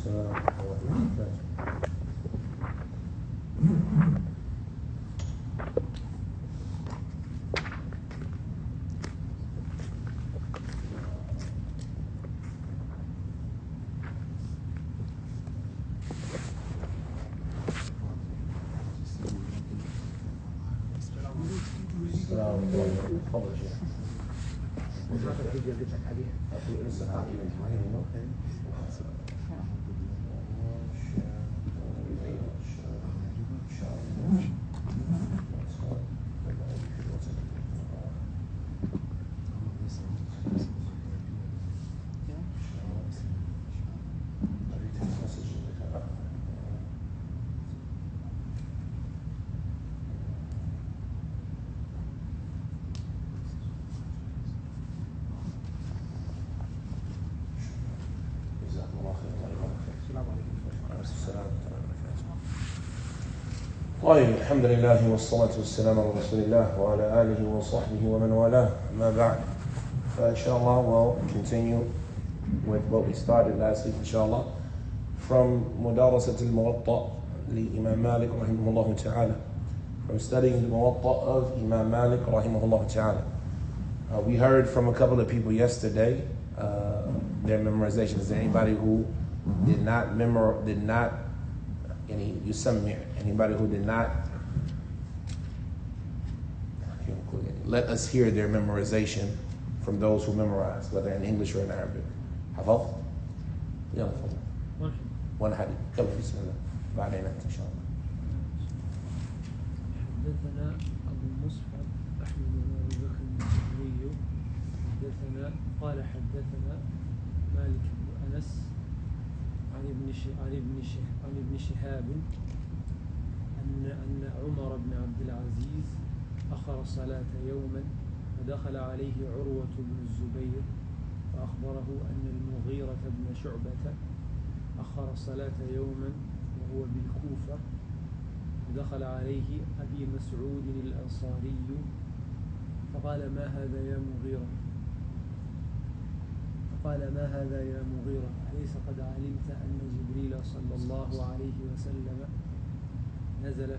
السلام ورحمة الله وبركاته. السلام عليكم. تفضل شيخ. طيب، الحمد لله والصلاة والسلام على رسول الله وعلى آله وصحبه ومن والاه. ما بعد. Inshallah, we'll continue with what we started last week, inshallah, from مدارسة الموطأ لإمام مالك رحمه الله تعالى. From studying the Muwatta of Imam Malik rahimahullah ta'ala. We heard from a couple of people yesterday their memorization. Is there anybody who did not anybody who did not let us hear their memorization from those who memorized, whether in English or in Arabic? حفظ؟ يلا تفضل. وانا حديث. يلا بسم الله. بعدين انت ان شاء الله. حدثنا أبو مصعب أحمد بن أبي بكر الزهري حدثنا مالك بن أنس عن ابن شهاب أن عمر بن عبد العزيز أخر الصلاة يوما فدخل عليه عروة بن الزبير فأخبره أن المغيرة بن شعبة أخر الصلاة يوما وهو بالكوفة فدخل عليه أبي مسعود الأنصاري فقال ما هذا يا مغيرة أليس قد علمت أن جبريل صلى الله عليه وسلم نزل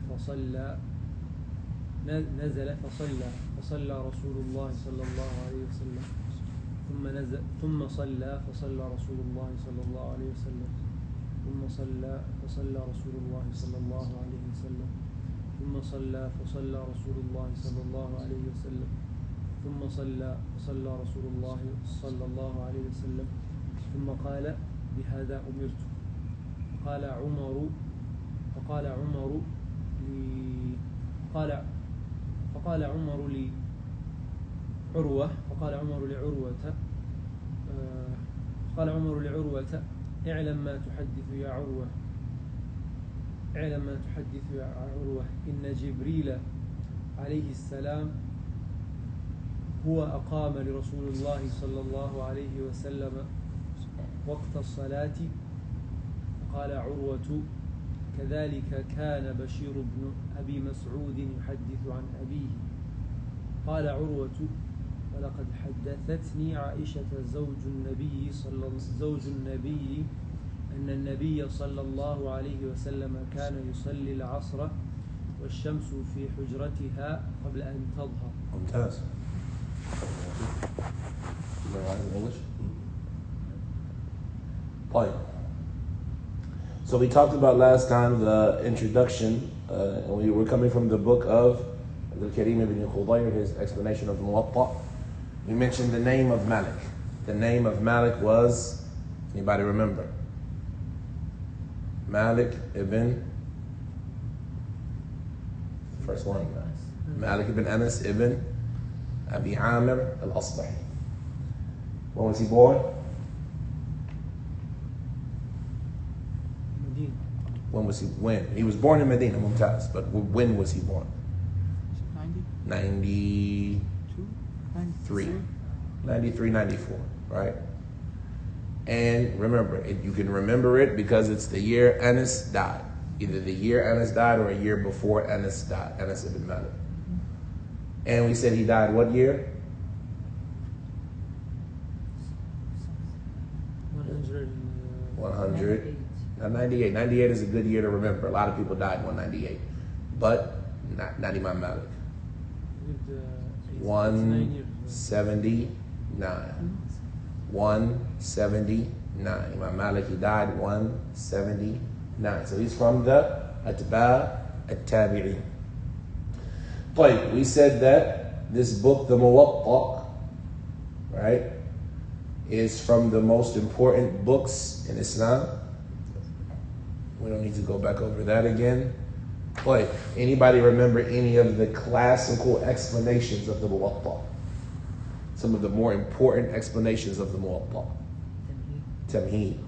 فصلى رسول الله صلى الله عليه وسلم ثم صلى فصلى رسول الله صلى الله عليه وسلم ثم صلى فصلى رسول الله صلى الله عليه وسلم ثم صلى فصلى رسول الله صلى الله عليه وسلم ثم صلى فصلى رسول الله صلى الله عليه وسلم ثم قال بهذا أمرت. فقال عمر لعروة اعلم ما تحدث يا عروة إن جبريل عليه السلام هو أقام لرسول الله صلى الله عليه وسلم وقت الصلاة. قال عروة كذلك كان بشير بن أبي مسعود يحدث عن أبيه. قال عروة ولقد حدثتني عائشة زوج النبي أن النبي صلى الله عليه وسلم كان يصلي العصر والشمس في حجرتها قبل أن تظهر. ممتاز. So we talked about last time the introduction, and we were coming from the book of al-Karim ibn Khudayr, his explanation of the Muwatta. We mentioned the name of Malik. The name of Malik was, anybody remember? Malik ibn, first one, Malik ibn Anas ibn Abi Amir al-Asbahi. When was he born? Medina. When? He was born in Medina, Mumtaz, but when was he born? 93, 94, right? And remember, you can remember it because it's the year Anas died. Either the year Anas died or a year before Anas died, Anas ibn Malik. And we said he died what year? 100. Not 98. 98 is a good year to remember. A lot of people died in 198. But not Imam Malik. 179. 179. Imam Malik, he died 179. So he's from the Atba' al-Tabi'in. We said that this book, the Muwatta, right, is from the most important books in Islam. We don't need to go back over that again. Anybody remember any of the classical explanations of the Muwatta? Some of the more important explanations of the Muwatta. Tamheed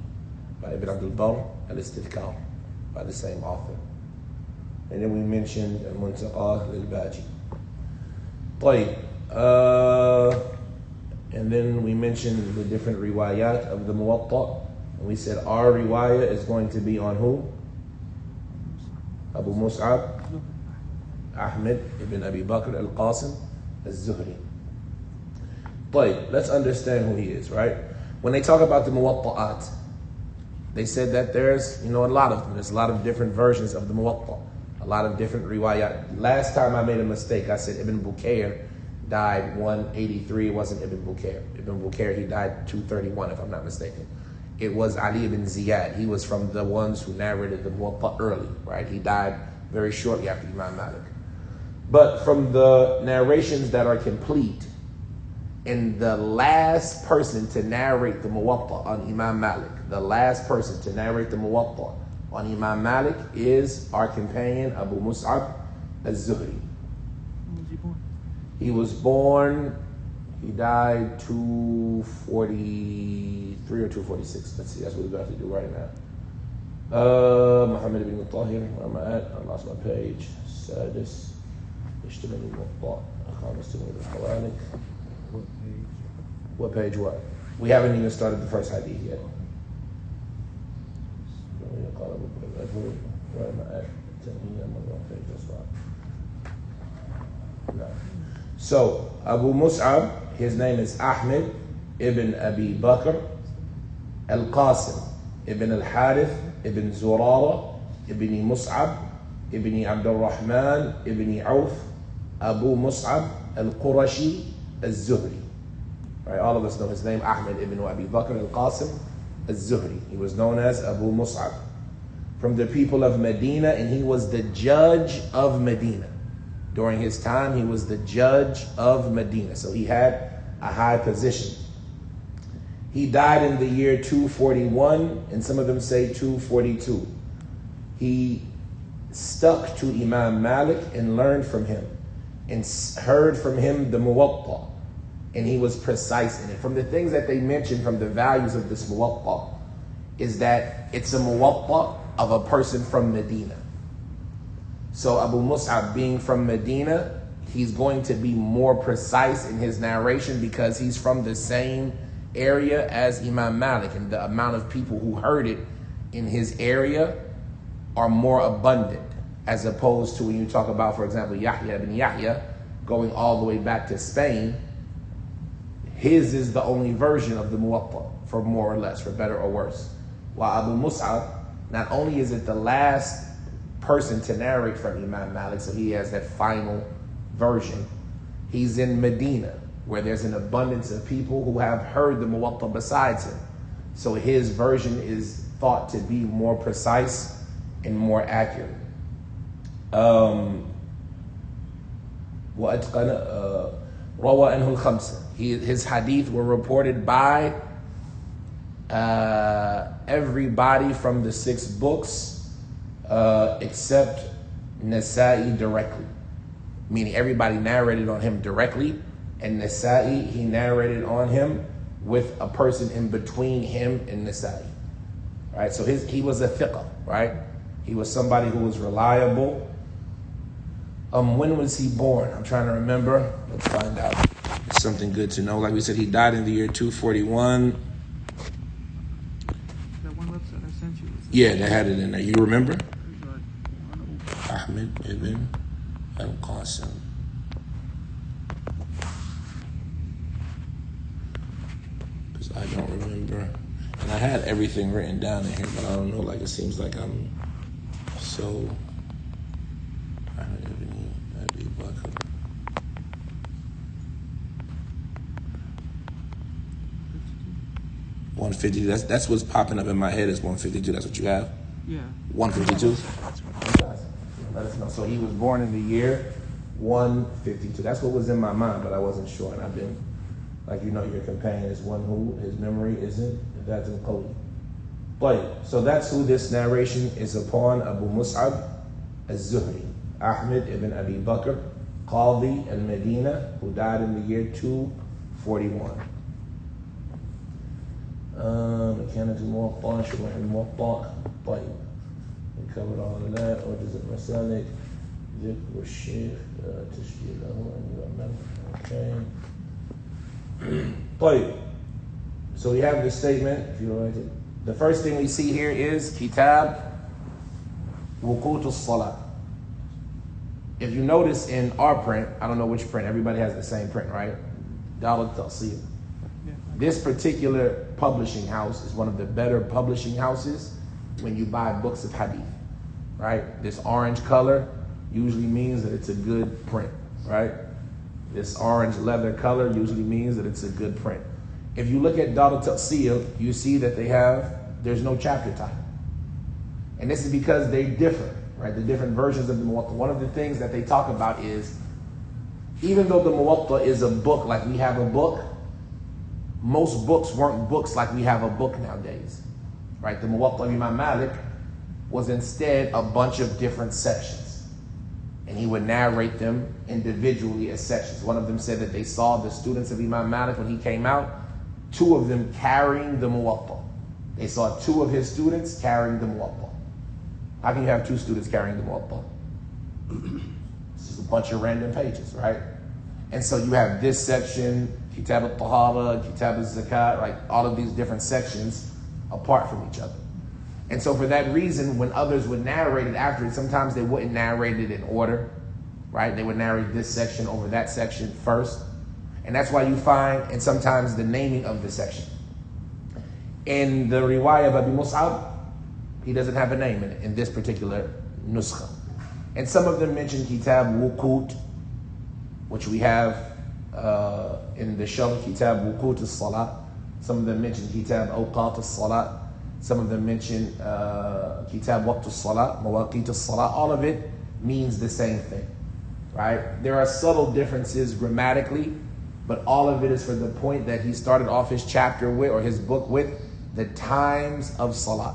by Ibn Abdul Barr, al-Istidhkar by the same author. And then we mentioned al-Muntaqa lil-Baji. And then we mentioned the different riwayat of the Muwatta. And we said our riwayah is going to be on who? Abu Mus'ab, Ahmed ibn Abi Bakr al-Qasim al-Zuhri. Let's understand who he is, right? When they talk about the Muwatta'at, they said that there's, a lot of them. There's a lot of different versions of the Muwatta, a lot of different riwayat. Last time I made a mistake. I said Ibn Bukayr died 183. It wasn't Ibn Bukayr. Ibn Bukayr, he died 231, if I'm not mistaken. It was Ali ibn Ziyad. He was from the ones who narrated the Muwatta early, right? He died very shortly after Imam Malik. But from the narrations that are complete, and the last person to narrate the Muwatta on Imam Malik, the last person to narrate the Muwatta on Imam Malik is our companion Abu Mus'ab al-Zuhri. He was born, he died 243 or 246. Let's see, that's what we're going to have to do right now. Muhammad ibn Tahir, where am I at? I lost my page. Sadis. Ishtamil al-Muwatta. What page what? We haven't even started the first hadith yet. Where am I at? I'm on the wrong page, that's right. No. So, Abu Mus'ab, his name is Ahmed ibn Abi Bakr al-Qasim ibn al-Harith ibn Zurara ibn Mus'ab ibn Abdul Rahman ibn Auf Abu Mus'ab al-Qurashi al-Zuhri. Right, all of us know his name, Ahmed ibn Abi Bakr al-Qasim al-Zuhri. He was known as Abu Mus'ab, from the people of Medina, and he was the judge of Medina. During his time, he was the judge of Medina, so he had a high position. He died in the year 241, and some of them say 242. He stuck to Imam Malik and learned from him, and heard from him the Muwatta, and he was precise in it. From the things that they mentioned from the values of this Muwatta is that it's a Muwatta of a person from Medina. So Abu Mus'ab being from Medina, he's going to be more precise in his narration because he's from the same area as Imam Malik, and the amount of people who heard it in his area are more abundant, as opposed to when you talk about, for example, Yahya ibn Yahya going all the way back to Spain. His is the only version of the Muwatta, for more or less, for better or worse. While Abu Mus'ab, not only is it the last person to narrate from Imam Malik, so he has that final version, he's in Medina, where there's an abundance of people who have heard the Muwatta besides him. So his version is thought to be more precise and more accurate. روى عنه الخمسة. His hadith were reported by everybody from the 6 books except Nasa'i directly. Meaning everybody narrated on him directly, and Nasa'i, he narrated on him with a person in between him and Nasa'i. Right? So he was a thiqah, right? He was somebody who was reliable. When was he born? I'm trying to remember. Let's find out. It's something good to know. Like we said, he died in the year 241. That one website I sent you. Yeah, they had it in there. You remember? Ahmed ibn al-Qasim. Because I don't remember. And I had everything written down in here, but I don't know, like it seems like I'm so... 150. That's what's popping up in my head is 152. That's what you have? Yeah. 152? Let us know. So he was born in the year 152. That's what was in my mind, but I wasn't sure. And I've been, like you know, your companion is one who his memory isn't that's in Qawli. But so that's who this narration is upon. Abu Mus'ab al-Zuhri, Ahmed ibn Abi Bakr, Qadi al-Medina, who died in the year 241. كانت الموطأ شروح الموطأ. طيب we covered all of that. Or does it Masalik ذكر الشيخ تشكيل له أن يؤمن. Okay. طيب, so we have this statement. If you write it, the first thing we see here is Kitab Wuqut al-Salah. If you notice in our print, I don't know which print, everybody has the same print, right? Dar al-Taqsir. This particular publishing house is one of the better publishing houses when you buy books of hadith, right? This orange color usually means that it's a good print, right? This orange leather color usually means that it's a good print. If you look at Dar al-Taqsir, you see that there's no chapter title. And this is because they differ, right? The different versions of the Muwatta. One of the things that they talk about is, even though the Muwatta is a book like we have a book, most books weren't books like we have a book nowadays, right? The Muwatta of Imam Malik was instead a bunch of different sections, and he would narrate them individually as sections. One of them said that they saw the students of Imam Malik when he came out, 2 of them carrying the Muwatta. They saw 2 of his students carrying the Muwatta. How can you have 2 students carrying the Muwatta? It's just a bunch of random pages, right? And so you have this section, Kitab al-Tahara, Kitab al-Zakat, right? All of these different sections apart from each other. And so for that reason, when others would narrate it after it, sometimes they wouldn't narrate it in order, right? They would narrate this section over that section first. And that's why you find, and sometimes the naming of the section. In the riwayah of Abu Mus'ab, he doesn't have a name in it, in this particular nuskha. And some of them mention Kitab Wuqut, which we have in the Sharh, Kitab Wuqut al-Salat. Some of them mention Kitab Awqat al-Salat. Some of them mention Kitab Waqt al-Salat, Mawaqit al-Salat. All of it means the same thing, right? There are subtle differences grammatically, but all of it is for the point that he started off his chapter with, or his book with, the times of Salat.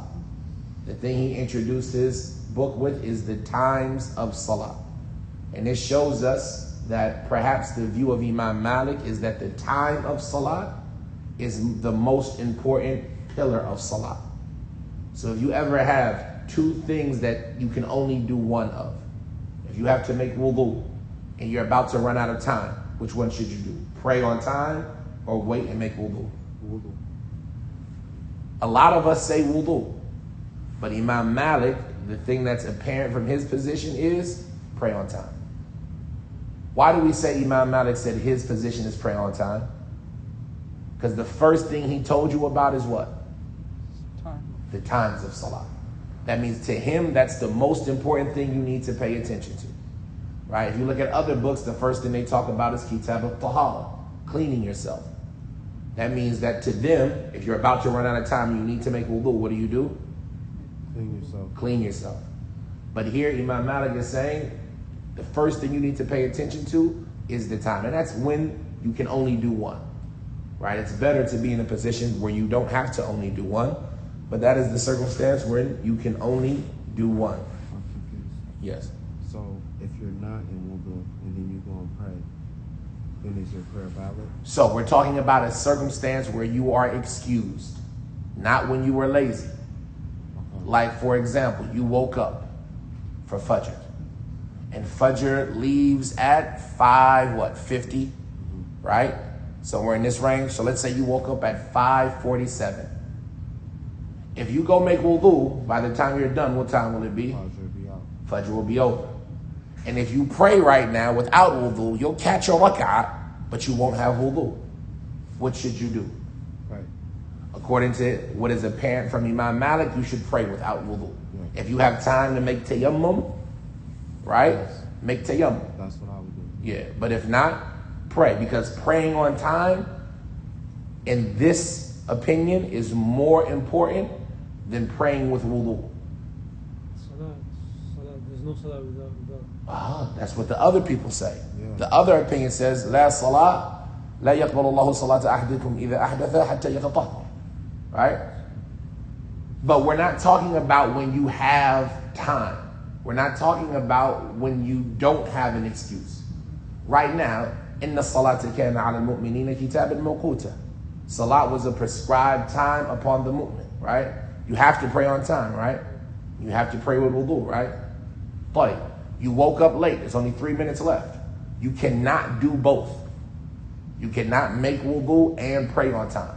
The thing he introduced his book with is the times of Salat. And this shows us that perhaps the view of Imam Malik is that the time of Salat is the most important pillar of Salat. So if you ever have 2 things that you can only do one of, if you have to make wudu and you're about to run out of time, which one should you do? Pray on time or wait and make wudu? Wudu. A lot of us say wudu, but Imam Malik, the thing that's apparent from his position is pray on time. Why do we say Imam Malik said his position is pray on time? Because the first thing he told you about is what? Time. The times of Salah. That means to him, that's the most important thing you need to pay attention to. Right? If you look at other books, the first thing they talk about is Kitab al-Tahara, cleaning yourself. That means that to them, if you're about to run out of time, you need to make wudu. What do? Clean yourself. Clean yourself. But here Imam Malik is saying, the first thing you need to pay attention to is the time. And that's when you can only do one, right? It's better to be in a position where you don't have to only do one, but that is the circumstance where you can only do one. I'm confused. Yes. So if you're not in wudu and then you go and pray, then is your prayer valid? So we're talking about a circumstance where you are excused, not when you were lazy. Okay. Like, for example, you woke up for Fajr. And Fajr leaves at 5:50, right? Somewhere in this range. So let's say you woke up at 5:47. If you go make wudu, by the time you're done, what time will it be? Fajr will be out. Fajr will be over. And if you pray right now without wudu, you'll catch your rak'ah, but you won't have wudu. What should you do? Right. According to what is apparent from Imam Malik, you should pray without wudu. If you have time to make tayammum, right? Yes. Make tayammum. That's what I would do. Yeah, but if not, pray. Because praying on time, in this opinion, is more important than praying with wudu. Salah, there's no salah without. That's what the other people say. Yeah. The other opinion says, لا صلاة لا يقبل الله صلاة أحدكم إذا أحدث حتى يتطهر. Right? But we're not talking about when you have time. We're not talking about when you don't have an excuse. Right now, إن الصلاة كان على المؤمنين كتابا موقوتا. Salat was a prescribed time upon the mu'min, right? You have to pray on time, right? You have to pray with wudu, right? But you woke up late. There's only 3 minutes left. You cannot do both. You cannot make wudu and pray on time.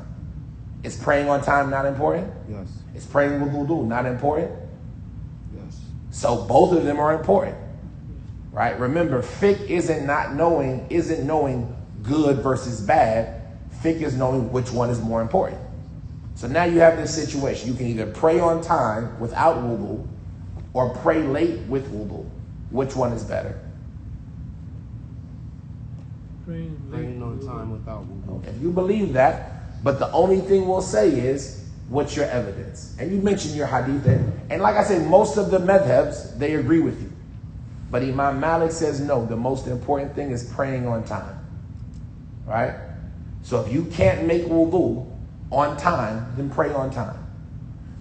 Is praying on time not important? Yes. Is praying with wudu not important? Yes. So both of them are important, right? Remember, fiqh isn't knowing good versus bad. Fiqh is knowing which one is more important. So now you have this situation. You can either pray on time without wudu or pray late with wudu. Which one is better? Praying on time without wudu. If you believe that, but the only thing we'll say is, what's your evidence? And you mentioned your hadith. And like I said, most of the madhabs, they agree with you. But Imam Malik says, no, the most important thing is praying on time. Right? So if you can't make wudu on time, then pray on time.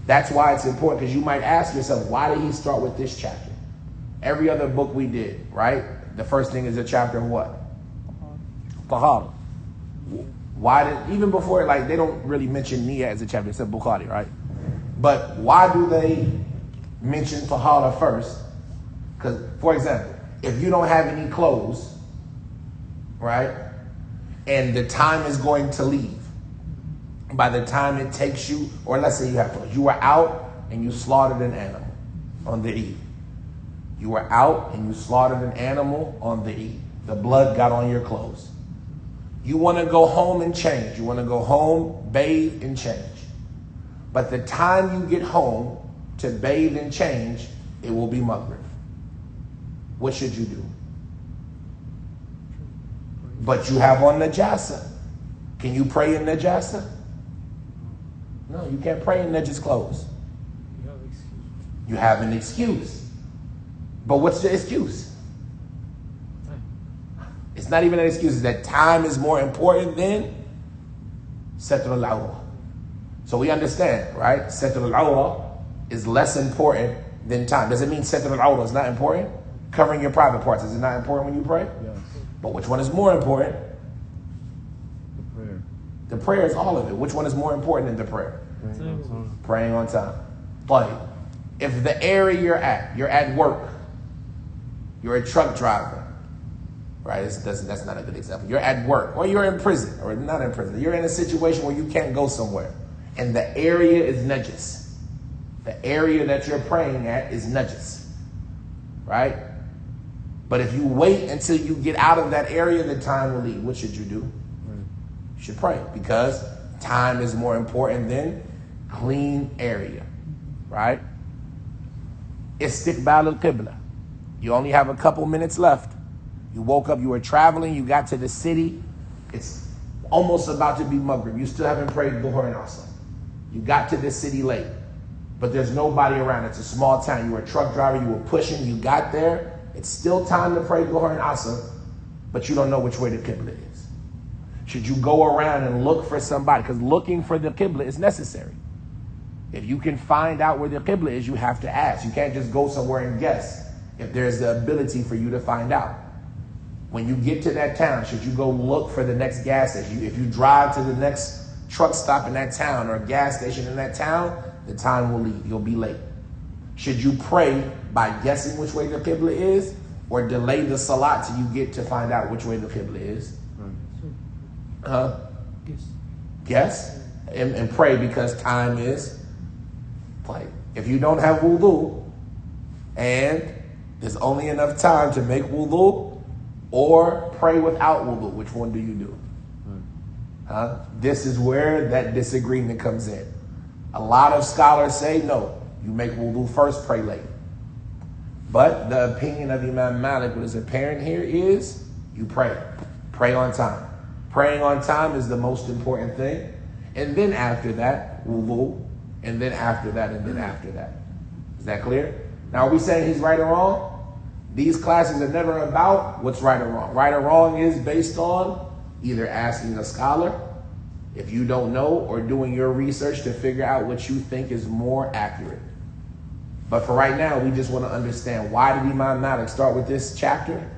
That's why it's important, because you might ask yourself, why did he start with this chapter? Every other book we did, right? The first thing is a chapter of what? Tahara. Why did, even before, like, they don't really mention Niyyah as a chapter, except Bukhari, right? But why do they mention Tahara first? Because, for example, if you don't have any clothes, right? And the time is going to leave. By the time it takes you, or let's say you have clothes, you were out and you slaughtered an animal on the Eid. You were out and you slaughtered an animal on the Eid. The blood got on your clothes. You want to go home and change. You want to go home, bathe, and change. But the time you get home to bathe and change, it will be Maghrib. What should you do? But you have on Najasa. Can you pray in Najasa? No, you can't pray in Najis clothes. You have an excuse. But what's the excuse? It's not even an excuse. It's that time is more important than Satr al-Awra. So we understand, right? Satr al-Awra is less important than time. Does it mean Satr al-Awra is not important? Covering your private parts, is it not important when you pray? Yes. But which one is more important? The prayer. The prayer is all of it. Which one is more important than the prayer? Praying on time. Praying on time. But if the area you're at work, you're a truck driver, right? That's not a good example. You're at work, or you're in prison, or not in prison. You're in a situation where you can't go somewhere, and the area is najis. The area that you're praying at is najis, right? But if you wait until you get out of that area, the time will leave. What should you do? You should pray, because time is more important than clean area, right? Istiqbal al-Qibla. You only have a couple minutes left. You woke up, you were traveling, you got to the city. It's almost about to be Maghrib. You still haven't prayed Dhuhr and Asr. You got to the city late, but there's nobody around. It's a small town. You were a truck driver, you were pushing, you got there. It's still time to pray Dhuhr and Asr, but you don't know which way the Qibla is. Should you go around and look for somebody? Because looking for the Qibla is necessary. If you can find out where the Qibla is, you have to ask. You can't just go somewhere and guess if there's the ability for you to find out. When you get to that town, should you go look for the next gas station? If you drive to the next truck stop in that town or a gas station in that town, the time will leave. You'll be late. Should you pray by guessing which way the Qibla is, or delay the Salat till you get to find out which way the Qibla is? Guess? And pray because time is play. If you don't have wudu and there's only enough time to make wudu or pray without wudu, which one do you do? This is where that disagreement comes in. A lot of scholars say, no, you make wudu first, pray later. But the opinion of Imam Malik, what is apparent here is you pray. Pray on time. Praying on time is the most important thing. And then after that, wudu. And then after that, and then after that. Is that clear? Now, are we saying he's right or wrong? These classes are never about what's right or wrong. Right or wrong is based on either asking a scholar, if you don't know, or doing your research to figure out what you think is more accurate. But for right now, we just want to understand, why did Imam Malik start with this chapter?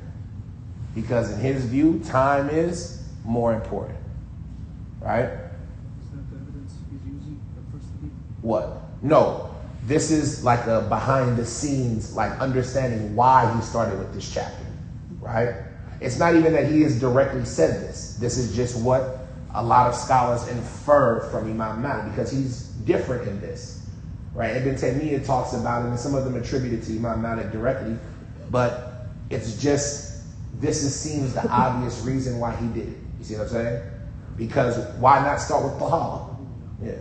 Because in his view, time is more important. Right? Is that the evidence he's using at first? What? No. This is like a behind the scenes, like understanding why he started with this chapter. Right? It's not even that he has directly said this. This is just what a lot of scholars infer from Imam Malik, because he's different in this. Right? Ibn Taymiyyah talks about it, and some of them attribute it to Imam Malik directly, but it's just, seems the obvious reason why he did it. You see what I'm saying? Because why not start with Tahara? Yeah.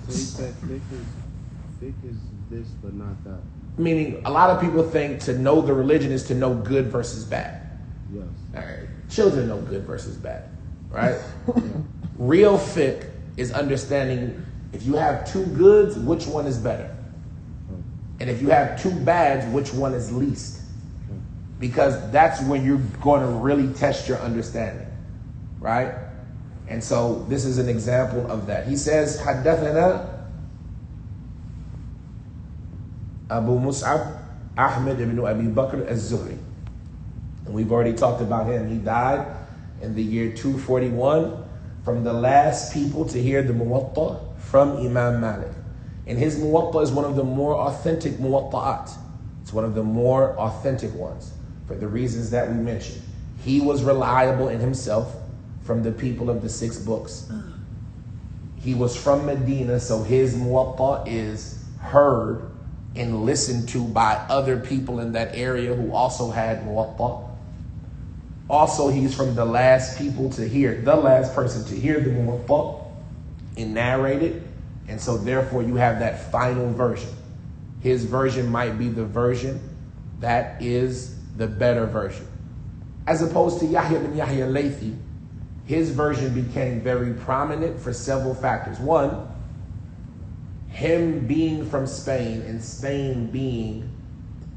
So he said fiqh is this, but not that. Meaning, a lot of people think to know the religion is to know good versus bad. Yes. All right. Children know good versus bad, right? Real fiqh is understanding, if you have two goods, which one is better? And if you have two bads, which one is least? Because that's when you're going to really test your understanding, right? And so this is an example of that. He says, حدثنا Abu Mus'ab Ahmed ibn Abi Bakr al-Zuhri. And we've already talked about him. He died in the year 241, from the last people to hear the Muwatta from Imam Malik. And his Muwatta is one of the more authentic Muwatta'at. It's one of the more authentic ones, for the reasons that we mentioned. He was reliable in himself from the people of the 6 books. He was from Medina, so his Muwatta is heard and listened to by other people in that area who also had Muwatta. Also, he's from the last people to hear, the last person to hear the Muwatta and narrate it. And so therefore you have that final version. His version might be the version that is the better version. As opposed to Yahya bin Yahya Laythi, his version became very prominent for several factors. One, him being from Spain, and Spain being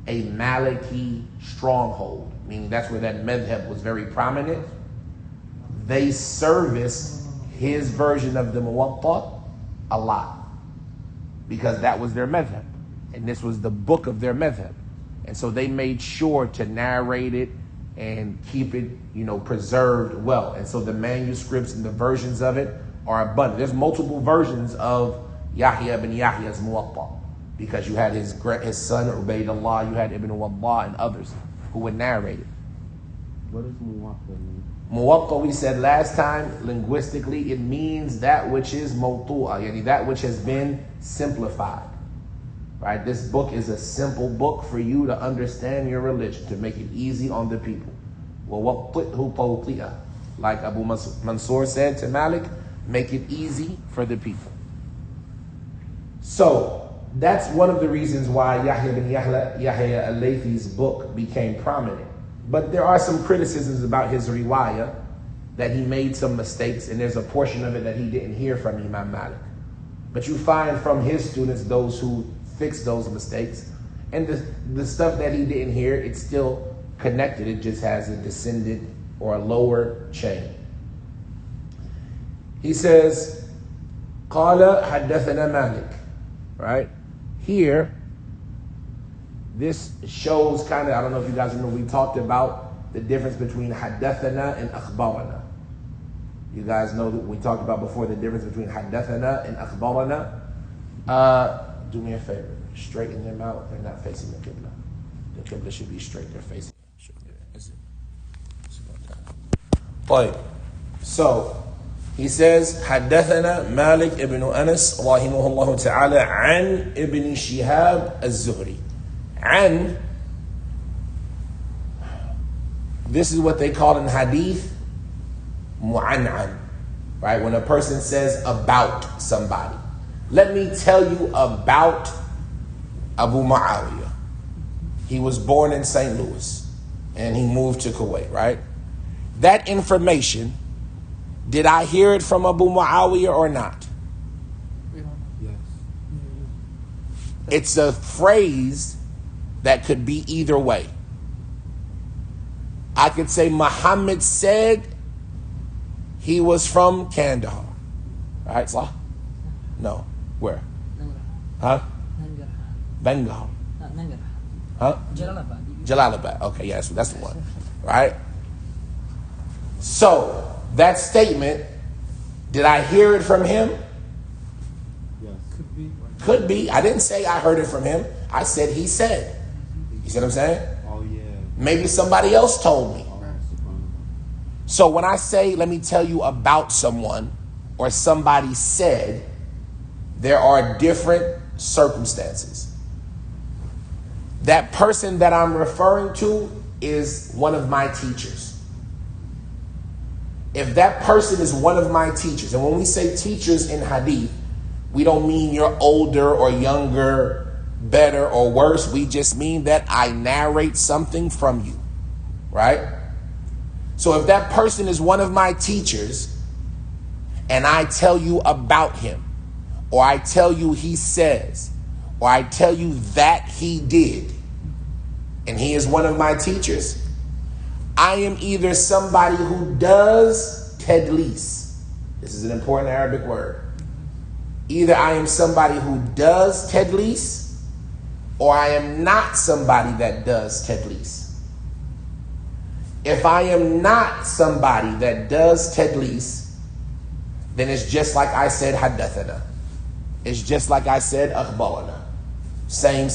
a Maliki stronghold, meaning that's where that madhab was very prominent. They serviced his version of the Muwatta a lot, because that was their madhab, and this was the book of their madhab. And so they made sure to narrate it and keep it, preserved well. And so the manuscripts and the versions of it are abundant. There's multiple versions of Yahya bin Yahya's Muwatta, because you had his son Ubaydullah, you had Ibn Waddah and others who would narrate it. What does Muwatta mean? Muwatta, we said last time, linguistically, it means that which is mawtu'a, yani that which has been simplified. Right? This book is a simple book for you to understand your religion, to make it easy on the people. Like Abu Mansur said to Malik, make it easy for the people. So that's one of the reasons why Yahya bin Yahya al-Laythi's book became prominent. But there are some criticisms about his riwayah, that he made some mistakes, and there's a portion of it that he didn't hear from Imam Malik. But you find from his students those who fix those mistakes, and the stuff that he didn't hear, it's still connected. It just has a descendant or a lower chain. He says, "Qala haddathana Malik." Right here, this shows kind of, I don't know if you guys remember, we talked about the difference between haddathana and akhbarana. You guys know that we talked about before the difference between haddathana and akhbarana. Do me a favor, straighten them out. They're not facing the Qibla. The Qibla should be straight, they're facing. So, he says, حدثنا مالك ابن أنس رحمه الله تعالى عن ابن شهاب الزهري. عن, this is what they call in hadith mu'an'an. right? When a person says about somebody. Let me tell you about Abu Muawiyah. He was born in St. Louis and he moved to Kuwait, right? That information, did I hear it from Abu Muawiyah or not? Yes. It's a phrase that could be either way. I could say Muhammad said he was from Kandahar. Right, Salah? No. Where? Huh? Bengal. Huh? Jalalabad. Okay, yes, that's the one. Right? So, that statement, did I hear it from him? Yes. Could be. I didn't say I heard it from him. I said he said. You see what I'm saying? Oh, yeah. Maybe somebody else told me. So when I say, let me tell you about someone, or somebody said, there are different circumstances. That person that I'm referring to is one of my teachers. If that person is one of my teachers, and when we say teachers in hadith, we don't mean you're older or younger, better or worse. We just mean that I narrate something from you, right? So if that person is one of my teachers and I tell you about him, or I tell you he says, or I tell you that he did, and he is one of my teachers, I am either somebody who does tadlis. This is an important Arabic word. Either I am somebody who does tadlis, or I am not somebody that does tadlis. If I am not somebody that does tadlis, then it's just like I said haddathana. It's just like I said akhbarana. Same.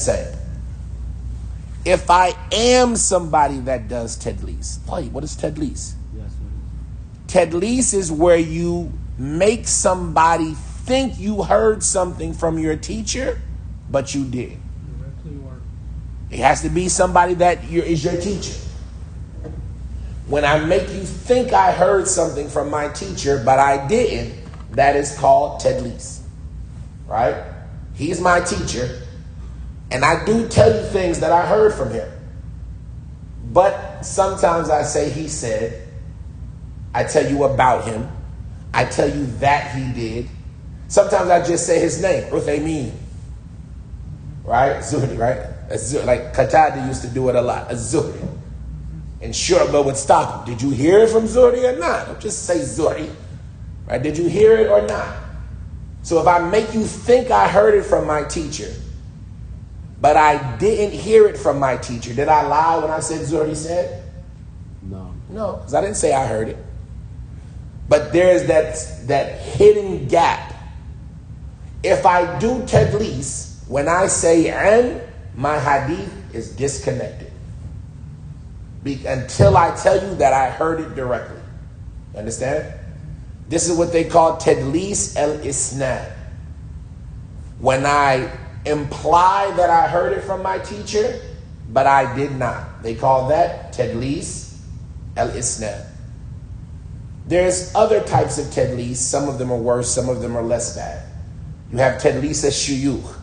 If I am somebody that does tadlis, what is tadlis? Yes, Tadlis is where you make somebody think you heard something from your teacher, but you did. It has to be somebody that is your teacher. When I make you think I heard something from my teacher, but I didn't, that is called tadlis. Right? He's my teacher, and I do tell you things that I heard from him. But sometimes I say he said, I tell you about him, I tell you that he did. Sometimes I just say his name, Uthaymin. Right? Zuhri, right? Like Qatada used to do it a lot, Zuhri. And Shu'bah would stop him. Did you hear it from Zuhri or not? Don't just say Zuhri. Right? Did you hear it or not? So if I make you think I heard it from my teacher, but I didn't hear it from my teacher, did I lie when I said Zuhri said? No. No, because I didn't say I heard it. But there's that hidden gap. If I do tadlis, when I say an, my hadith is disconnected. Until I tell you that I heard it directly. Understand? This is what they call tadlis al-isnad. When I imply that I heard it from my teacher, but I did not. They call that tadlis al-isnad. There's other types of tadlis. Some of them are worse, some of them are less bad. You have tadlis al-shuyukh,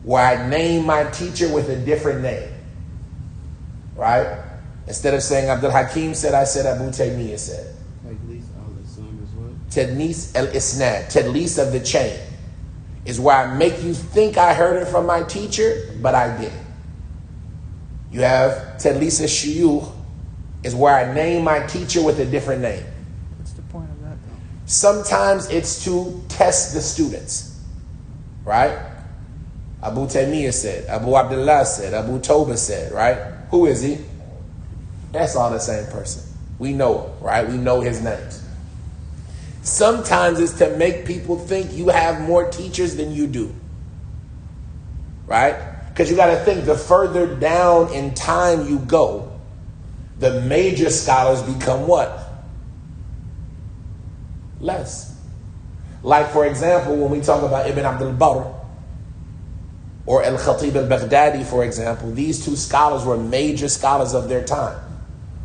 where I name my teacher with a different name. Right? Instead of saying Abdul Hakim said, I said Abu Taymiyyah said. Tadlis al-islam is what? Tadlis al-isnad, tadlis of the chain, is where I make you think I heard it from my teacher, but I didn't. You have tadlis al-shuyukh, is where I name my teacher with a different name. What's the point of that, though? Sometimes it's to test the students, right? Abu Taymiyyah said, Abu Abdullah said, Abu Toba said, right? Who is he? That's all the same person. We know him, right? We know his names. Sometimes it's to make people think you have more teachers than you do, right? Because you got to think, the further down in time you go, the major scholars become what? Less. Like, for example, when we talk about Ibn Abdul Barr or al-Khatib al-Baghdadi, for example, these two scholars were major scholars of their time.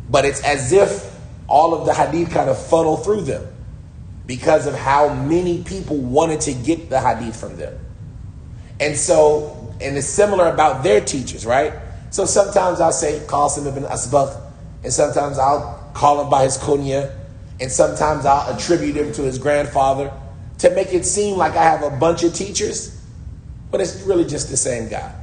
But it's as if all of the hadith kind of funnel through them. because of how many people wanted to get the hadith from them. And so, and it's similar about their teachers, right? So sometimes I'll say Qasim ibn Asbagh, and sometimes I'll call him by his kunya, and sometimes I'll attribute him to his grandfather to make it seem like I have a bunch of teachers, but it's really just the same guy,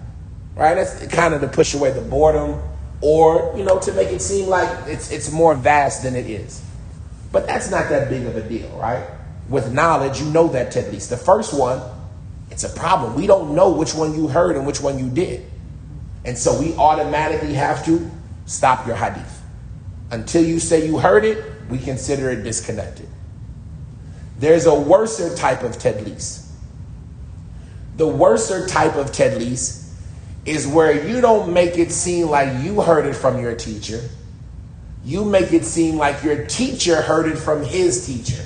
right? That's kind of to push away the boredom, or, you know, to make it seem like it's more vast than it is. But that's not that big of a deal, right? With knowledge, you know that at least. The first one, it's a problem. We don't know which one you heard and which one you did. And so we automatically have to stop your hadith. Until you say you heard it, we consider it disconnected. There's a worser type of tadlis. The worser type of tadlis is where you don't make it seem like you heard it from your teacher. You make it seem like your teacher heard it from his teacher.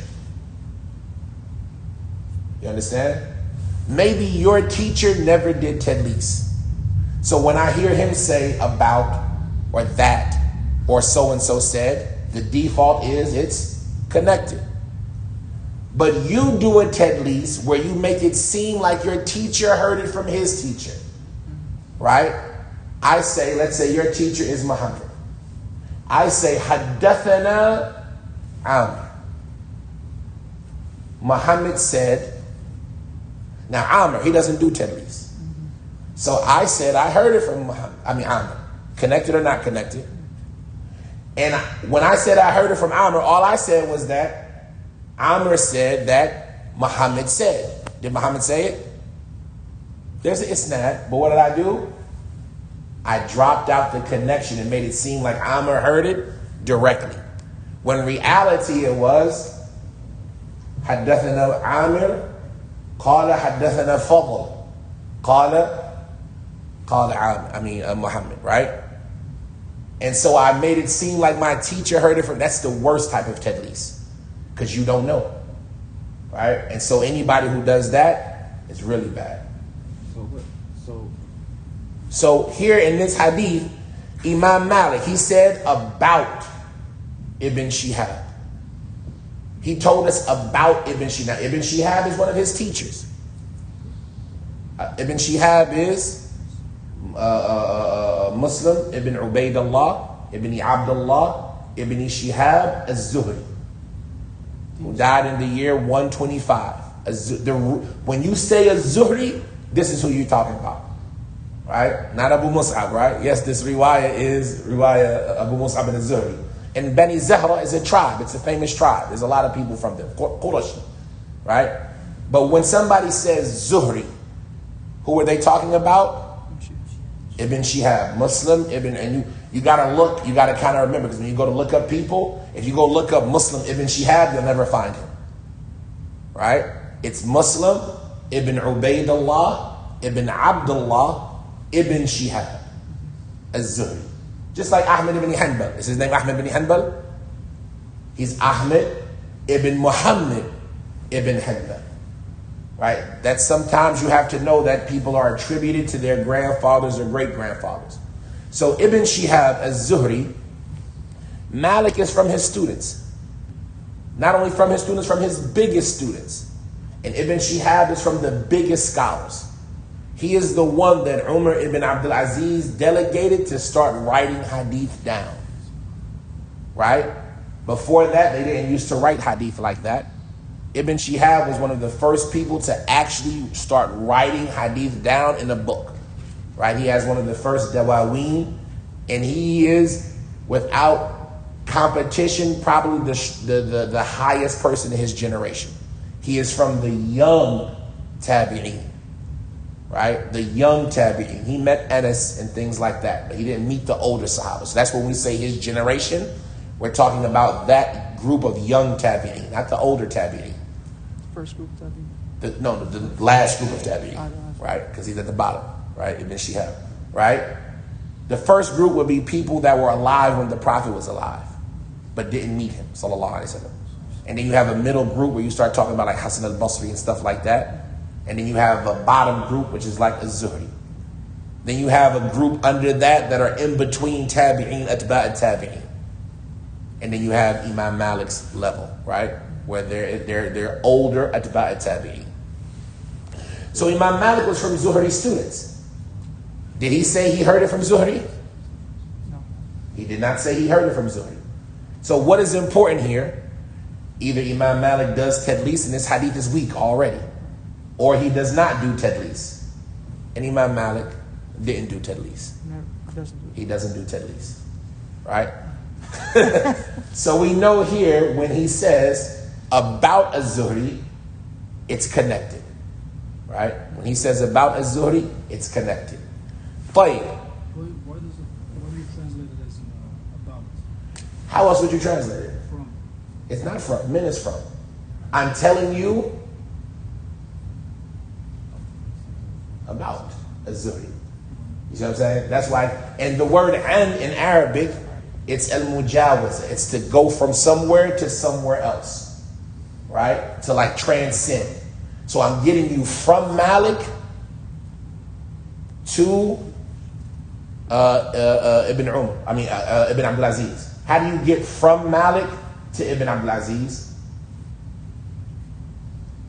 You understand? Maybe your teacher never did tadlis. So when I hear him say about or that or so-and-so said, the default is it's connected. But you do a tadlis where you make it seem like your teacher heard it from his teacher. Right? I say, let's say your teacher is Muhammad. I say, Haddathana Amr. Muhammad said, now Amr, he doesn't do tadlis. So I said, I heard it from Amr. Connected or not connected. And when I said I heard it from Amr, all I said was that Amr said that Muhammad said. Did Muhammad say it? There's an isnad, but what did I do? I dropped out the connection and made it seem like Amr heard it directly. When in reality it was Haddathana Amr, Qala Haddathana Fadl, Qala Muhammad, right? And so I made it seem like my teacher heard it from, that's the worst type of tadlis, because you don't know, right? And so anybody who does that is really bad. So here in this hadith, Imam Malik, he said about Ibn Shihab. He told us about Ibn Shihab. Ibn Shihab is one of his teachers. Ibn Shihab is Muslim, Ibn Ubaidullah, Ibn Abdullah, Ibn Shihab az-Zuhri, who died in the year 125. When you say az-Zuhri, this is who you're talking about. Right? Not Abu Mus'ab, right? Yes, this riwayah is riwayah Abu Mus'ab al-Zuhri. And Bani Zahra is a tribe. It's a famous tribe. There's a lot of people from them. Quraysh, right? But when somebody says Zuhri, who are they talking about? Ibn Shihab, Muslim, and you gotta look, you gotta kind of remember, because when you go to look up people, if you go look up Muslim Ibn Shihab, you'll never find him. Right? It's Muslim, Ibn Ubaidullah, Ibn Abdullah, Ibn Shihab az-Zuhri. Just like Ahmed ibn Hanbal. Is his name Ahmed ibn Hanbal? He's Ahmed ibn Muhammad ibn Hanbal. Right? That sometimes you have to know that people are attributed to their grandfathers or great-grandfathers. So Ibn Shihab az-Zuhri, Malik is from his students. Not only from his students, from his biggest students. And Ibn Shihab is from the biggest scholars. He is the one that Umar ibn Abdul Aziz delegated to start writing hadith down. Right? Before that, they didn't used to write hadith like that. Ibn Shihab was one of the first people to actually start writing hadith down in a book. Right? He has one of the first dawaween, and he is, without competition, probably the highest person in his generation. He is from the young tabi'een. Right? The young tabi'in. He met Anas and things like that, but he didn't meet the older Sahaba. So that's when we say his generation, we're talking about that group of young tabi'in, not the older tabi'in. First group tabi'in? The last group of tabi'in, right? Because he's at the bottom, right? Ibn Shihab, right? The first group would be people that were alive when the Prophet was alive, but didn't meet him, sallallahu alaihi wasallam. And then you have a middle group where you start talking about like Hasan al-Basri and stuff like that. And then you have a bottom group, which is like az-Zuhri. Then you have a group under that are in between tabi'in, atba' tabi'in. And then you have Imam Malik's level, right? where they're older atba' tabi'in. So Imam Malik was from Zuhri's students. Did he say he heard it from Zuhri? No. He did not say he heard it from Zuhri. So what is important here? Either Imam Malik does tadlis and this hadith is weak already, or he does not do tadlis. And Imam Malik didn't do tadlis. No, he doesn't do tadlis. Right? So we know here when he says about az-Zuhri, it's connected. Right? When he says about az-Zuhri, it's connected. Why do you translate it as about? How else would you translate it? From. It's not from. Min is from. I'm telling you about az-Zuhri. You see what I'm saying? That's why, and the word an in Arabic, it's al-Mujawaza. It's to go from somewhere to somewhere else. Right? To like transcend. So I'm getting you from Malik to Ibn Abdul Aziz. How do you get from Malik to Ibn Abdul Aziz?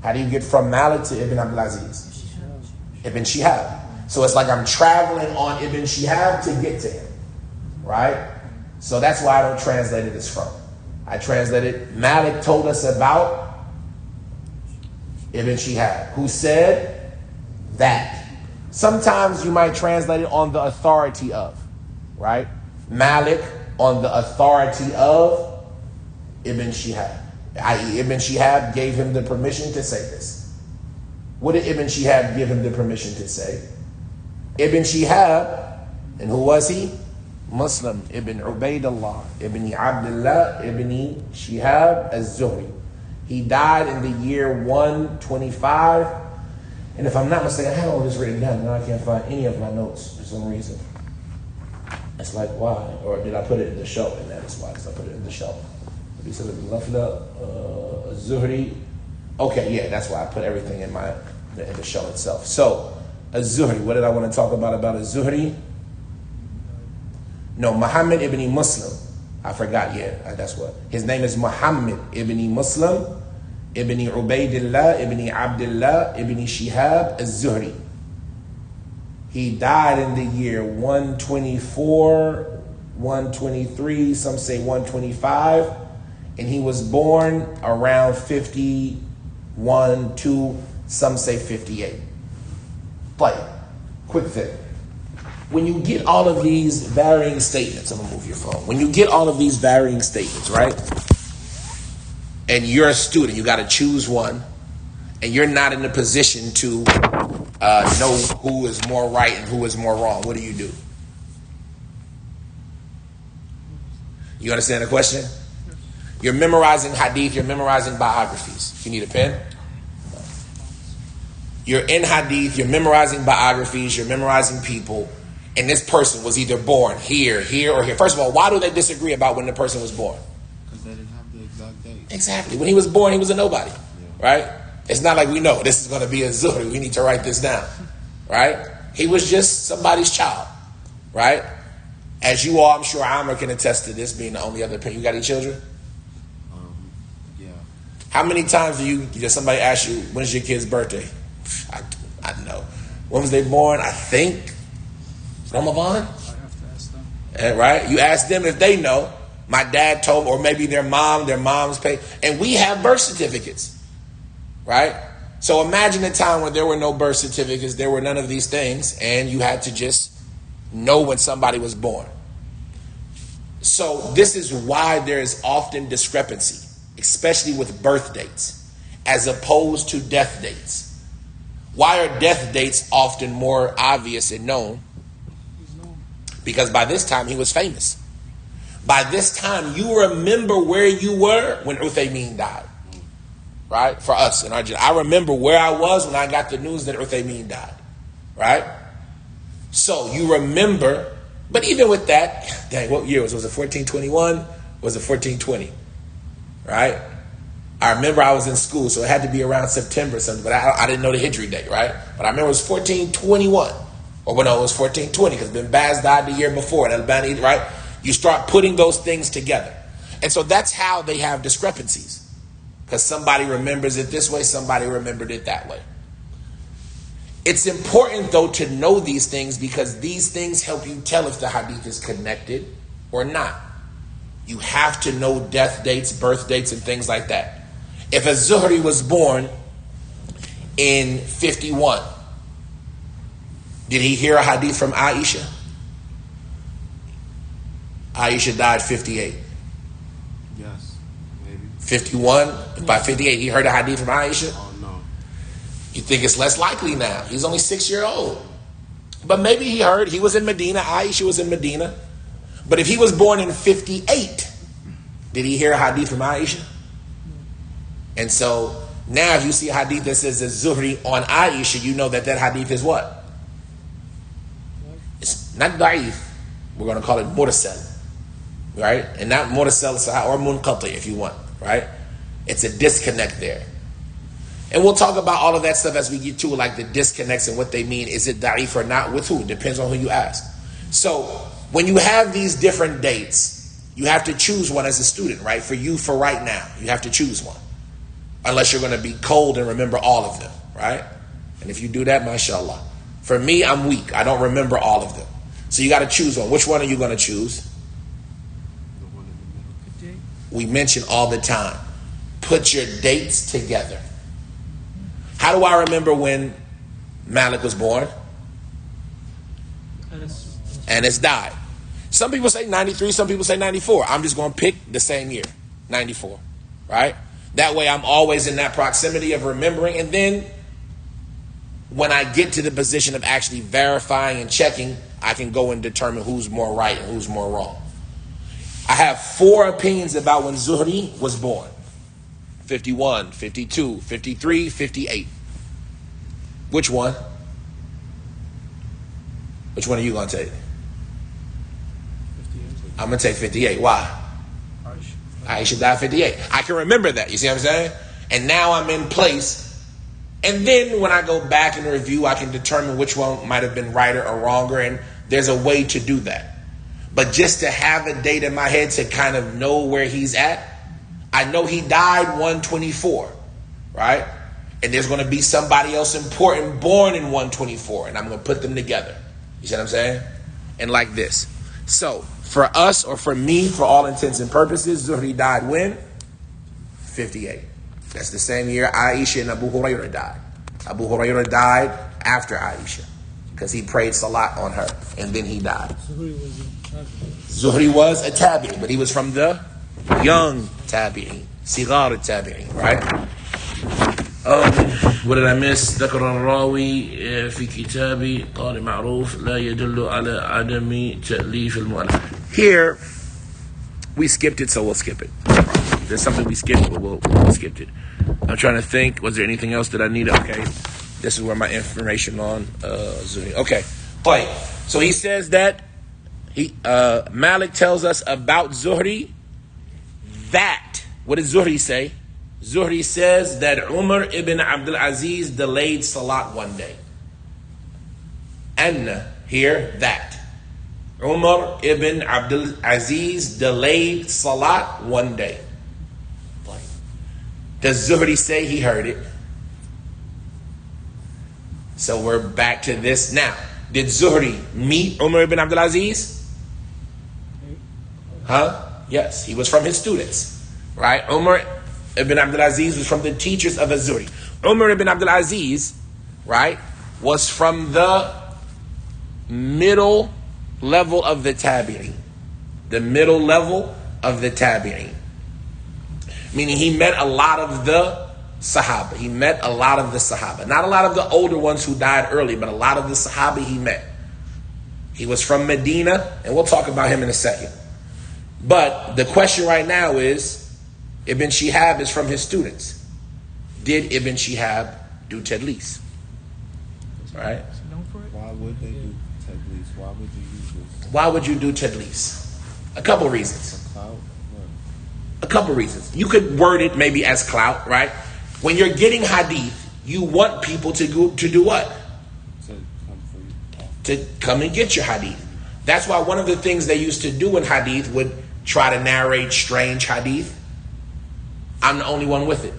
How do you get from Malik to Ibn Abdul Aziz? Ibn Shihab. So it's like I'm traveling on Ibn Shihab to get to him. Right? So that's why I don't translate it as from. I translated Malik told us about Ibn Shihab, who said that. Sometimes you might translate it on the authority of, right? Malik on the authority of Ibn Shihab. I.e. Ibn Shihab gave him the permission to say this. What did Ibn Shihab give him the permission to say? Ibn Shihab, and who was he? Muslim, Ibn Ubaidullah, Ibn Abdullah, Ibn Shihab az-Zuhri. He died in the year 125. And if I'm not mistaken, I had all this written down. Now I can't find any of my notes for some reason. It's like, why? Or did I put it in the show? And that is why. Because I put it in the show. He said, az-Zuhri. Okay, yeah, that's why I put everything in the show itself. So, az-Zuhri. What did I want to talk about az-Zuhri? No, Muhammad ibn Muslim. I forgot, yeah, that's what. His name is Muhammad ibn Muslim, ibn Ubaidillah, ibn Abdullah, ibn Shihab az-Zuhri. He died in the year 124, 123, some say 125, and he was born around 51, 2, some say 58. But, quick thing. When you get all of these varying statements, I'm going to move your phone. When you get all of these varying statements, right? And you're a student, you got to choose one, and you're not in a position to know who is more right and who is more wrong. What do? You understand the question? You're memorizing hadith, you're memorizing biographies. If you need a pen. You're in hadith, you're memorizing biographies, you're memorizing people. And this person was either born here, here, or here. First of all, why do they disagree about when the person was born? Because they didn't have the exact date. Exactly. When he was born, he was a nobody. Yeah. Right? It's not like we know this is going to be a Zuhri. We need to write this down. Right? He was just somebody's child. Right? As you all, I'm sure Amr can attest to this, being the only other parent. You got any children? Yeah. How many times does somebody ask you, when's your kid's birthday? I don't know. When was they born? I think Ramadan? I have to ask them. Right? You ask them if they know. My dad told me, or maybe their mom's pay. And we have birth certificates. Right? So imagine a time when there were no birth certificates, there were none of these things, and you had to just know when somebody was born. So this is why there is often discrepancy, especially with birth dates, as opposed to death dates. Why are death dates often more obvious and known? Because by this time he was famous. By this time you remember where you were when Uthaymin died. Right? For us in Argentina. I remember where I was when I got the news that Uthaymin died. Right? So you remember, but even with that, dang, what year was it? Was it 1421? Was it 1420? Right? I remember I was in school, so it had to be around September or something, but I didn't know the Hijri date, right? But I remember it was 1421. Or no, it was 1420, because Ben Baz died the year before, and Albani, right? You start putting those things together. And so that's how they have discrepancies. Because somebody remembers it this way, somebody remembered it that way. It's important, though, to know these things because these things help you tell if the hadith is connected or not. You have to know death dates, birth dates, and things like that. If a Zuhri was born in 51, did he hear a hadith from Aisha? Aisha died 58. Yes, maybe. 51, by 58, he heard a hadith from Aisha? Oh, no. You think it's less likely now. He's only 6 years old. But maybe he heard, he was in Medina, Aisha was in Medina. But if he was born in 58, did he hear a hadith from Aisha? And so now if you see a hadith that says a Zuhri on Aisha, you know that that hadith is what? It's not da'if. We're going to call it mursal. Right? And not mursal or munqati if you want. Right? It's a disconnect there. And we'll talk about all of that stuff as we get to it, like the disconnects and what they mean. Is it da'if or not? With who? Depends on who you ask. So when you have these different dates, you have to choose one as a student, right? For you, for right now, you have to choose one. Unless you're going to be cold and remember all of them, right? And if you do that, mashallah. For me, I'm weak. I don't remember all of them. So you got to choose one. Which one are you going to choose? The one in the middle. We mention all the time. Put your dates together. How do I remember when Malik was born? Anas died. Some people say 93, some people say 94. I'm just going to pick the same year, 94, right? That way I'm always in that proximity of remembering. And then when I get to the position of actually verifying and checking, I can go and determine who's more right and who's more wrong. I have 4 opinions about when Zuhri was born. 51, 52, 53, 58. Which one? Which one are you going to take? 58. I'm going to take 58. Why? Aisha died 58. I can remember that. You see what I'm saying? And now I'm in place. And then when I go back and review, I can determine which one might have been righter or wronger. And there's a way to do that. But just to have a date in my head to kind of know where he's at, I know he died 124, right? And there's going to be somebody else important born in 124. And I'm going to put them together. You see what I'm saying? And like this. So, for us, or for me, for all intents and purposes, Zuhri died when? 58. That's the same year Aisha and Abu Hurairah died. Abu Hurairah died after Aisha because he prayed salat on her and then he died. Zuhri was a tabi'i, but he was from the young tabi'i, sigar tabi'i, right? What did I miss? ذكر الراوي في كتابي قال معروف لا يدل على عدم تأليف المؤلف. Here we skipped it, so we'll skip it. There's something we skipped, but we'll skip it. I'm trying to think. Was there anything else that I needed? Okay, this is where my information on Zuhri. Okay, play. So he says that Malik tells us about Zuhri that. What did Zuhri say? Zuhri says that Umar ibn Abdul Aziz delayed salat one day. Anna, here, that. Umar ibn Abdul Aziz delayed salat one day. Does Zuhri say he heard it? So we're back to this now. Did Zuhri meet Umar ibn Abdul Aziz? Huh? Yes, he was from his students. Right? Umar ibn Abdul Aziz was from the teachers of Az-Zuhri. Umar ibn Abdul Aziz, right, was from the middle level of the tabi'in. The middle level of the tabi'in. Meaning he met a lot of the Sahaba. He met a lot of the Sahaba. Not a lot of the older ones who died early, but a lot of the Sahaba he met. He was from Medina, and we'll talk about him in a second. But the question right now is, Ibn Shihab is from his students. Did Ibn Shihab do tadlis? Right? Why would they do tadlis? Why would you use this? Why would you do tadlis? A couple reasons. For clout? What? A couple reasons. You could word it maybe as clout, right? When you're getting hadith, you want people to do what? To come for you. To come and get your hadith. That's why one of the things they used to do in hadith would try to narrate strange hadith. I'm the only one with it.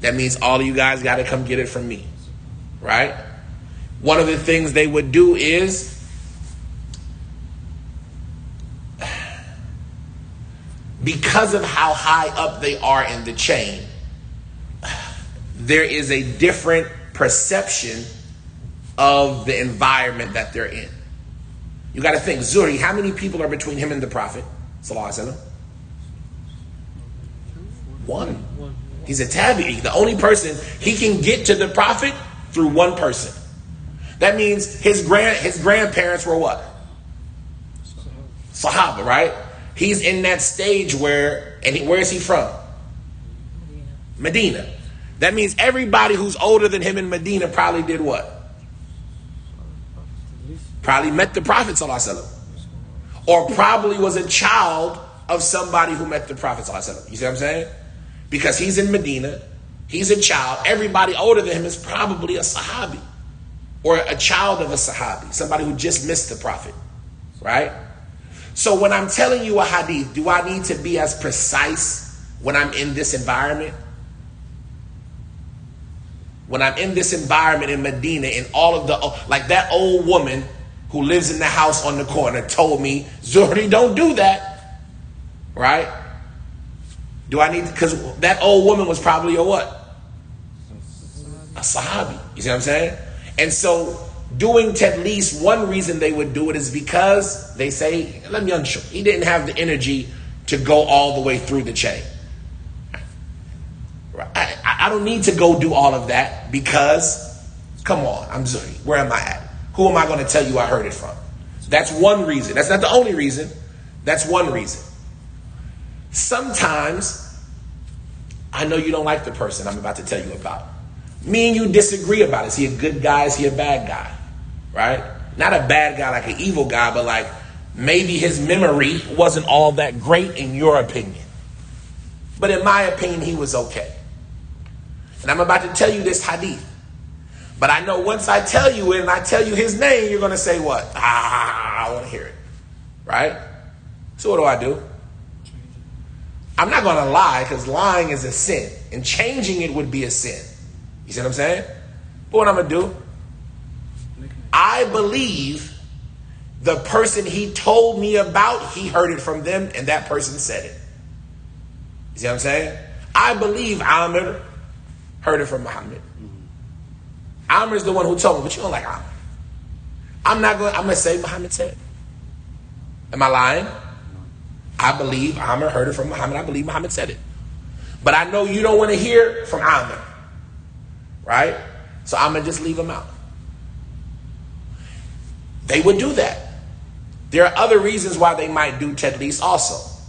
That means all of you guys got to come get it from me, right? One of the things they would do is because of how high up they are in the chain, there is a different perception of the environment that they're in. You got to think, Zuhri, how many people are between him and the Prophet? Sallallahu Alaihi Wasallam? One. He's a tabi'i. The only person he can get to the Prophet through one person. That means his grandparents were what? Sahaba, right? He's in that stage where, where is he from? Medina. That means everybody who's older than him in Medina probably did what? Probably met the Prophet Sallallahu Alaihi Wasallam. Or probably was a child of somebody who met the Prophet Sallallahu Alaihi Wasallam. You see what I'm saying? Because he's in Medina, he's a child. Everybody older than him is probably a Sahabi. Or a child of a Sahabi. Somebody who just missed the Prophet. Right? So when I'm telling you a hadith, do I need to be as precise when I'm in this environment? When I'm in this environment in Medina, in all of the, like that old woman who lives in the house on the corner told me, Zuhri, don't do that. Right? Do I need to, because that old woman was probably a what? A Sahabi. You see what I'm saying? And so doing tadlis, one reason they would do it is because they say, let me unsure. He didn't have the energy to go all the way through the chain. I don't need to go do all of that because, come on, I'm Zuhri. Where am I at? Who am I going to tell you I heard it from? That's one reason. That's not the only reason. That's one reason. Sometimes, I know you don't like the person I'm about to tell you about. Me and you disagree about it. Is he a good guy? Is he a bad guy? Right? Not a bad guy like an evil guy, but like maybe his memory wasn't all that great in your opinion. But in my opinion, he was okay. And I'm about to tell you this hadith. But I know once I tell you it and I tell you his name, you're going to say what? I want to hear it. Right? So what do? I'm not going to lie because lying is a sin. And changing it would be a sin. You see what I'm saying? But what I'm going to do? I believe the person he told me about, he heard it from them and that person said it. You see what I'm saying? I believe Amr heard it from Muhammad. Amr is the one who told me, but you don't like Amr. I'm going to say Muhammad said it. Am I lying? I believe Amr heard it from Muhammad. I believe Muhammad said it. But I know you don't want to hear from Amr. Right? So I'm going to just leave him out. They would do that. There are other reasons why they might do tadlis also.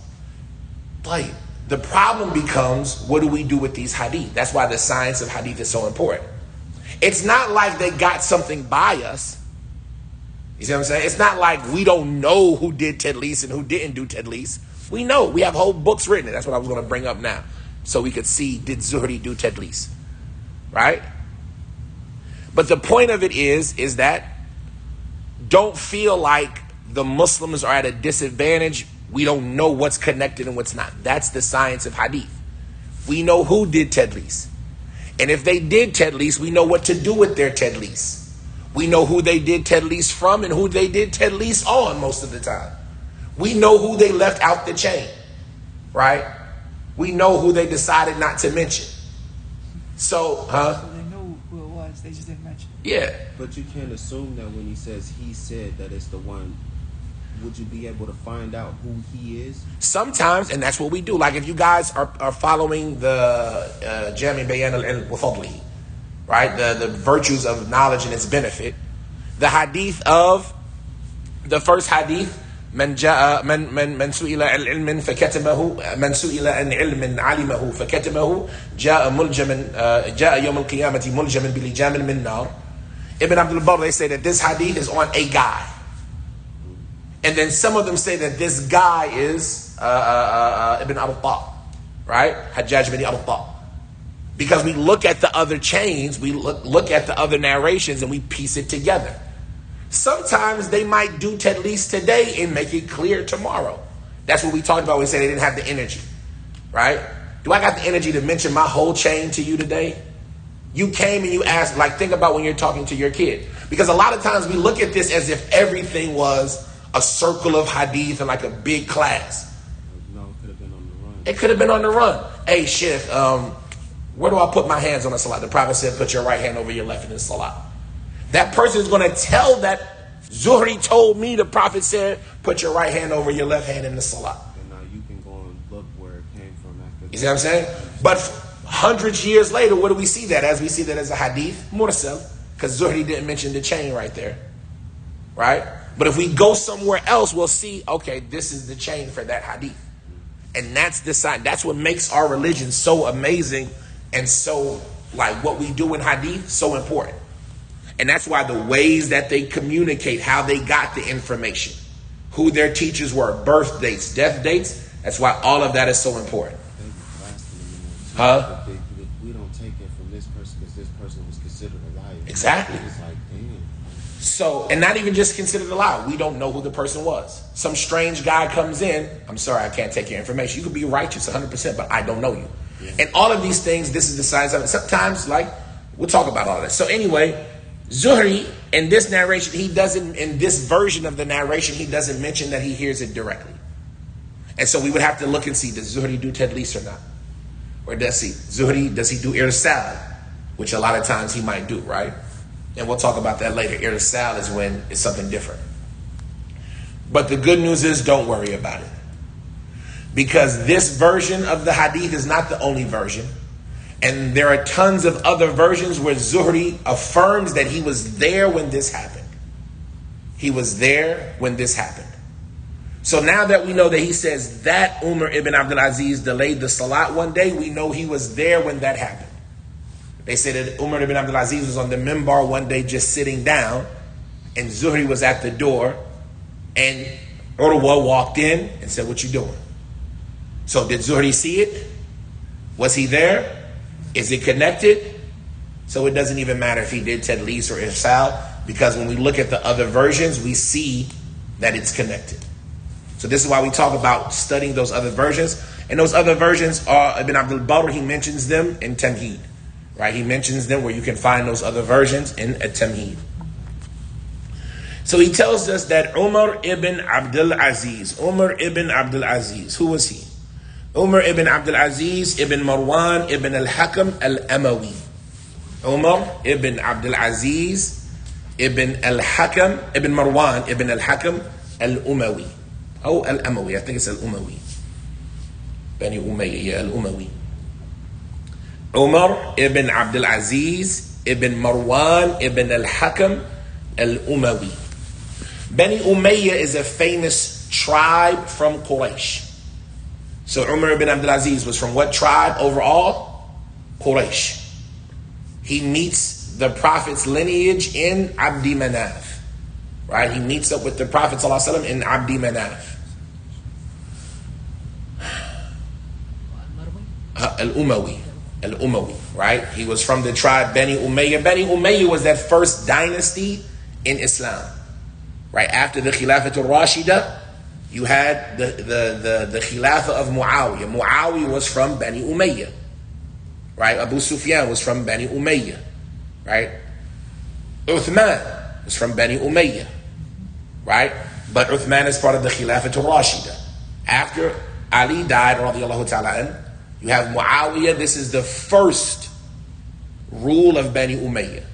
But the problem becomes, what do we do with these hadith? That's why the science of hadith is so important. It's not like they got something by us. You see what I'm saying? It's not like we don't know who did tadlis and who didn't do tadlis. We know. We have whole books written. That's what I was going to bring up now. So we could see, did Zuhri do tadlis? Right? But the point of it is that don't feel like the Muslims are at a disadvantage. We don't know what's connected and what's not. That's the science of hadith. We know who did tadlis. And if they did tadlis, we know what to do with their tadlis. We know who they did tadlis from and who they did tadlis on most of the time. We know who they left out the chain. Right? We know who they decided not to mention. So, So they know who it was, they just didn't mention it. Yeah. But you can't assume that when he says he said that it's the one. Would you be able to find out who he is? Sometimes, and that's what we do. Like if you guys are following the Jami Bayan al-Ilm wa Fadlihi, right? The virtues of knowledge and its benefit. The hadith of, the first hadith, من سئل عن علم فكتمه من سئل عن علم علمه فكتمه جاء يوم القيامة ملجما بلجام من نار. Ibn Abdul Barr, they say that this hadith is on a guy. And then some of them say that this guy is Ibn Arta, right? Hajjaj bin Arta. Because we look at the other chains, we look at the other narrations and we piece it together. Sometimes they might do tadlis today and make it clear tomorrow. That's what we talked about when we said they didn't have the energy, right? Do I got the energy to mention my whole chain to you today? You came and you asked, like, think about when you're talking to your kid. Because a lot of times we look at this as if everything was a circle of hadith and like a big class. No, it could have been on the run. It could have been on the run. Hey, Sheikh, where do I put my hands on the salat? The Prophet said, put your right hand over your left in the salat. That person is going to tell that Zuhri told me the Prophet said, put your right hand over your left hand in the salat. And now you can go and look where it came from after that. You see what I'm saying? But hundreds of years later, what do we see that as? We see that as a hadith mursal, because Zuhri didn't mention the chain right there. Right? But if we go somewhere else, we'll see, okay, this is the chain for that hadith. And that's the sign. That's what makes our religion so amazing and so, like, what we do in hadith, so important. And that's why the ways that they communicate, how they got the information, who their teachers were, birth dates, death dates, that's why all of that is so important. Huh? We don't take it from this person because this person was considered a liar. Exactly. It's like, damn. So, and not even just considered a lie. We don't know who the person was. Some strange guy comes in. I'm sorry, I can't take your information. You could be righteous 100%, but I don't know you. Yeah. And all of these things, this is the signs of it. Sometimes, like, we'll talk about all of that. So anyway, Zuhri, in this narration, he doesn't, in this version of the narration, he doesn't mention that he hears it directly. And so we would have to look and see, does Zuhri do tadlis or not? Or does he do irsal, which a lot of times he might do, right? And we'll talk about that later. Irsal is when it's something different. But the good news is, don't worry about it. Because this version of the hadith is not the only version. And there are tons of other versions where Zuhri affirms that he was there when this happened. He was there when this happened. So now that we know that he says that Umar ibn Abdul Aziz delayed the salat one day, we know he was there when that happened. They say that Umar ibn Abdul Aziz was on the minbar one day just sitting down, and Zuhri was at the door, and Urwa walked in and said, what you doing? So did Zuhri see it? Was he there? Is it connected? So it doesn't even matter if he did tadlis or irsal, because when we look at the other versions, we see that it's connected. So this is why we talk about studying those other versions. And those other versions are, Ibn Abdul Barr, he mentions them in Tamheed. Right? He mentions them where you can find those other versions in a Tamheed. So he tells us that Umar ibn Abdul Aziz. Umar ibn Abdul Aziz. Who was he? Umar ibn Abdul Aziz ibn Marwan ibn al-Hakam al-Amawi. Umar ibn Abdul Aziz ibn al-Hakam ibn Marwan ibn al-Hakam al-Umawi. Oh, al-Amawi. I think it's al-Umawi. Bani Umayyah, yeah, al-Umawi. Umar ibn Abdul Aziz ibn Marwan ibn al-Hakam al-Umawi. Bani Umayyah is a famous tribe from Quraysh. So Umar ibn Abdul Aziz was from what tribe overall? Quraysh. He meets the Prophet's lineage in Abdi Manaf. Right? He meets up with the Prophet ﷺ in Abdi Manaf. Al-Umawi. Al-Umawi, right? He was from the tribe Bani Umayyah. Bani Umayyah was that first dynasty in Islam. Right? After the Khilafah al-Rashida, you had the Khilafah of Muawiyah. Muawiyah was from Bani Umayyah. Right? Abu Sufyan was from Bani Umayyah. Right? Uthman was from Bani Umayyah. Right? But Uthman is part of the Khilafah al-Rashida. After Ali died, radiallahu ta'ala anhu, you have Muawiyah. This is the first rule of Bani Umayyah.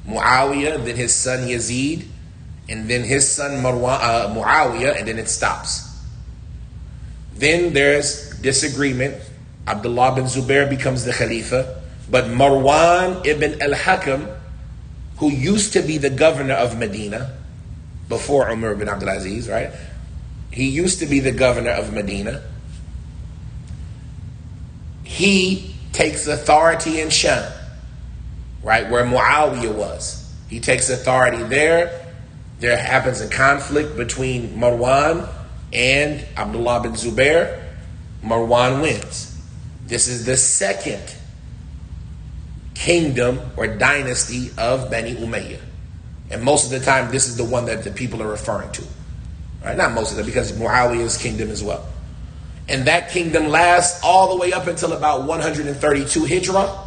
Muawiyah, then his son Yazid, and then his son Muawiyah, and then it stops. Then there's disagreement. Abdullah bin Zubair becomes the Khalifa, but Marwan ibn al-Hakam, who used to be the governor of Medina before Umar ibn Abdul Aziz, right? He used to be the governor of Medina. He takes authority in Sham, right, where Muawiyah was. He takes authority there. There happens a conflict between Marwan and Abdullah bin Zubair. Marwan wins. This is the second kingdom or dynasty of Bani Umayyah. And most of the time, this is the one that the people are referring to. Right? Not most of them, because Muawiyah's kingdom as well. And that kingdom lasts all the way up until about 132 Hijrah,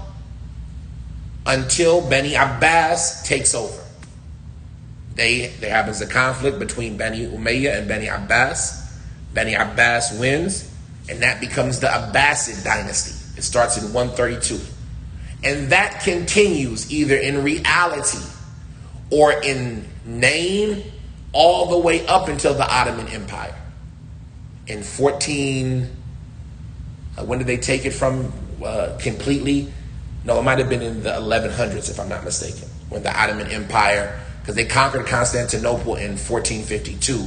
until Bani Abbas takes over. There happens a conflict between Bani Umayyah and Bani Abbas. Bani Abbas wins, and that becomes the Abbasid dynasty. It starts in 132. And that continues either in reality or in name all the way up until the Ottoman Empire. In 14, when did they take it from completely? No, it might have been in the 1100s, if I'm not mistaken, when the Ottoman Empire, because they conquered Constantinople in 1452.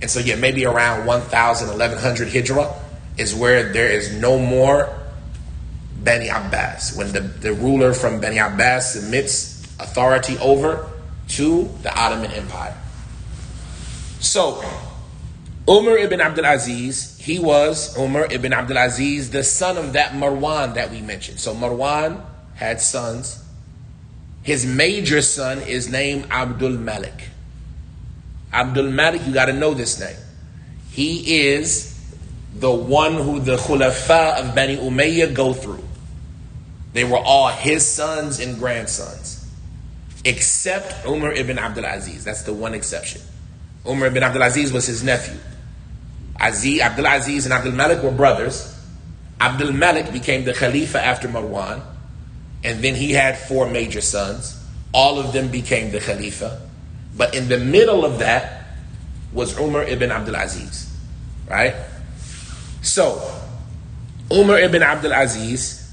And so, yeah, maybe around 1000, 1100 Hijrah is where there is no more Bani Abbas, when the ruler from Bani Abbas submits authority over to the Ottoman Empire. So, Umar ibn Abdul Aziz, he was Umar ibn Abdul Aziz, the son of that Marwan that we mentioned. So Marwan had sons. His major son is named Abdul Malik. Abdul Malik, you got to know this name. He is the one who the Khulafa of Bani Umayyah go through. They were all his sons and grandsons, except Umar ibn Abdul Aziz. That's the one exception. Umar ibn Abdul Aziz was his nephew. Abdul Aziz and Abdul Malik were brothers. Abdul Malik became the Khalifa after Marwan, and then he had 4 major sons. All of them became the Khalifa. But in the middle of that was Umar ibn Abdul Aziz, right? So, Umar ibn Abdul Aziz,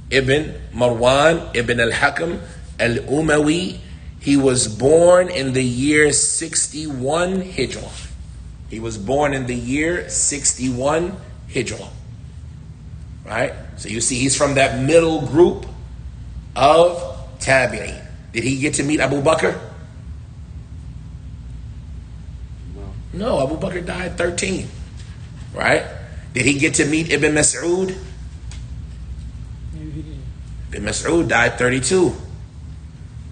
ibn Marwan, ibn al-Hakam, al-Umawi, he was born in the year 61 Hijrah. He was born in the year 61 Hijrah. Right? So you see, he's from that middle group of Tabi'in. Did he get to meet Abu Bakr? No, Abu Bakr died 13. Right? Did he get to meet Ibn Mas'ud? Ibn Mas'ud died 32. You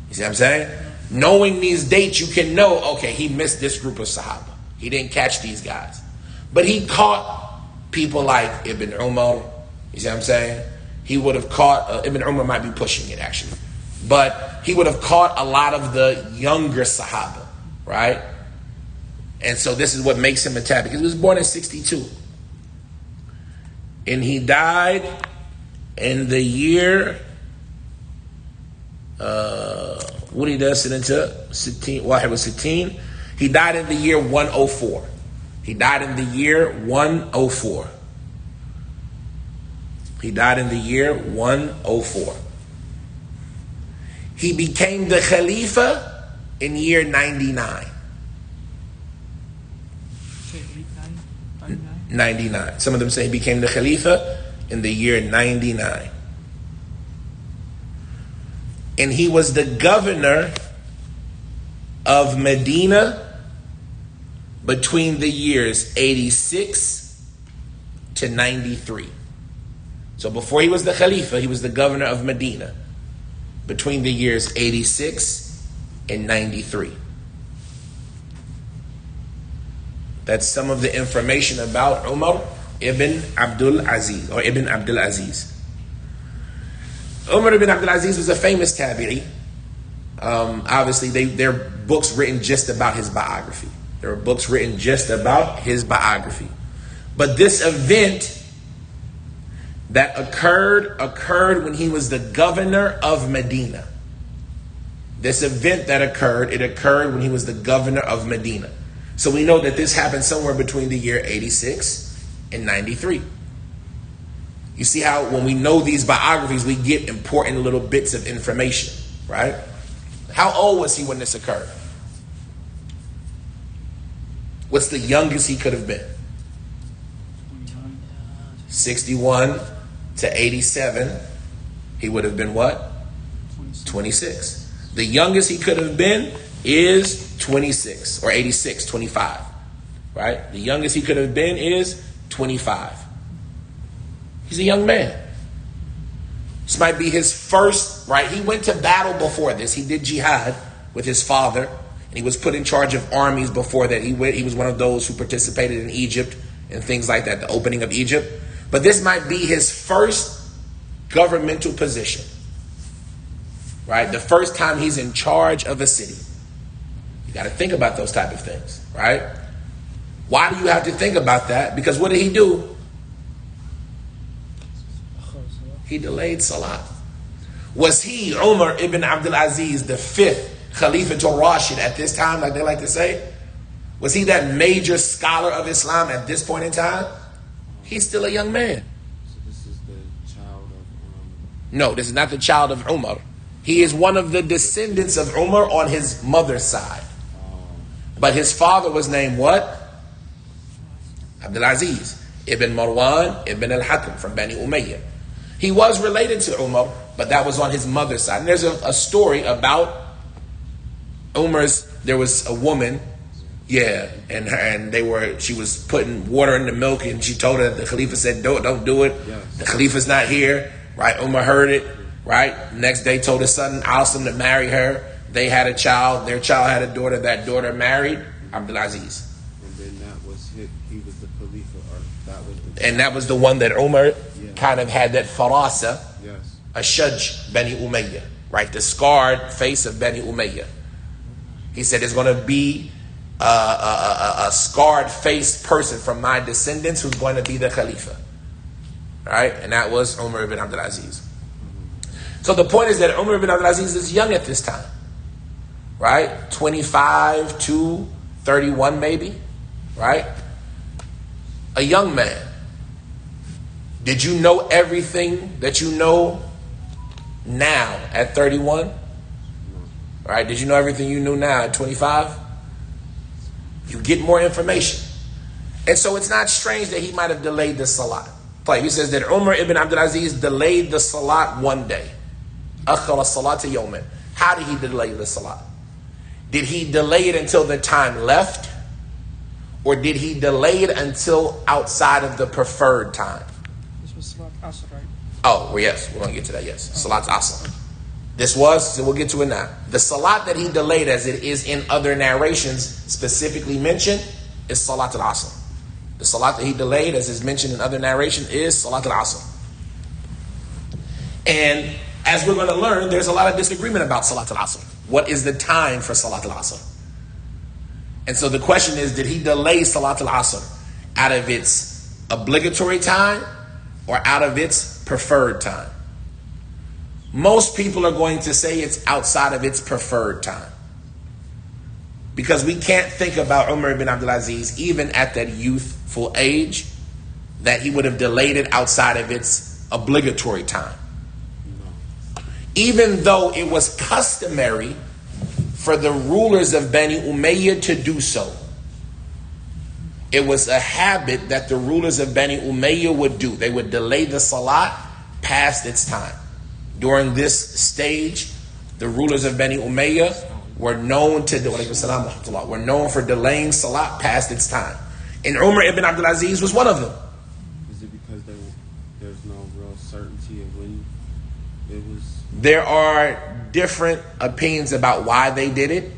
see what I'm saying? Knowing these dates, you can know, okay, he missed this group of Sahaba. He didn't catch these guys. But he caught people like Ibn Umar. You see what I'm saying? He would have caught, Ibn Umar might be pushing it actually. But he would have caught a lot of the younger Sahaba, right? And so this is what makes him a tabi, because he was born in 62. And he died in the year, what he does, Wahid was 16. He died in the year 104. He died in the year 104. He died in the year 104. He became the Khalifa in year 99. 99. Some of them say he became the Khalifa in the year 99. And he was the governor of Medina between the years 86 to 93. So before he was the Khalifa, he was the governor of Medina between the years 86 and 93. That's some of the information about Umar ibn Abdul Aziz, or Ibn Abdul Aziz. Umar ibn Abdul Aziz was a famous tabi'i. Obviously, there are books written just about his biography. There are books written just about his biography. But this event that occurred when he was the governor of Medina. This event that occurred when he was the governor of Medina. So we know that this happened somewhere between the year 86 and 93. You see how when we know these biographies, we get important little bits of information, right? How old was he when this occurred? What's the youngest he could have been? 61 to 87. He would have been what? 26. The youngest he could have been is 26 or 86, 25. Right? The youngest he could have been is 25. He's a young man. This might be his first, right? He went to battle before this. He did jihad with his father, and he was put in charge of armies before that. He was one of those who participated in Egypt and things like that, the opening of Egypt. But this might be his first governmental position, right? The first time he's in charge of a city. You got to think about those type of things, right? Why do you have to think about that? Because what did he do? He delayed Salat. Was he, Umar ibn Abdul Aziz, the fifth Khalifatul Rashid at this time, like they like to say? Was he that major scholar of Islam at this point in time? He's still a young man. So this is the child of No, this is not the child of Umar. He is one of the descendants of Umar on his mother's side. But his father was named what? Abdul Aziz ibn Marwan ibn al-Hakam from Bani Umayyah. He was related to Umar, but that was on his mother's side. And there's a story about Umar's, there was a woman, she was putting water in the milk, and she told her, the Khalifa said, don't do it. Yes. The Khalifa's not here, right? Umar heard it, right? Next day told his son Asim to marry her. They had a child, their child had a daughter, that daughter married Abdul Aziz. And then that was he was the Khalifa, or that was the... And that was the one that Umar kind of had that farasa, Ashaj Bani Umayyah, right? The scarred face of Bani Umayyah. He said, there's going to be a scarred faced person from my descendants who's going to be the Khalifa, right? And that was Umar ibn Abdul Aziz. So the point is that Umar ibn Abdul Aziz is young at this time, right? 25 to 31 maybe, right? A young man. Did you know everything that you know now at 31? Right? Did you know everything you knew now at 25? You get more information. And so it's not strange that he might have delayed the Salat. Like he says that Umar ibn Abdul Aziz delayed the Salat one day. Akhara Salata yawman. How did he delay the Salat? Did he delay it until the time left? Or did he delay it until outside of the preferred time? This was Salat Asr, right? Oh, well, yes, we're going to get to that, yes. Salat Asr. So we'll get to it now. The Salat that he delayed, as it is in other narrations specifically mentioned, is Salat al-Asr. The Salat that he delayed, as is mentioned in other narrations, is Salat al-Asr. And as we're going to learn, there's a lot of disagreement about Salat al-Asr. What is the time for Salat al-Asr? And so the question is, did he delay Salat al-Asr out of its obligatory time or out of its preferred time? Most people are going to say it's outside of its preferred time. Because we can't think about Umar ibn Abdul Aziz, even at that youthful age, that he would have delayed it outside of its obligatory time. Even though it was customary for the rulers of Bani Umayyah to do so. It was a habit that the rulers of Bani Umayyah would do. They would delay the Salat past its time. During this stage, the rulers of Bani Umayyah were known for delaying Salat past its time. And Umar ibn Abdul Aziz was one of them. Is it because there's no real certainty of when it was? There are different opinions about why they did it.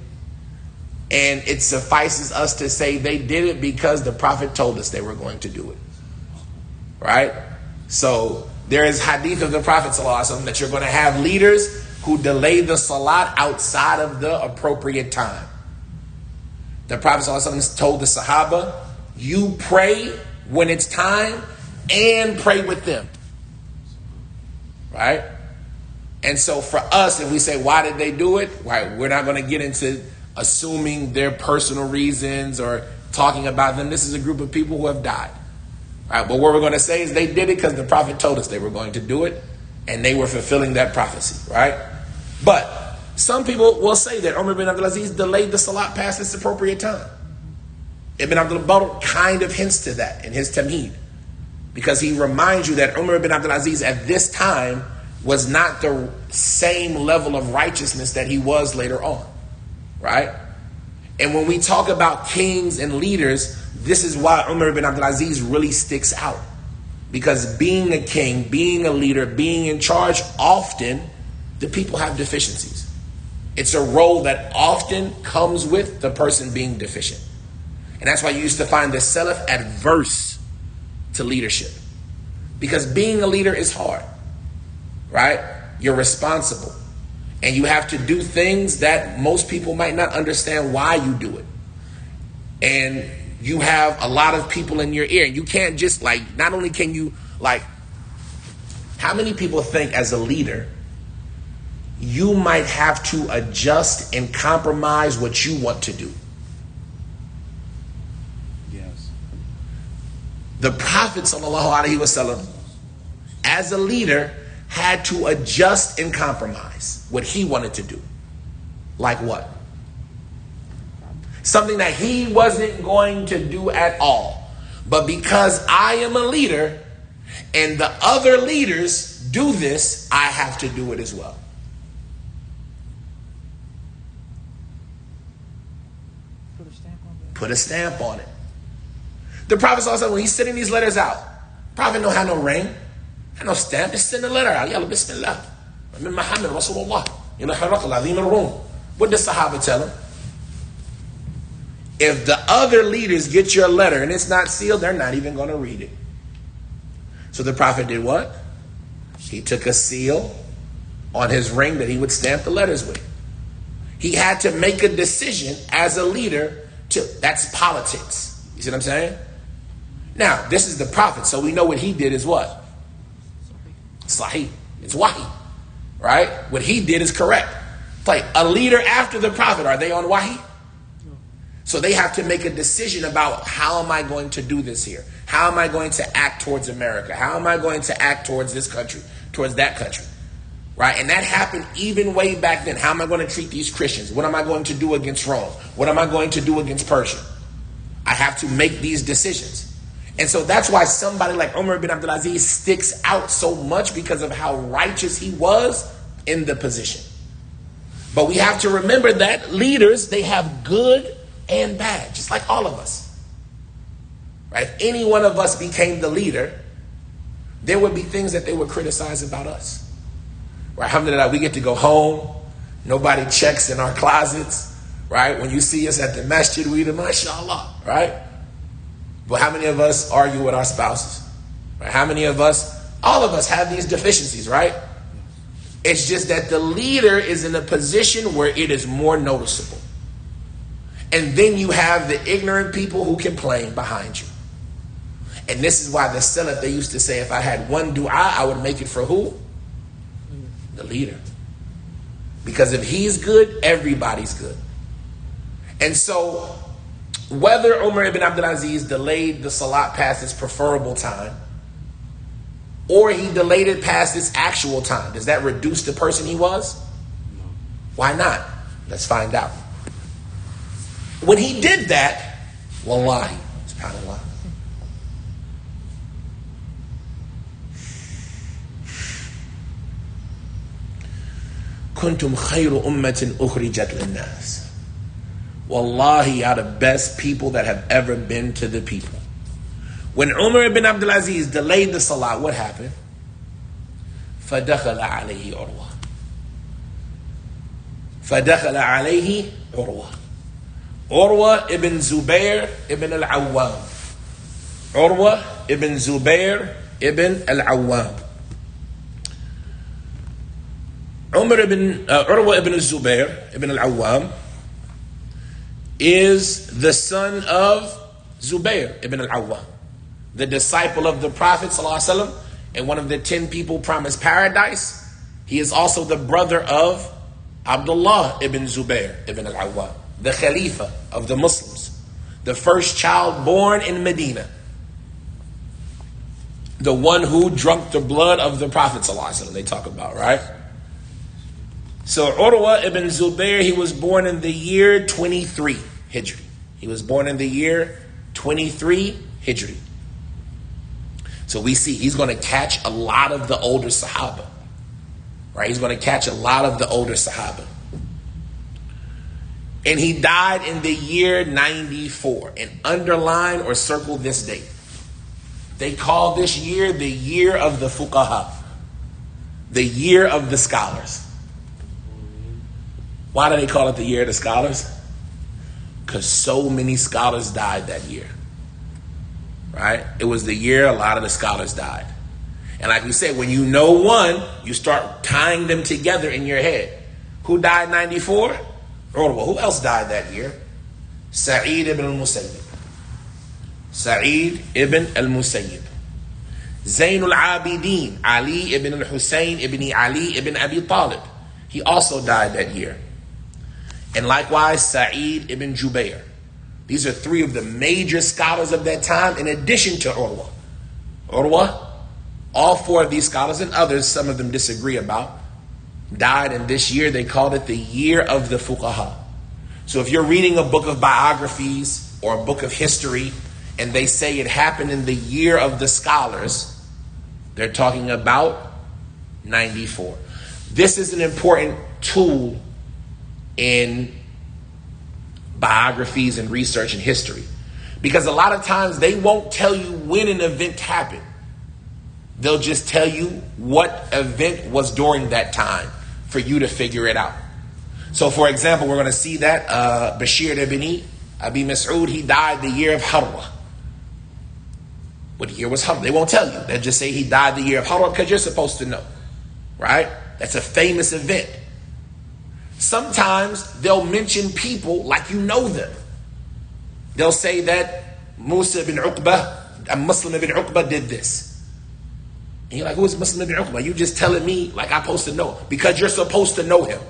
And it suffices us to say they did it because the Prophet told us they were going to do it. Right? So there is hadith of the Prophet ﷺ that you're going to have leaders who delay the Salat outside of the appropriate time. The Prophet ﷺ told the Sahaba, you pray when it's time and pray with them. Right? And so for us, if we say, why did they do it? Right, we're not going to get into assuming their personal reasons or talking about them. This is a group of people who have died. Right, but what we're going to say is they did it because the Prophet told us they were going to do it, and they were fulfilling that prophecy, right? But some people will say that Umar ibn Abdul Aziz delayed the Salat past its appropriate time. Ibn Abdul Barr kind of hints to that in his Tamheed, because he reminds you that Umar ibn Abdul Aziz at this time was not the same level of righteousness that he was later on, right? And when we talk about kings and leaders, this is why Umar ibn Abdul Aziz really sticks out. Because being a king, being a leader, being in charge, often the people have deficiencies. It's a role that often comes with the person being deficient. And that's why you used to find the Salaf adverse to leadership. Because being a leader is hard, right? You're responsible. And you have to do things that most people might not understand why you do it. And you have a lot of people in your ear. And you can't just not only can you how many people think as a leader, you might have to adjust and compromise what you want to do? Yes. The Prophet ﷺ, as a leader, had to adjust and compromise what he wanted to do. Like what? Something that he wasn't going to do at all. But because I am a leader and the other leaders do this, I have to do it as well. Put a stamp on it. The Prophet ﷺ, when he's sending these letters out, Prophet don't have no ring, had no stamp, just send the letter out. Yalla, bismillah. Min Muhammad, Rasulullah. What does Sahaba tell him? If the other leaders get your letter and it's not sealed, they're not even going to read it. So the Prophet did what? He took a seal on his ring that he would stamp the letters with. He had to make a decision as a leader that's politics. You see what I'm saying? Now, this is the Prophet, so we know what he did is what? Sahih. It's wahi. Right? What he did is correct. Like a leader after the Prophet, are they on wahi? So they have to make a decision about, how am I going to do this here? How am I going to act towards America? How am I going to act towards this country, towards that country? Right? And that happened even way back then. How am I going to treat these Christians? What am I going to do against Rome? What am I going to do against Persia? I have to make these decisions. And so that's why somebody like Umar bin Abdulaziz sticks out so much, because of how righteous he was in the position. But we have to remember that leaders, they have good and bad, just like all of us. Right? If any one of us became the leader, there would be things that they would criticize about us. Right? Alhamdulillah, we get to go home. Nobody checks in our closets. Right? When you see us at the masjid, we do mashallah. Right? But how many of us argue with our spouses? Right? How many of us, all of us have these deficiencies, right? It's just that the leader is in a position where it is more noticeable. And then you have the ignorant people who complain behind you. And this is why the Salaf, they used to say, if I had one dua, I would make it for who? The leader. Because if he's good, everybody's good. And so, whether Umar ibn Abdulaziz delayed the salat past its preferable time, or he delayed it past its actual time, does that reduce the person he was? No. Why not? Let's find out. When he did that, wallahi, subhanallah, kuntum khayru ummatin ukhrijat linnas. Wallahi, are the best people that have ever been to the people. When Umar ibn Abdulaziz delayed the salah, what happened? فَدَخَلَ عَلَيْهِ عُرْوَةٌ فَدَخَلَ عَلَيْهِ عُرْوَةٌ Urwa ibn Zubair ibn al-Awwam. Urwa ibn Zubair ibn al-Awwam. Urwa ibn Zubair ibn al-Awwam is the son of Zubair ibn al-Awwam, the disciple of the Prophet ﷺ and one of the 10 people promised paradise. He is also the brother of Abdullah ibn Zubair ibn al-Awwam, the Khalifa of the Muslims, the first child born in Medina, the one who drunk the blood of the Prophet ﷺ, they talk about, right? So Urwa ibn Zubair, he was born in the year 23 Hijri. He was born in the year 23 Hijri. So we see he's going to catch a lot of the older Sahaba. Right? He's going to catch a lot of the older Sahaba. And he died in the year 94. And underline or circle this date. They call this year the year of the fuqaha. The year of the scholars. Why do they call it the year of the scholars? Because so many scholars died that year. right? It was the year a lot of the scholars died. And like we said, when you know one, you start tying them together in your head. Who died 94? Urwa. Who else died that year? Sa'id ibn al-Musayyib. Sa'id ibn al-Musayyib. Zayn al-Abidin, Ali ibn al-Husayn ibn Ali ibn Abi Talib. He also died that year. And likewise, Sa'id ibn Jubair. These are three of the major scholars of that time, in addition to Urwa. Urwa, all four of these scholars and others, some of them disagree about, died in this year. They called it the year of the fuqaha. So if you're reading a book of biographies or a book of history, and they say it happened in the year of the scholars, they're talking about 94. This is an important tool in biographies and research and history, because a lot of times they won't tell you when an event happened. They'll just tell you what event was during that time for you to figure it out. So for example, we're going to see that Bashir ibn Abi Mas'ud, he died the year of Harwa. What year was Harwa? They won't tell you. They'll just say he died the year of Harwa, because you're supposed to know, right? That's a famous event. Sometimes they'll mention people like you know them. They'll say that Musa ibn Uqba, Muslim ibn Uqba did this. And you're like, who is Muslim ibn Uqba? You just telling me like I'm supposed to know, because you're supposed to know him,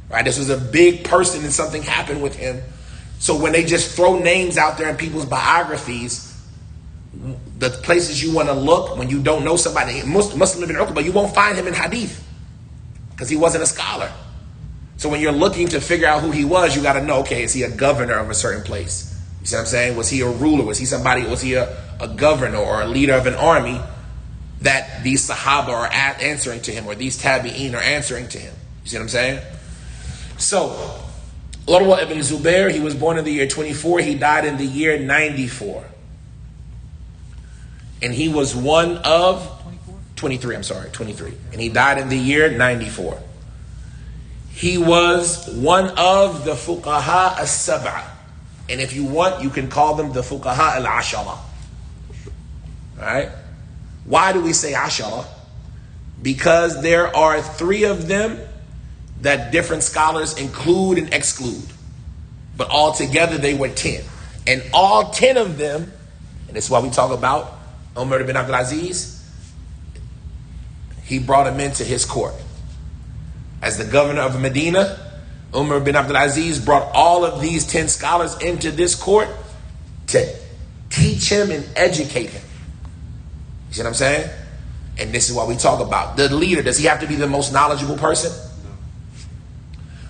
right? This was a big person and something happened with him. So when they just throw names out there in people's biographies, the places you want to look when you don't know somebody, Muslim ibn Uqba, you won't find him in hadith because he wasn't a scholar. So when you're looking to figure out who he was, you got to know, okay, is he a governor of a certain place? You see what I'm saying? Was he a ruler? Was he a governor or a leader of an army that these Sahaba are answering to him, or these Tabi'een are answering to him? You see what I'm saying? So, Urwa ibn Zubair, he was born in the year 24. He died in the year 94. And he was one of 23. And he died in the year 94. He was one of the fuqaha as-sab'a. And if you want, you can call them the fuqaha al-ashara. Alright? Why do we say ashara? Because there are three of them that different scholars include and exclude. But altogether they were 10. And all 10 of them, and this is why we talk about Umar ibn Abdul Aziz, he brought him into his court. As the governor of Medina, Umar bin Abdul Aziz brought all of these 10 scholars into this court to teach him and educate him. You see what I'm saying? And this is what we talk about. The leader, does he have to be the most knowledgeable person? No.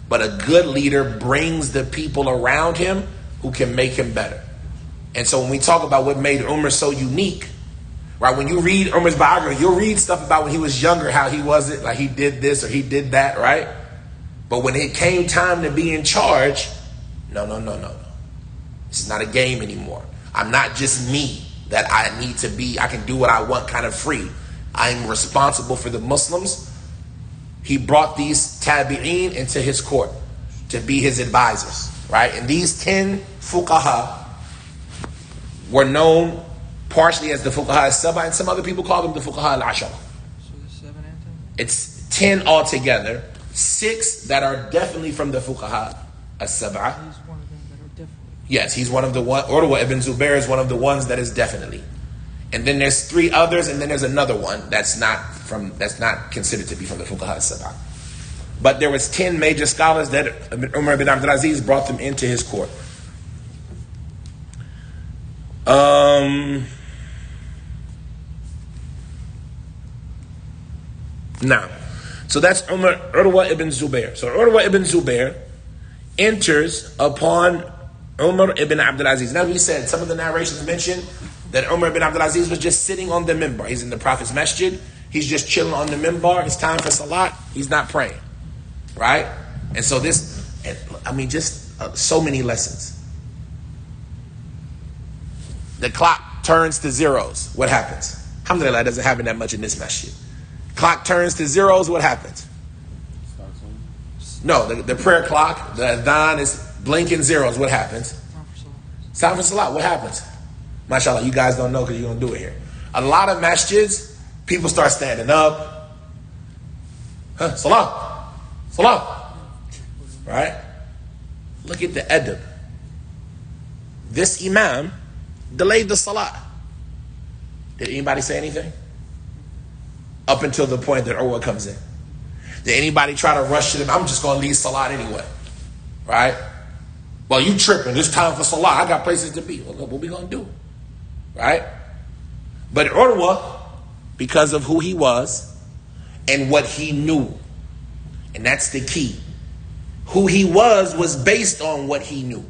But a good leader brings the people around him who can make him better. And so when we talk about what made Umar so unique, right? When you read Umar's biography, you'll read stuff about when he was younger, how he wasn't, like he did this or he did that, right? But when it came time to be in charge, no. This is not a game anymore. I'm not just me that I need to be, I can do what I want kind of free. I'm responsible for the Muslims. He brought these tabi'een into his court to be his advisors, right? And these 10 fuqaha were known partially as the fuqaha as-sab'a, and some other people call them the fuqaha al-ashara. So there's 7 and 10? It's 10 altogether. 6 that are definitely from the fuqaha as-sab'a. He's one of them that are definitely. Yes, he's one of the one. Urwa ibn Zubair is one of the ones that is definitely. And then there's 3 others, and then there's another one that's not considered to be from the fuqaha as-sab'a. But there was 10 major scholars that Umar ibn Abdul Aziz brought them into his court. Now, so that's Urwa ibn Zubair. So Urwa ibn Zubair enters upon Umar ibn Abdul Aziz. Now we said, some of the narrations mention that Umar ibn Abdul Aziz was just sitting on the minbar. He's in the Prophet's masjid. He's just chilling on the minbar. It's time for salat. He's not praying. Right? And so so many lessons. The clock turns to zeros. What happens? Alhamdulillah, it doesn't happen that much in this masjid. Clock turns to zeros. What happens? No, the prayer clock, the adhan is blinking zeros. What happens? It's time for salat. What happens? Mashallah, you guys don't know because you're going to do it here. A lot of masjids, people start standing up. Salah. Salah. Right? Look at the adab. This imam delayed the salah. Did anybody say anything? Up until the point that Urwa comes in. Did anybody try to rush to them? I'm just going to leave salat anyway. Right? Well, you tripping. It's time for salah. I got places to be. Well, what we going to do? Right? But Urwa, because of who he was and what he knew, and that's the key. Who he was based on what he knew.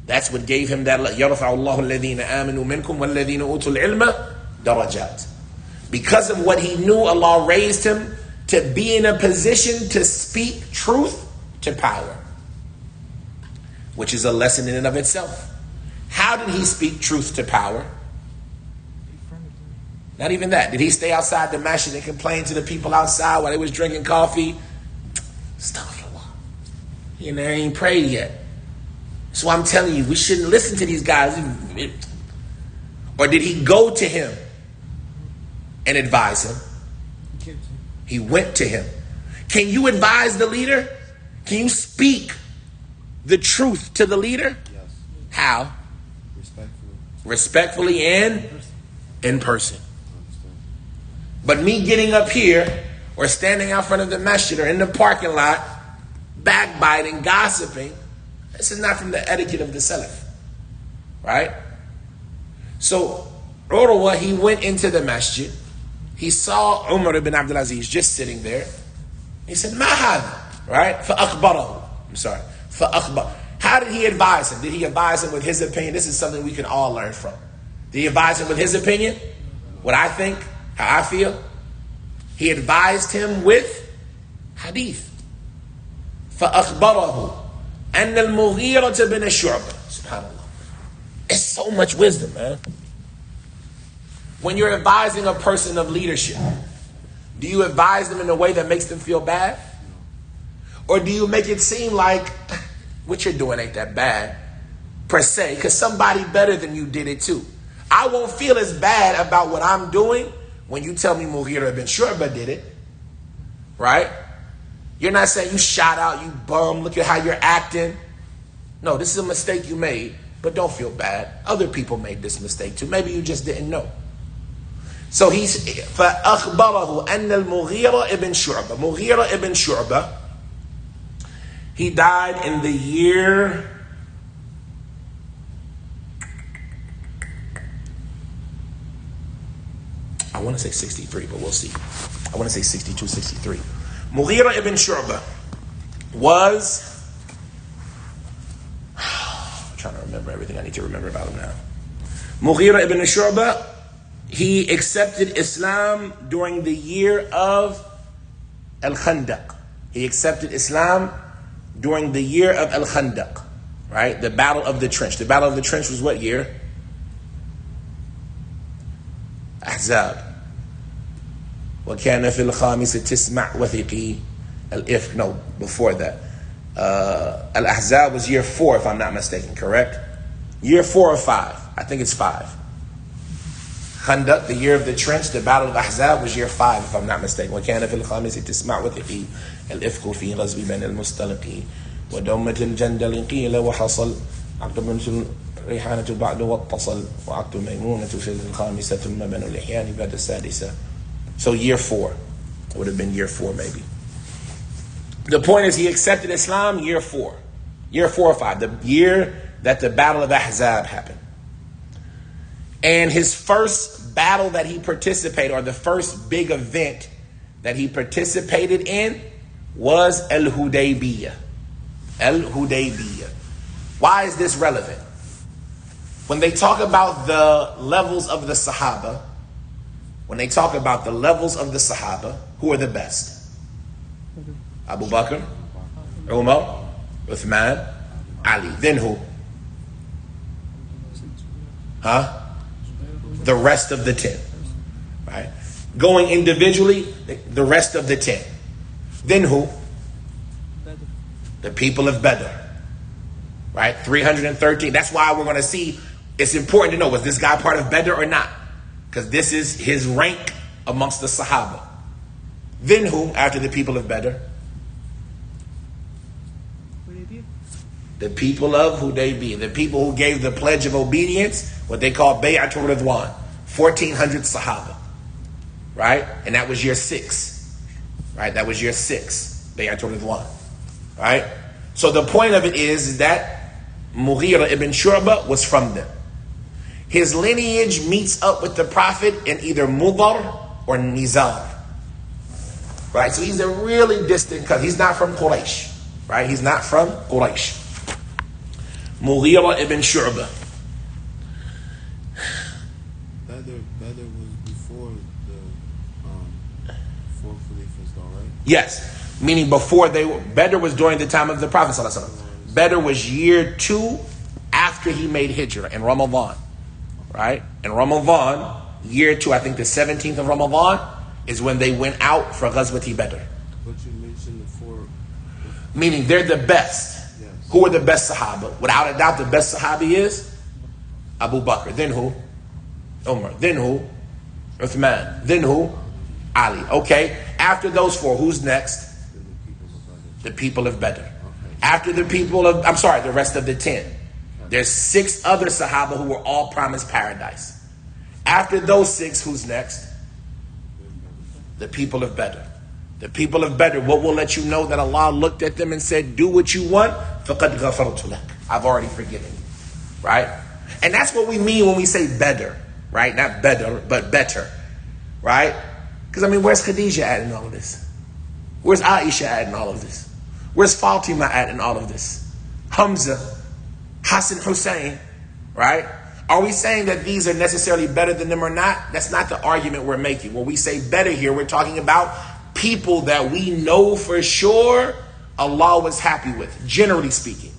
That's what gave him that. يَرْفَعُ اللَّهُ الَّذِينَ آمَنُوا مِنْكُمْ وَالَّذِينَ أُوتُوا الْعِلْمَ دَرَجَاتٍ. Because of what he knew, Allah raised him to be in a position to speak truth to power, which is a lesson in and of itself. How did he speak truth to power? Not even that. Did he stay outside the masjid and complain to the people outside while they was drinking coffee? Astaghfirullah. You know, he ain't prayed yet. So I'm telling you, we shouldn't listen to these guys. Or did he go to him and advise him? He went to him. Can you advise the leader? Can you speak the truth to the leader? Yes. How? Respectfully. Respectfully and in person. But me getting up here or standing out front of the masjid or in the parking lot, backbiting, gossiping, this is not from the etiquette of the Salaf. Right? So, Urwa, he went into the masjid. He saw Umar ibn Abdul Aziz just sitting there. He said, Ma hadha? Right? فَأَخْبَرَهُ. I'm sorry. فَأَخْبَرَهُ. How did he advise him? Did he advise him with his opinion? This is something we can all learn from. Did he advise him with his opinion? What I think? How I feel? He advised him with hadith. فَأَخْبَرَهُ أَنَّ الْمُغِيرَةَ بِنَ الشُّعْبَةِ. SubhanAllah. It's so much wisdom, man. When you're advising a person of leadership, do you advise them in a way that makes them feel bad? Or do you make it seem like what you're doing ain't that bad, per se, because somebody better than you did it too? I won't feel as bad about what I'm doing when you tell me Mughira ibn Shu'bah did it. Right? You're not saying you shot out, you bum, look at how you're acting. No, this is a mistake you made, but don't feel bad. Other people made this mistake too. Maybe you just didn't know. So he's فَأَخْبَرَهُ أَنَّ الْمُغِيرَ ibn Shu'bah. Mughira ibn Shu'bah, he died in the year I want to say 63, but we'll see. I want to say 62, 63. Mughira ibn Shu'bah was I'm trying to remember everything I need to remember about him now. Mughira ibn Shu'bah, he accepted Islam during the year of al-Khandaq. He accepted Islam during the year of al-Khandaq, right? The Battle of the Trench. The Battle of the Trench was what year? Ahzab. وَكَانَ فِي الْخَامِسِ تِسْمَعْ وَثِقِي الْإِفْكِ. No, before that. Al-Ahzab was year 4, if I'm not mistaken, correct? Year 4 or 5. I think it's 5. Khandaq, the year of the trench, the Battle of Ahzab was year 5, if I'm not mistaken. وَكَانَ فِي الْخَامِسِ تِسْمَعْ وَثِقِي الْإِفْكُ فِي غَزْوِ بَنِ الْمُسْطَلِقِ وَدَوْمَةِ الْجَنْدَلِ قِيلَ وَحَصَلْ عَقْبَةُ الرِّيحَانَةُ بَعْدُ وَاطَّصَلْ وَعَقْدُ مَيْمُونَةُ فِي الْخَامِسَةِ ثُمَّ بَنُوا الْإِحْيَانِ بَعْدَ السَّادِسَةِ. So year 4. It would have been year 4 maybe. The point is he accepted Islam year 4. Year 4 or 5. The year that the Battle of Ahzab happened. And his first battle that he participated, or the first big event that he participated in, was al-Hudaybiyah. Al-Hudaybiyah. Why is this relevant? When they talk about the levels of the Sahaba, who are the best? Abu Bakr, Umar, Uthman, Ali. Then who? The rest of the 10. Right? Going individually, the rest of the 10. Then who? The people of Badr. Right? 313. That's why we're going to see it's important to know, was this guy part of Badr or not? Because this is his rank amongst the Sahaba. Then who after the people of Badr? The people of Hudaybiyah, the people who gave the pledge of obedience, what they call Bay'atul Ridwan, 1,400 Sahaba, right? And that was year 6, right? That was year 6, Bay'atul Ridwan, right? So the point of it is that Mughira ibn Shu'bah was from them. His lineage meets up with the Prophet in either Mudar or Nizar, right? So he's a really distant cousin. He's not from Quraysh, right? He's not from Quraysh. Mughira ibn Shu'bah. Badr was before the four Khalifa's, though, right? Yes, meaning before Badr was during the time of the Prophet sallallahu alaihi wasallam. Badr was year 2 after he made Hijrah in Ramadan, right? In Ramadan, year 2, I think the 17th of Ramadan is when they went out for Ghazwati Badr. But you mentioned the four. Meaning they're the best. Yes. Who are the best Sahaba? Without a doubt, the best Sahabi is Abu Bakr. Then who? Umar. Then who? Uthman. Then who? Ali. Okay. After those 4, who's next? The people of Badr. After the people of, the rest of the 10. There's 6 other Sahaba who were all promised paradise. After those 6, who's next? The people of Badr. The people of Badr, what will let you know that Allah looked at them and said, do what you want? فَقَدْ غَفَرْتُ لَكَ. I've already forgiven you. Right? And that's what we mean when we say Badr. Right? Not better, but better. Right? Because where's Khadijah at in all of this? Where's Aisha at in all of this? Where's Fatima at in all of this? Hamza, Hassan Hussein, right? Are we saying that these are necessarily better than them or not? That's not the argument we're making. When we say better here, we're talking about people that we know for sure Allah was happy with, generally speaking.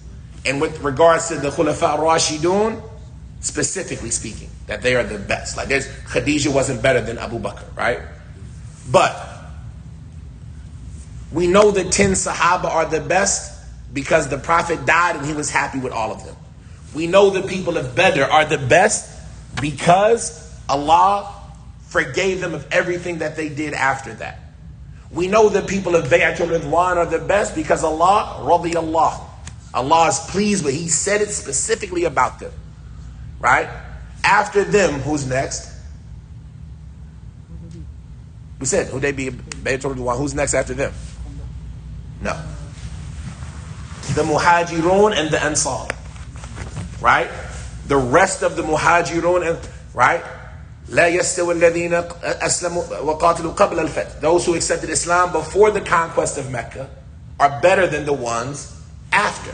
And with regards to the Khulafa Rashidun, specifically speaking, that they are the best. Like Khadijah wasn't better than Abu Bakr, right? But we know the 10 Sahaba are the best because the Prophet died and he was happy with all of them. We know the people of Badr are the best because Allah forgave them of everything that they did after that. We know the people of Bay'atul Ridwan are the best because Allah, radiyallah, Allah is pleased with, He said it specifically about them. Right? After them, who's next? We said, Hudaybiyah, Bay'atul Ridwan, who's next after them? No. The Muhajirun and the Ansar. Right? The rest of the Muhajirun, right? لا يستوي الذين أسلموا وقاتلوا قبل الفتح. Those who accepted Islam before the conquest of Mecca are better than the ones after.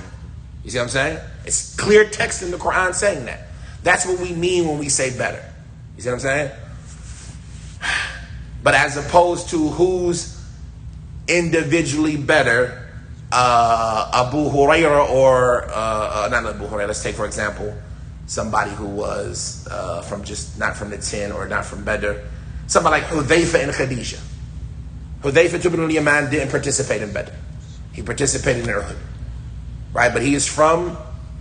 You see what I'm saying? It's clear text in the Quran saying that. That's what we mean when we say better. You see what I'm saying? But as opposed to who's individually better, Abu Hurairah or not Abu Hurairah. Let's take for example somebody who was from just not from the 10 or not from Badr. Somebody like Hudhayfa and Khadijah. Hudhayfa ibn al-Yaman didn't participate in Badr. He participated in Uhud. Right? But he is from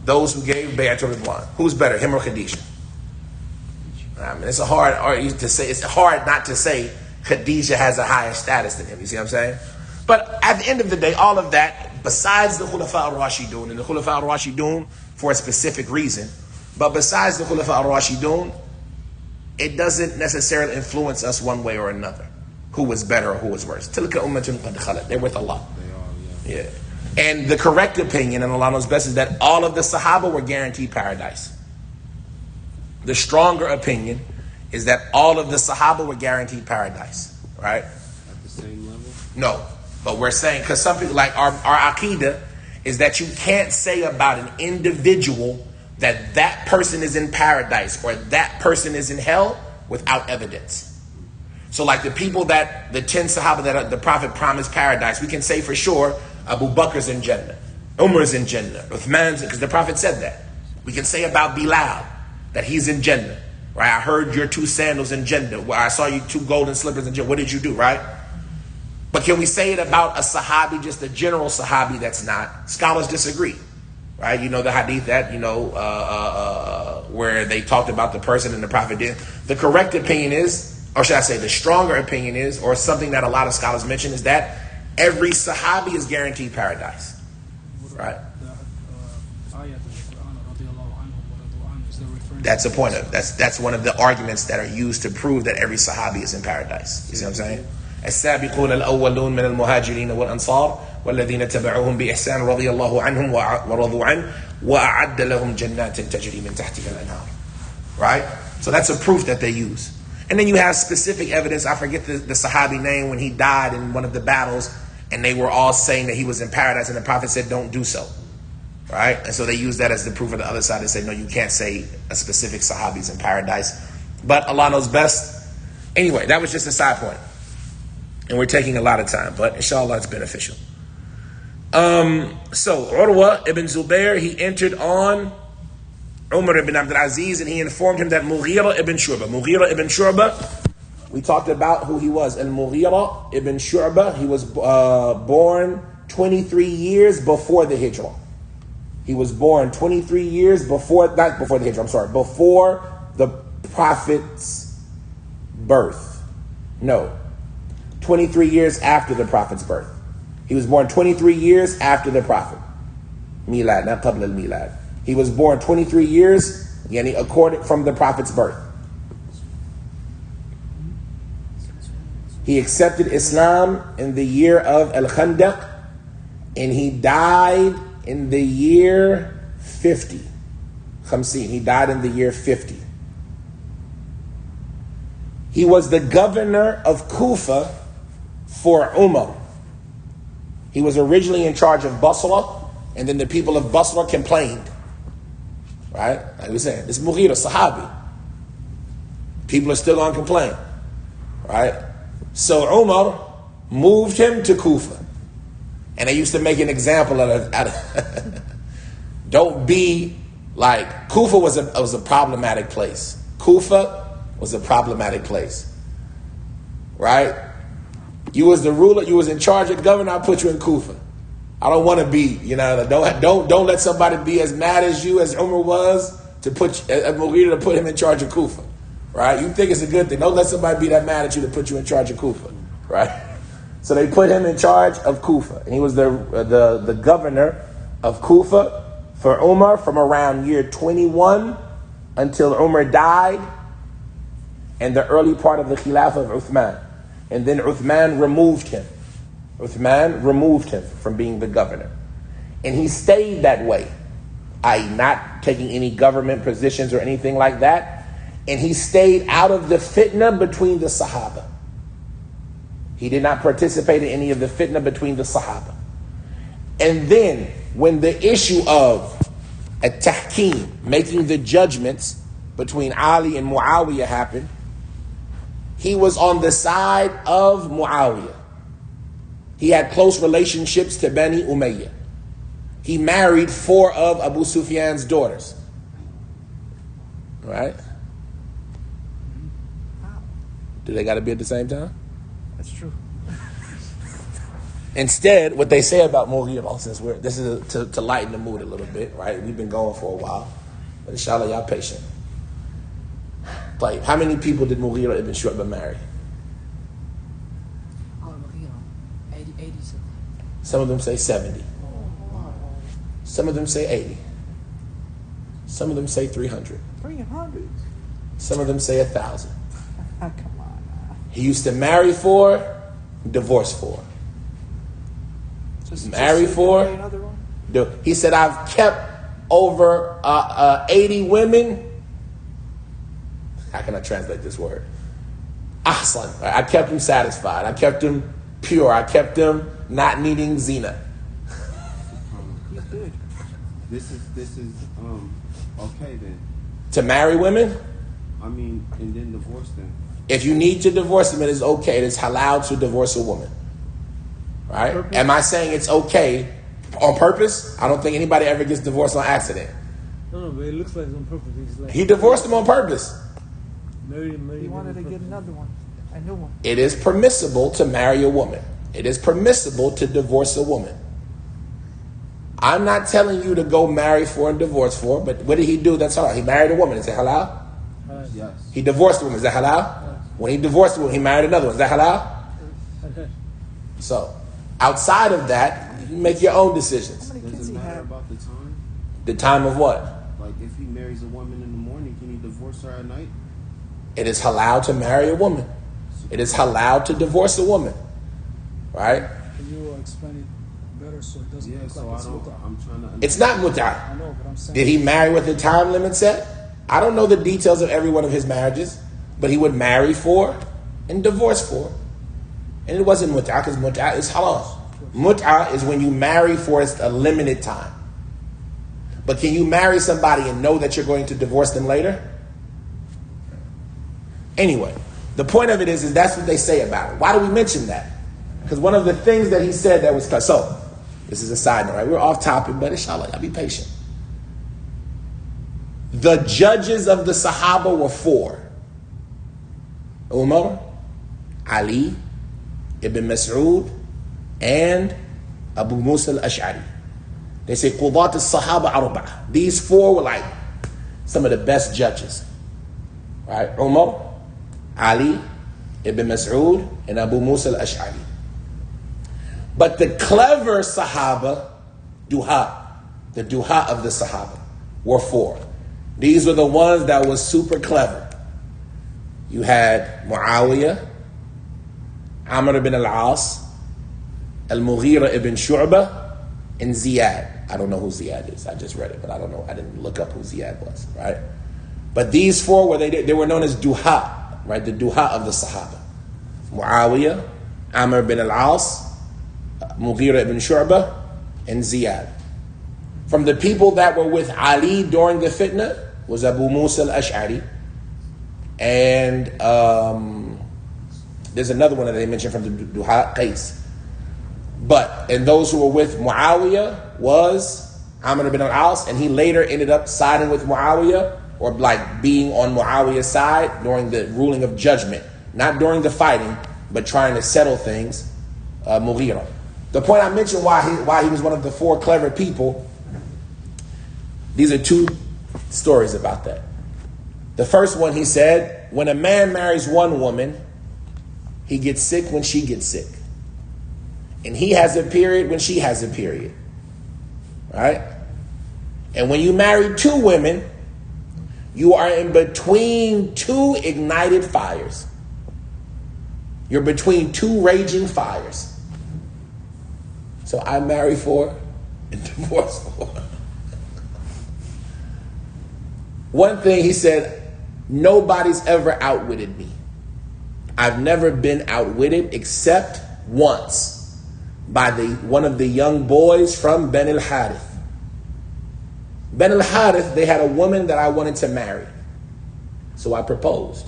those who gave Bay'atul Ridwan. Who's better, him or Khadijah? It's it's hard not to say Khadijah has a higher status than him. You see what I'm saying? But at the end of the day, all of that, besides the Khulafa al-Rashidun, and the Khulafa al-Rashidun for a specific reason, but besides the Khulafa al-Rashidun, it doesn't necessarily influence us one way or another. Who was better or who was worse. Tilka ummatun qad khalat. They're with Allah. They are, yeah. And the correct opinion, and Allah knows best, is that all of the Sahaba were guaranteed paradise. The stronger opinion is that all of the Sahaba were guaranteed paradise. Right? At the same level? No. But we're saying, because some people, like our Aqidah, is that you can't say about an individual that that person is in paradise or that person is in hell without evidence. So like the people that, the 10 Sahaba that the Prophet promised paradise, we can say for sure, Abu Bakr's in Jannah, Umar's in Jannah, Uthman's, because the Prophet said that. We can say about Bilal, that he's in Jannah, right? I heard your 2 sandals in Jannah, I saw you 2 golden slippers in Jannah, what did you do, right? But can we say it about a Sahabi, just a general Sahabi that's not? Scholars disagree, right? You know the hadith that, where they talked about the person and the prophet did. The correct opinion is, or should I say the stronger opinion is, or something that a lot of scholars mention, is that every Sahabi is guaranteed paradise. Right? That's a point of that's one of the arguments that are used to prove that every Sahabi is in paradise. You see what I'm saying? السابقون الأولون من المهاجرين والأنصار والذين تبعوهم بإحسان رضي الله عنهم ورضوا عنه وأعد لهم جنات تجري من تحتها الأنهار. Right? So that's a proof that they use. And then you have specific evidence. I forget the Sahabi name when he died in one of the battles, and they were all saying that he was in paradise, and the Prophet said, "Don't do so." Right? And so they use that as the proof of the other side. They say, no, you can't say a specific Sahabi is in paradise. But Allah knows best. Anyway, that was just a side point. And we're taking a lot of time, but inshallah it's beneficial. So Urwa ibn Zubair, he entered on Umar ibn Abdul Aziz, and he informed him that Mughira ibn Shu'bah, we talked about who he was. Al-Mughira ibn Shu'bah, he was born 23 years before the Hijrah. He was born 23 years before the Prophet's birth. No, 23 years after the Prophet's birth. He was born 23 years after the Prophet. Milad, not qabla al-milad. He was born 23 years, according from the Prophet's birth. He accepted Islam in the year of Al-Khandaq, and he died in the year 50. Khamseen. He died in the year 50. He was the governor of Kufa for Umar. He was originally in charge of Basra, and then the people of Basra complained. Right? Like we said, this Mughira, Sahabi. People are still going to complain. Right? So Umar moved him to Kufa. And they used to make an example out of don't be like, Kufa was a problematic place. Kufa was a problematic place. Right? You was the ruler, you was in charge of governor, I put you in Kufa. I don't want to be, don't let somebody be as mad as you as Umar was to put Mughira to put him in charge of Kufa. Right? You think it's a good thing. Don't let somebody be that mad at you to put you in charge of Kufa. Right? So they put him in charge of Kufa. And he was the governor of Kufa for Umar from around year 21 until Umar died and the early part of the Khilafah of Uthman. And then Uthman removed him. Uthman removed him from being the governor. And he stayed that way, i.e. not taking any government positions or anything like that. And he stayed out of the fitna between the Sahaba. He did not participate in any of the fitna between the Sahaba. And then, when the issue of at-tahkim, making the judgments between Ali and Muawiyah happened, he was on the side of Muawiyah. He had close relationships to Bani Umayyah. He married 4 of Abu Sufyan's daughters. Right? Do they got to be at the same time? That's true. Instead, what they say about Mughira, since this is to lighten the mood a little bit, right? We've been going for a while, but inshallah, y'all patient. Like, how many people did Mughira ibn Shu'bah marry? 80 something. Some of them say 70. Some of them say 80. Some of them say 300. 300? Some of them say 1,000. Come on now. He used to marry 4, divorce 4. Marry 4. He said, I've kept over 80 women. How can I translate this word? Ahsan. I kept him satisfied. I kept him pure. I kept him not needing zina. He's good. This is okay then. To marry women? I mean, and then divorce them. If you need to divorce them, it is okay. It is halal to divorce a woman. Right? Am I saying it's okay on purpose? I don't think anybody ever gets divorced on accident. No, but it looks like it's on purpose. It's like He divorced him on purpose. He wanted to get another one. A new one. It is permissible to marry a woman. It is permissible to divorce a woman. I'm not telling you to go marry for and divorce for, but what did he do that's halal? He married a woman. Is it halal? Yes. He divorced a woman. Is that halal? When he divorced a woman, he married another one. Is that halal? So, outside of that, you make your own decisions. Does it matter about the time? The time of what? Like if he marries a woman in the morning, can he divorce her at night? It is halal to marry a woman. It is halal to divorce a woman. Right? Can you explain it better so it doesn't look So like it's I'm trying to. It's not mut'ah. I know, but I'm saying. Did he marry with the time limit set? I don't know the details of every one of his marriages, but he would marry for and divorce for. And it wasn't mut'ah because mut'ah is halal. Mut'ah is when you marry for a limited time. But can you marry somebody and know that you're going to divorce them later? Anyway, the point of it is that's what they say about it. Why do we mention that? Because one of the things that he said that was... So, this is a side note, right? We're off topic, but inshallah, I'll be patient. The judges of the Sahaba were 4. Umar, Ali, Ibn Mas'ud, and Abu Musa al-Ash'ari. They say Qudat al-Sahaba Arba'ah. These 4 were like some of the best judges. Right? Umar, Ali, Ibn Mas'ud, and Abu Musa al-Ash'ari. But the clever Sahaba, the duha of the Sahaba, were 4. These were the ones that was super clever. You had Muawiyah, Amr ibn al-As, al-Mughira ibn Shu'bah, and Ziyad. I don't know who Ziyad is. I just read it, but I don't know. I didn't look up who Ziyad was, right? But these 4 they were known as duha, right? The duha of the Sahaba. Muawiyah, Amr ibn al-As, Mughira ibn Shu'bah, and Ziyad. From the people that were with Ali during the fitna was Abu Musa al-Ash'ari. And there's another one that they mentioned from the Duha, Qais. And those who were with Muawiyah was Amr ibn al-As, and he later ended up siding with Muawiyah, or like being on Muawiyah's side during the ruling of judgment. Not during the fighting, but trying to settle things, Mughira. The point I mentioned why he was one of the 4 clever people, these are 2 stories about that. The first one, he said, when a man marries one woman, he gets sick when she gets sick. And he has a period when she has a period. Right? And when you marry 2 women, you are in between 2 ignited fires. You're between 2 raging fires. So I marry for and divorce for. One thing he said, nobody's ever outwitted me. I've never been outwitted except once by one of the young boys from Ben al-Harith. Ben al-Harith, they had a woman that I wanted to marry. So I proposed.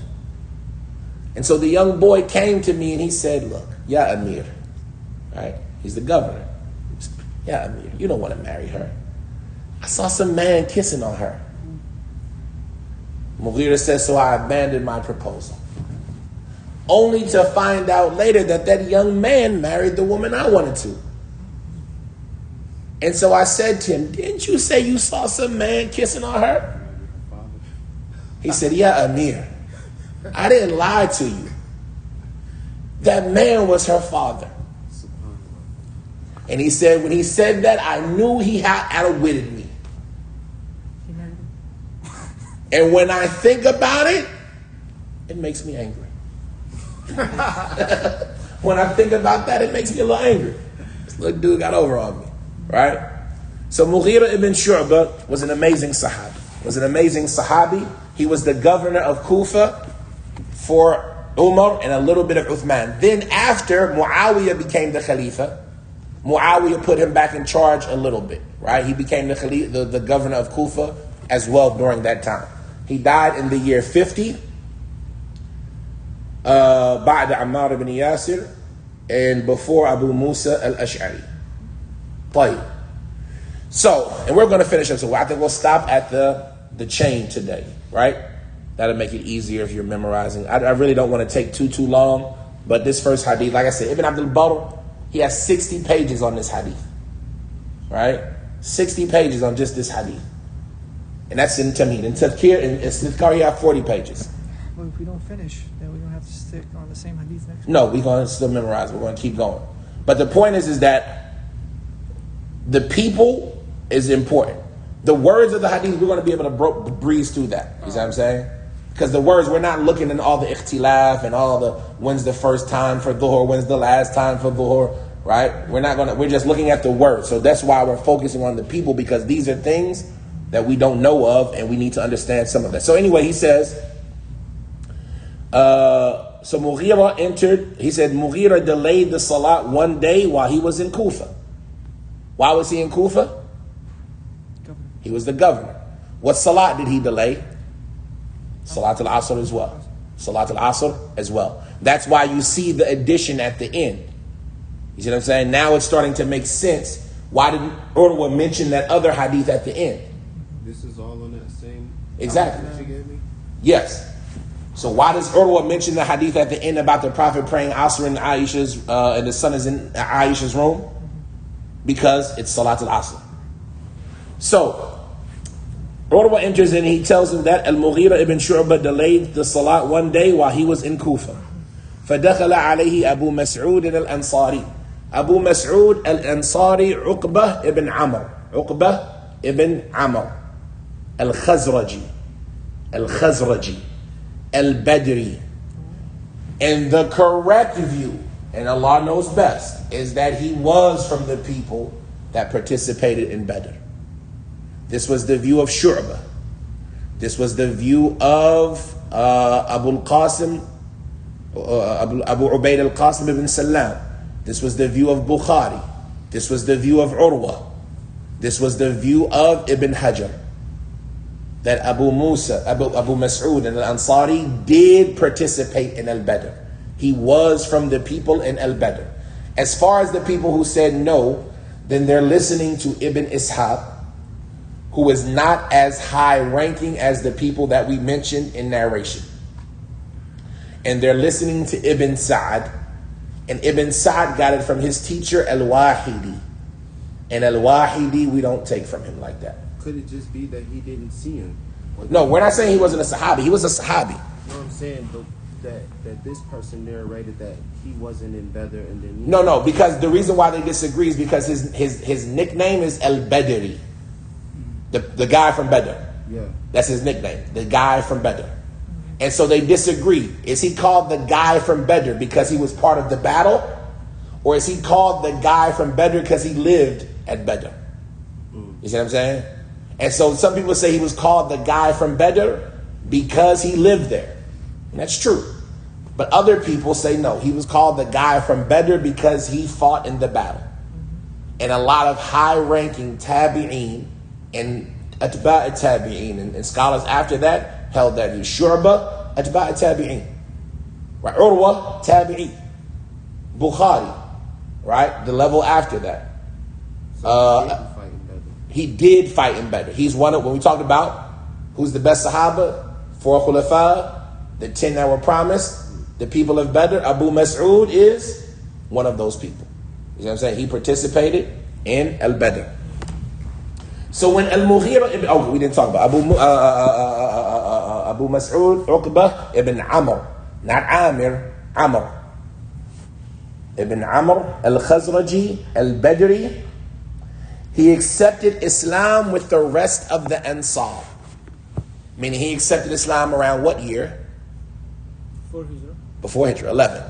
And so the young boy came to me and he said, look, Ya Amir, right? He's the governor. Ya Amir, you don't want to marry her. I saw some man kissing on her. Mughira says, so I abandoned my proposal. Only to find out later that young man married the woman I wanted to. And so I said to him, didn't you say you saw some man kissing on her? He said, yeah, Amir, I didn't lie to you. That man was her father. And he said, when he said that, I knew he had outwitted me. And when I think about it, it makes me angry. When I think about that, it makes me a little angry. This little dude got over on me, right? So Mughira ibn Shu'bah was an amazing Sahabi. He was the governor of Kufa for Umar and a little bit of Uthman. Then after Muawiyah became the Khalifa, Muawiyah put him back in charge a little bit, right? He became the governor of Kufa as well during that time. He died in the year 50, بعد Ammar ibn Yasir, and before Abu Musa al-Ash'ari. طيب. So, and we're going to finish up. So I think we'll stop at the chain today, right? That'll make it easier if you're memorizing. I really don't want to take too long, but this first hadith, like I said, Ibn Abdul Barr, he has 60 pages on this hadith, right? 60 pages on just this hadith. And that's in Tamhid. In Tadhkir, in Istidhkar, you have 40 pages. Well, if we don't finish, then we don't have to stick on the same hadith next week. No, we're going to still memorize. We're going to keep going. But the point is that the people is important. The words of the hadith, we're going to be able to breeze through that. You see what I'm saying? Because the words, we're not looking in all the ikhtilaf and all the when's the first time for dhuhr, when's the last time for dhuhr, right? We're just looking at the words. So that's why we're focusing on the people, because these are things that we don't know of and we need to understand some of that. So anyway, he says, so Mughira entered, he said Mughira delayed the salat one day while he was in Kufa. Why was he in Kufa? He was the governor. What salat did he delay? Salat al-Asr as well. Salat al-Asr as well. That's why you see the addition at the end. You see what I'm saying? Now it's starting to make sense. Why did Urwa mention that other hadith at the end? This is all on that same Exactly. that you gave me? Yes. So why does Urwa mention the hadith at the end about the Prophet praying Asr in Aisha's, and the son is in Aisha's room? Because it's Salat al-Asr. So, Urwa enters and he tells him that Al-Mughira ibn Shu'bah delayed the salat one day while he was in Kufa. فَدَخَلَ عَلَيْهِ أَبُو مَسْعُودٍ الْأَنصَارِي. Abu Mas'ud al-Ansari Uqbah ibn Amr. Uqbah ibn Amr. Al-Khazraji. Al-Khazraji. Al-Badri. And the correct view, and Allah knows best, is that he was from the people that participated in Badr. This was the view of Shu'bah. This was the view of Abu al-Qasim, Abu Ubaid al-Qasim ibn Salam. This was the view of Bukhari. This was the view of Urwa. This was the view of Ibn Hajar. That Abu Mas'ud and al-Ansari did participate in al-Badr. He was from the people in al-Badr. As far as the people who said no, then they're listening to Ibn Ishaq, who is not as high ranking as the people that we mentioned in narration. And they're listening to Ibn Sa'd. And Ibn Sa'd got it from his teacher al-Wahidi. And al-Wahidi we don't take from him like that. Could it just be that he didn't see him? No, we're not saying he wasn't a Sahabi. He was a Sahabi. No, I'm saying that this person narrated that he wasn't in Badr and then... No, because the reason why they disagree is because his nickname is al-Badri. The guy from Badr. Yeah. That's his nickname. The guy from Badr. And so they disagree. Is he called the guy from Badr because he was part of the battle? Or is he called the guy from Badr because he lived at Badr? You see what I'm saying? And so some people say he was called the guy from Badr because he lived there. And that's true. But other people say no, he was called the guy from Badr because he fought in the battle. And a lot of high-ranking tabi'een and atba' tabi'een and scholars after that held that view. Shu'bah, atba' tabi'een. Right? Urwa, tabi'een. Bukhari, right? The level after that. He did fight in Badr. He's one of, when we talked about who's the best Sahaba, 4 Khulafa, the 10 that were promised, the people of Badr, Abu Mas'ud is one of those people. You know what I'm saying? He participated in al-Badr. So when al-Mughira, we didn't talk about Abu Mas'ud, Uqbah ibn Amr, not Amir, Amr. Ibn Amr al-Khazraji al-Badri. He accepted Islam with the rest of the Ansar. Meaning he accepted Islam around what year? Before Hijrah, 11.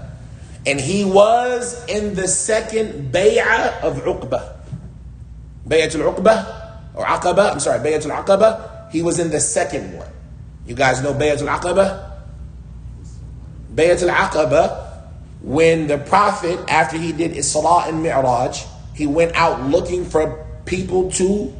And he was in the second Bay'ah of Uqbah. Bay'at al-Uqbah, or Aqabah, Bay'at al-Aqabah. He was in the second one. You guys know Bay'at al-Aqabah? Bay'at al-Aqabah, when the Prophet, after he did Isra and Mi'raj, he went out looking for people to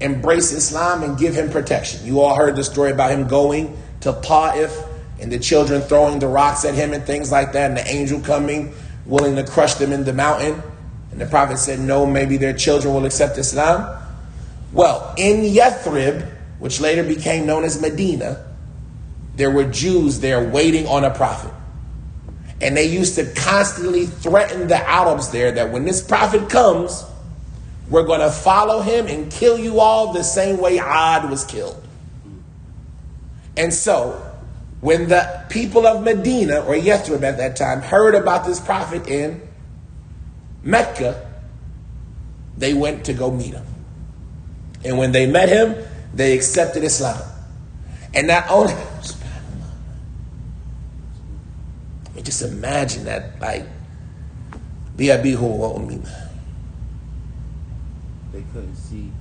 embrace Islam and give him protection. You all heard the story about him going to Ta'if and the children throwing the rocks at him and things like that, and the angel coming, willing to crush them in the mountain. And the Prophet said, no, maybe their children will accept Islam. Well, in Yathrib, which later became known as Medina, there were Jews there waiting on a prophet. And they used to constantly threaten the Arabs there that when this prophet comes, we're going to follow him and kill you all the same way Ad was killed. And so, when the people of Medina, or Yathrib at that time, heard about this prophet in Mecca, they went to go meet him. And when they met him, they accepted Islam. And not only, just imagine that, like, They couldn't see.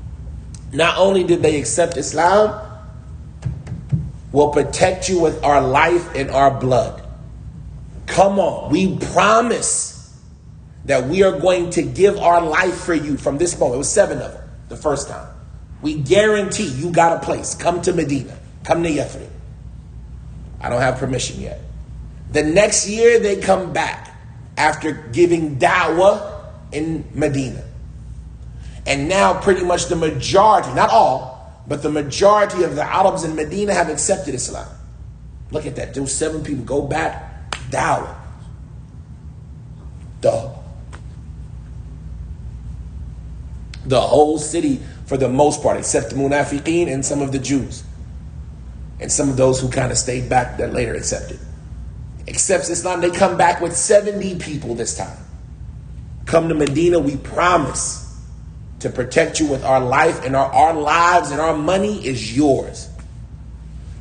not only did they accept Islam, we'll protect you with our life and our blood. Come on, we promise that we are going to give our life for you from this moment. It was 7 of them the first time. We guarantee you got a place. Come to Medina. Come to Yathrib. I don't have permission yet. The next year they come back after giving da'wah in Medina. And now pretty much the majority, not all, but the majority of the Arabs in Medina have accepted Islam. Look at that. Those 7 people go back, da'wah. The whole city, for the most part, except the Munafiqeen and some of the Jews. And some of those who kind of stayed back that later accepted. Accepts Islam, they come back with 70 people this time. Come to Medina, we promise to protect you with our life, and our lives and our money is yours.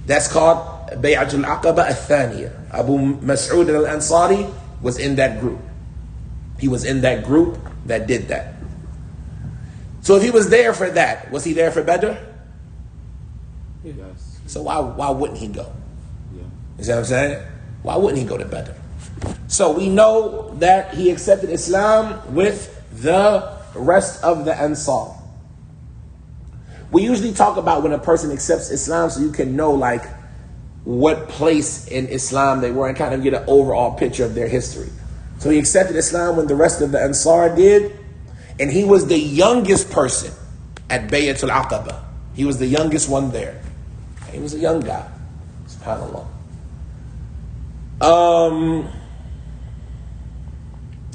That's called Bay'atul Aqaba al-Thaniya. Abu Mas'ud al-Ansari was in that group. He was in that group that did that. So if he was there for that, was he there for Badr? Yes. So why wouldn't he go? Yeah. You see what I'm saying? Why wouldn't he go to Badr? So we know that he accepted Islam with the rest of the Ansar. We usually talk about when a person accepts Islam so you can know like what place in Islam they were and kind of get an overall picture of their history. So he accepted Islam when the rest of the Ansar did, and he was the youngest person at Bay'atul Aqaba. He was the youngest one there. He was a young guy. SubhanAllah.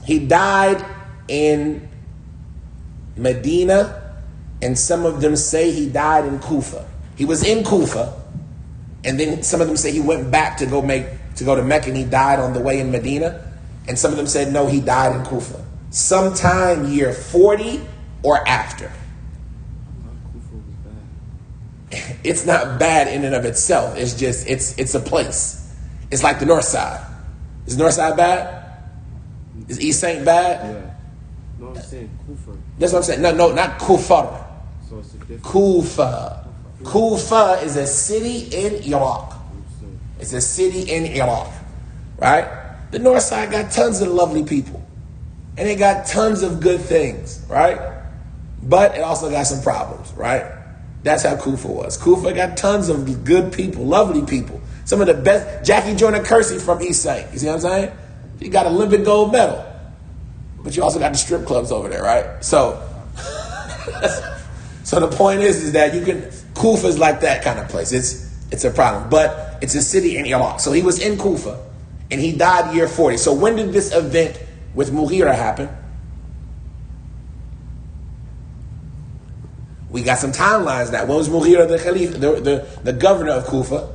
He died in Medina, and some of them say he died in Kufa. He was in Kufa, and then some of them say he went back to go to Mecca, and he died on the way in Medina. And some of them said no, he died in Kufa, sometime year 40 or after. It's not bad in and of itself. It's just it's a place. It's like the North Side. Is North Side bad? Is East Saint bad? Yeah. No, I'm saying Kufa. That's what I'm saying. No, not Kufar. So it's a different. Kufa. Kufa is a city in Iraq. It's a city in Iraq, right? The North Side got tons of lovely people, and it got tons of good things, right? But it also got some problems, right? That's how Kufa was. Kufa got tons of good people, lovely people. Some of the best. Jackie Joyner-Kersee from East Saint. You see what I'm saying? He got an Olympic gold medal. But you also got the strip clubs over there, right? So the point is that Kufa is like that kind of place. It's a problem. But it's a city in Iraq. So he was in Kufa, and he died year 40. So when did this event with Mughira happen? We got some timelines now. When was Mughira the Khalif, the governor of Kufa?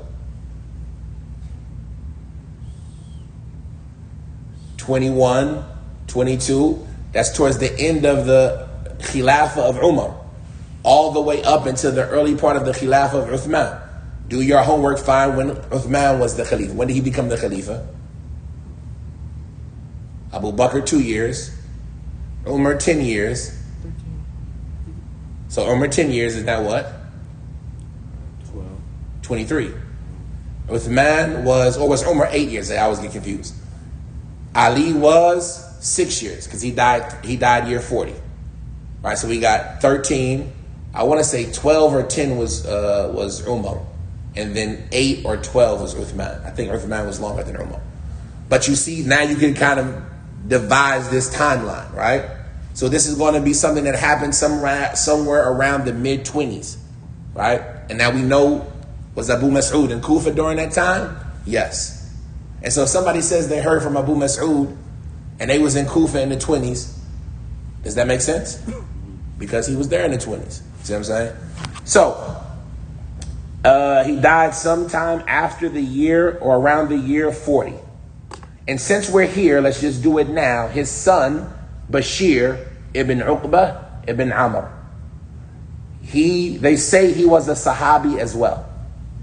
21, 22. That's towards the end of the Khilafah of Umar, all the way up until the early part of the Khilafah of Uthman. Do your homework, find when Uthman was the Khalifa. When did he become the Khalifa? Abu Bakr 2 years, Umar 10 years. So Umar 10 years is now what? 12. 23. Uthman was Umar 8 years? I always get confused. Ali was 6 years because he died year 40. Right, so we got 13. I want to say 12 or 10 was Umar, and then 8 or 12 was Uthman. I think Uthman was longer than Umar. But you see, now you can kind of devise this timeline, right? So this is going to be something that happened somewhere around the mid-20s, right? And now we know, was Abu Mas'ud in Kufa during that time? Yes. And so if somebody says they heard from Abu Mas'ud and they was in Kufa in the 20s, does that make sense? because he was there in the 20s. See what I'm saying? So, he died sometime after the year or around the year 40. And since we're here, let's just do it now. His son, Bashir ibn Uqbah ibn Amr. They say he was a Sahabi as well.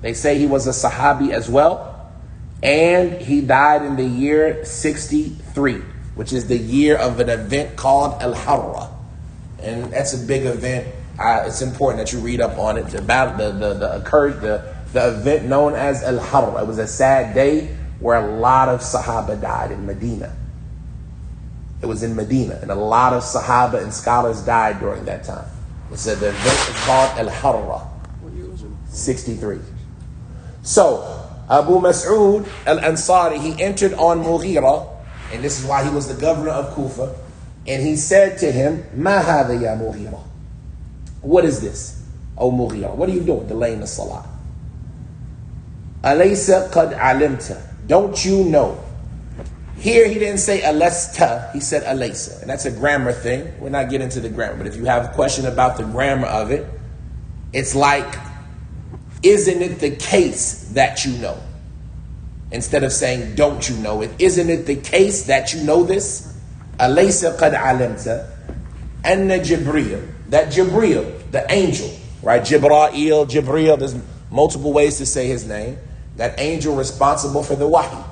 They say he was a Sahabi as well. And he died in the year 63, which is the year of an event called Al-Harra. And that's a big event. It's important that you read up on it. The event known as Al-Harra. It was a sad day where a lot of Sahaba died in Medina. It was in Medina, and a lot of Sahaba and scholars died during that time. It said the event is called Al-Harra. What year was it? 63. So, Abu Mas'ud al-Ansari, he entered on Mughira, and this is why he was the governor of Kufa, and he said to him, Ma hadha ya Mughira? What is this, O Mughira? What are you doing, delaying the salah? Alaysa qad alimta? Don't you know? Here he didn't say alasta, he said alaysa. And that's a grammar thing. We're not getting into the grammar, but if you have a question about the grammar of it, it's like, isn't it the case that you know? Instead of saying, don't you know it, isn't it the case that you know this? Alaysa qad alimta anna Jibreel, that Jibreel, the angel, right? Jibreel, there's multiple ways to say his name. That angel responsible for the wahi,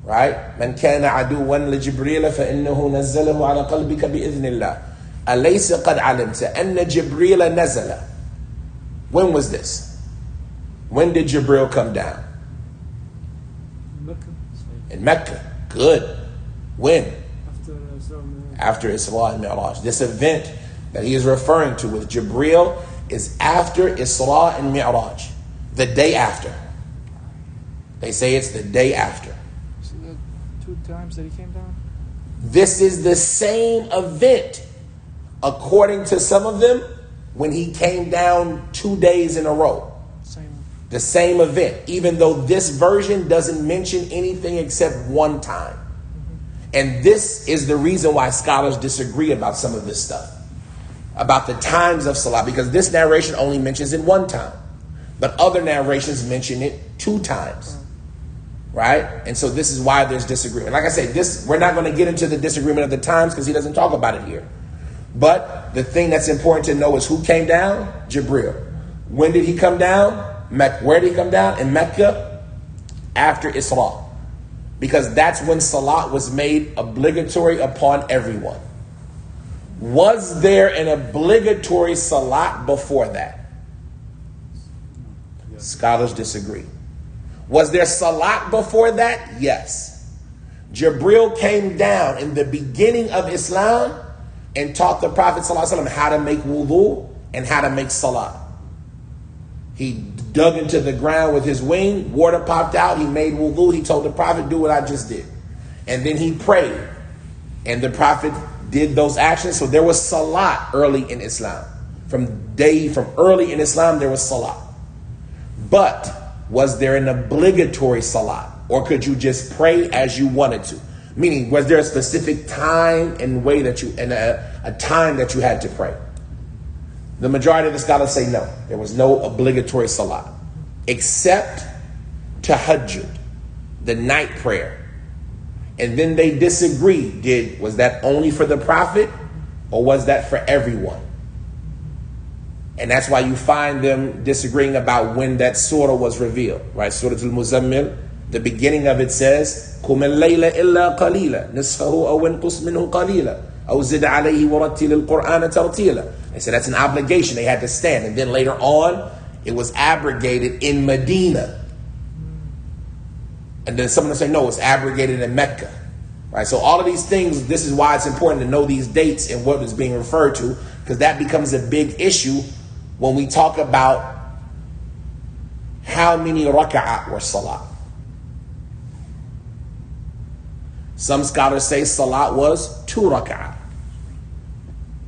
right? Man kana aduwan li Jibreel fa innahu nazzalahu ala qalbika bi idhnillah. Alaysa qad alimta anna Jibreel nazala. When was this? When did Jibreel come down? Mecca. In Mecca. Good. When? After After Isra and Mi'raj. This event that he is referring to with Jibreel is after Isra and Mi'raj. The day after. They say it's the day after. So the 2 times that he came down? This is the same event, according to some of them, when he came down 2 days in a row. Same. The same event, even though this version doesn't mention anything except one time. And this is the reason why scholars disagree about some of this stuff, about the times of Salah, because this narration only mentions it one time, but other narrations mention it 2 times. Right? And so this is why there's disagreement. Like I said, we're not going to get into the disagreement of the times because he doesn't talk about it here. But the thing that's important to know is who came down? Jibreel. When did he come down? Where did he come down? In Mecca, after Isra. Because that's when Salat was made obligatory upon everyone. Was there an obligatory Salat before that? Scholars disagree. Was there Salat before that? Yes. Jibreel came down in the beginning of Islam and taught the Prophet ﷺ how to make wudu and how to make Salat. He dug into the ground with his wing, water popped out, he made wudu, he told the Prophet, do what I just did. And then he prayed. And the Prophet did those actions. So there was Salat early in Islam. From early in Islam, there was Salat. But was there an obligatory Salat? Or could you just pray as you wanted to? Meaning, was there a specific time and way that a time that you had to pray? The majority of the scholars say no. There was no obligatory Salat. Except Tahajjud, the night prayer. And then they disagree. Was that only for the Prophet? Or was that for everyone? And that's why you find them disagreeing about when that surah was revealed. Right? Surah al-Muzammil, the beginning of it says, قُمِ اللَّيْلَ إِلَّا قَلِيلًا نِصْفَهُ أَوْ انْقُصْ مِنْهُ قَلِيلًا أَوْ زِدْ عَلَيْهِ وَرَتِّلِ الْقُرْآنَ تَرْتِيلًا. They said that's an obligation. They had to stand. And then later on, it was abrogated in Medina. And then someone will say, no, it's abrogated in Mecca. Right? So all of these things, this is why it's important to know these dates and what is being referred to, because that becomes a big issue when we talk about how many raka'at were salat. Some scholars say salat was 2 raka'at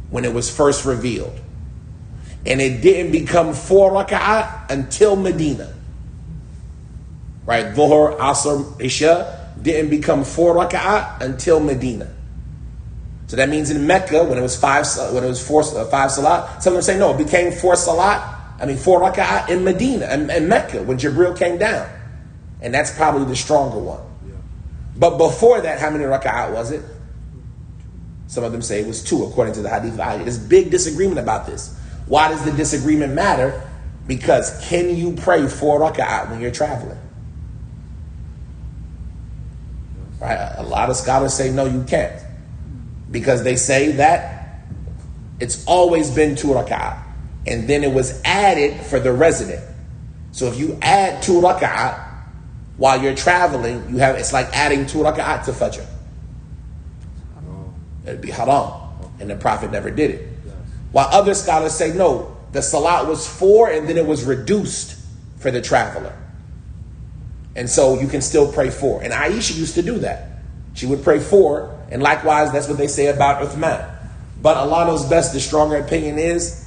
when it was first revealed. And it didn't become 4 raka'at until Medina. Right? Dhuhr, Asr, Isha didn't become 4 raka'at until Medina. So that means in Mecca, when it was five salat, some of them say no, it became 4 raka'ah in Medina and Mecca when Jibril came down. And that's probably the stronger one. Yeah. But before that, how many raka'at was it? Some of them say it was 2, according to the hadith of Aisha. There's big disagreement about this. Why does the disagreement matter? Because can you pray 4 raka'at when you're traveling? Right? A lot of scholars say no, you can't. Because they say that it's always been 2 raka'at. And then it was added for the resident. So if you add 2 raka'at while you're traveling, it's like adding 2 raka'at to Fajr. It'd be haram. And the Prophet never did it. While other scholars say no, the salat was 4 and then it was reduced for the traveler. And so you can still pray 4. And Aisha used to do that. She would pray 4, and likewise that's what they say about Uthman. But Allah knows best, the stronger opinion is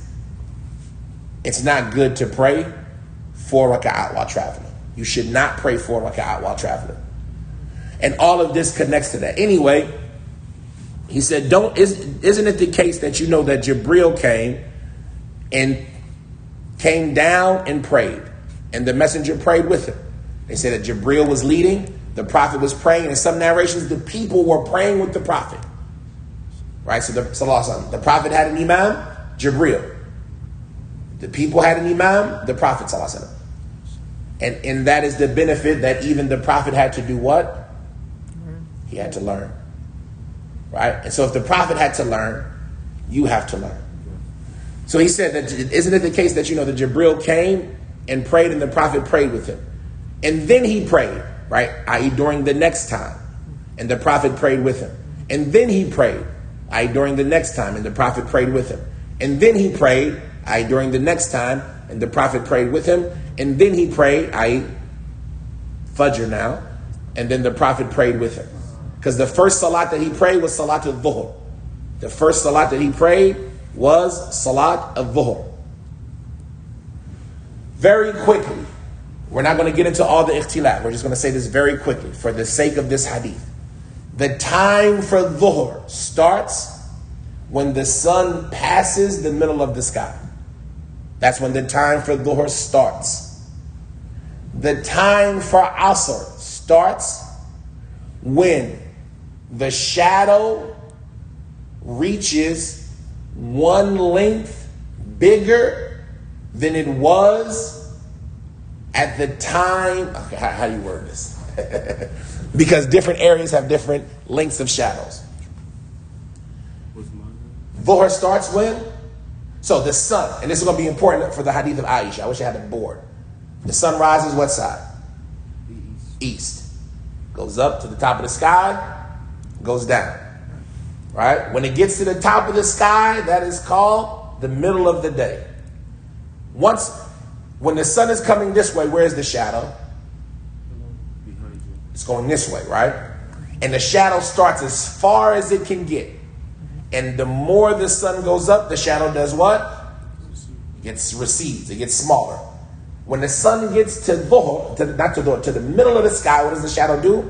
it's not good to pray 4 raka'at while traveling. You should not pray 4 raka'at while traveling. And all of this connects to that. Anyway, he said, isn't it the case that you know that Jibril came down and prayed, and the messenger prayed with him? They say that Jibril was leading, the Prophet was praying, and in some narrations, the people were praying with the Prophet. Right? So the Prophet had an imam, Jibril. The people had an imam, the Prophet. And that is the benefit that even the Prophet had to do what? He had to learn. Right? And so if the Prophet had to learn, you have to learn. So he said that, isn't it the case that you know that Jibril came and prayed and the Prophet prayed with him? And then he prayed, right? I.e. during the next time. And the Prophet prayed with him. And then he prayed, i.e. during the next time, and the Prophet prayed with him. And then he prayed, i.e. during the next time, and the Prophet prayed with him. And then he prayed, i.e. Fajr now, and then the Prophet prayed with him. Because the first salat that he prayed was salat al-dhuhr. The first salat that he prayed was salat al-dhuhr. Very quickly, we're not going to get into all the ikhtilaf. We're just going to say this very quickly for the sake of this hadith. The time for dhuhr starts when the sun passes the middle of the sky. That's when the time for dhuhr starts. The time for asr starts when the shadow reaches one length bigger than it was at the time. Okay, how do you word this? Because different areas have different lengths of shadows. Dhuhr starts when? So the sun, and this is going to be important for the hadith of Aisha. I wish I had a board. The sun rises what side? East. Goes up to the top of the sky, goes down. Right? When it gets to the top of the sky, that is called the middle of the day. When the sun is coming this way, where is the shadow? Behind you. It's going this way, right? And the shadow starts as far as it can get. And the more the sun goes up, the shadow does what? Recedes. It gets smaller. When the sun gets to the middle of the sky, what does the shadow do?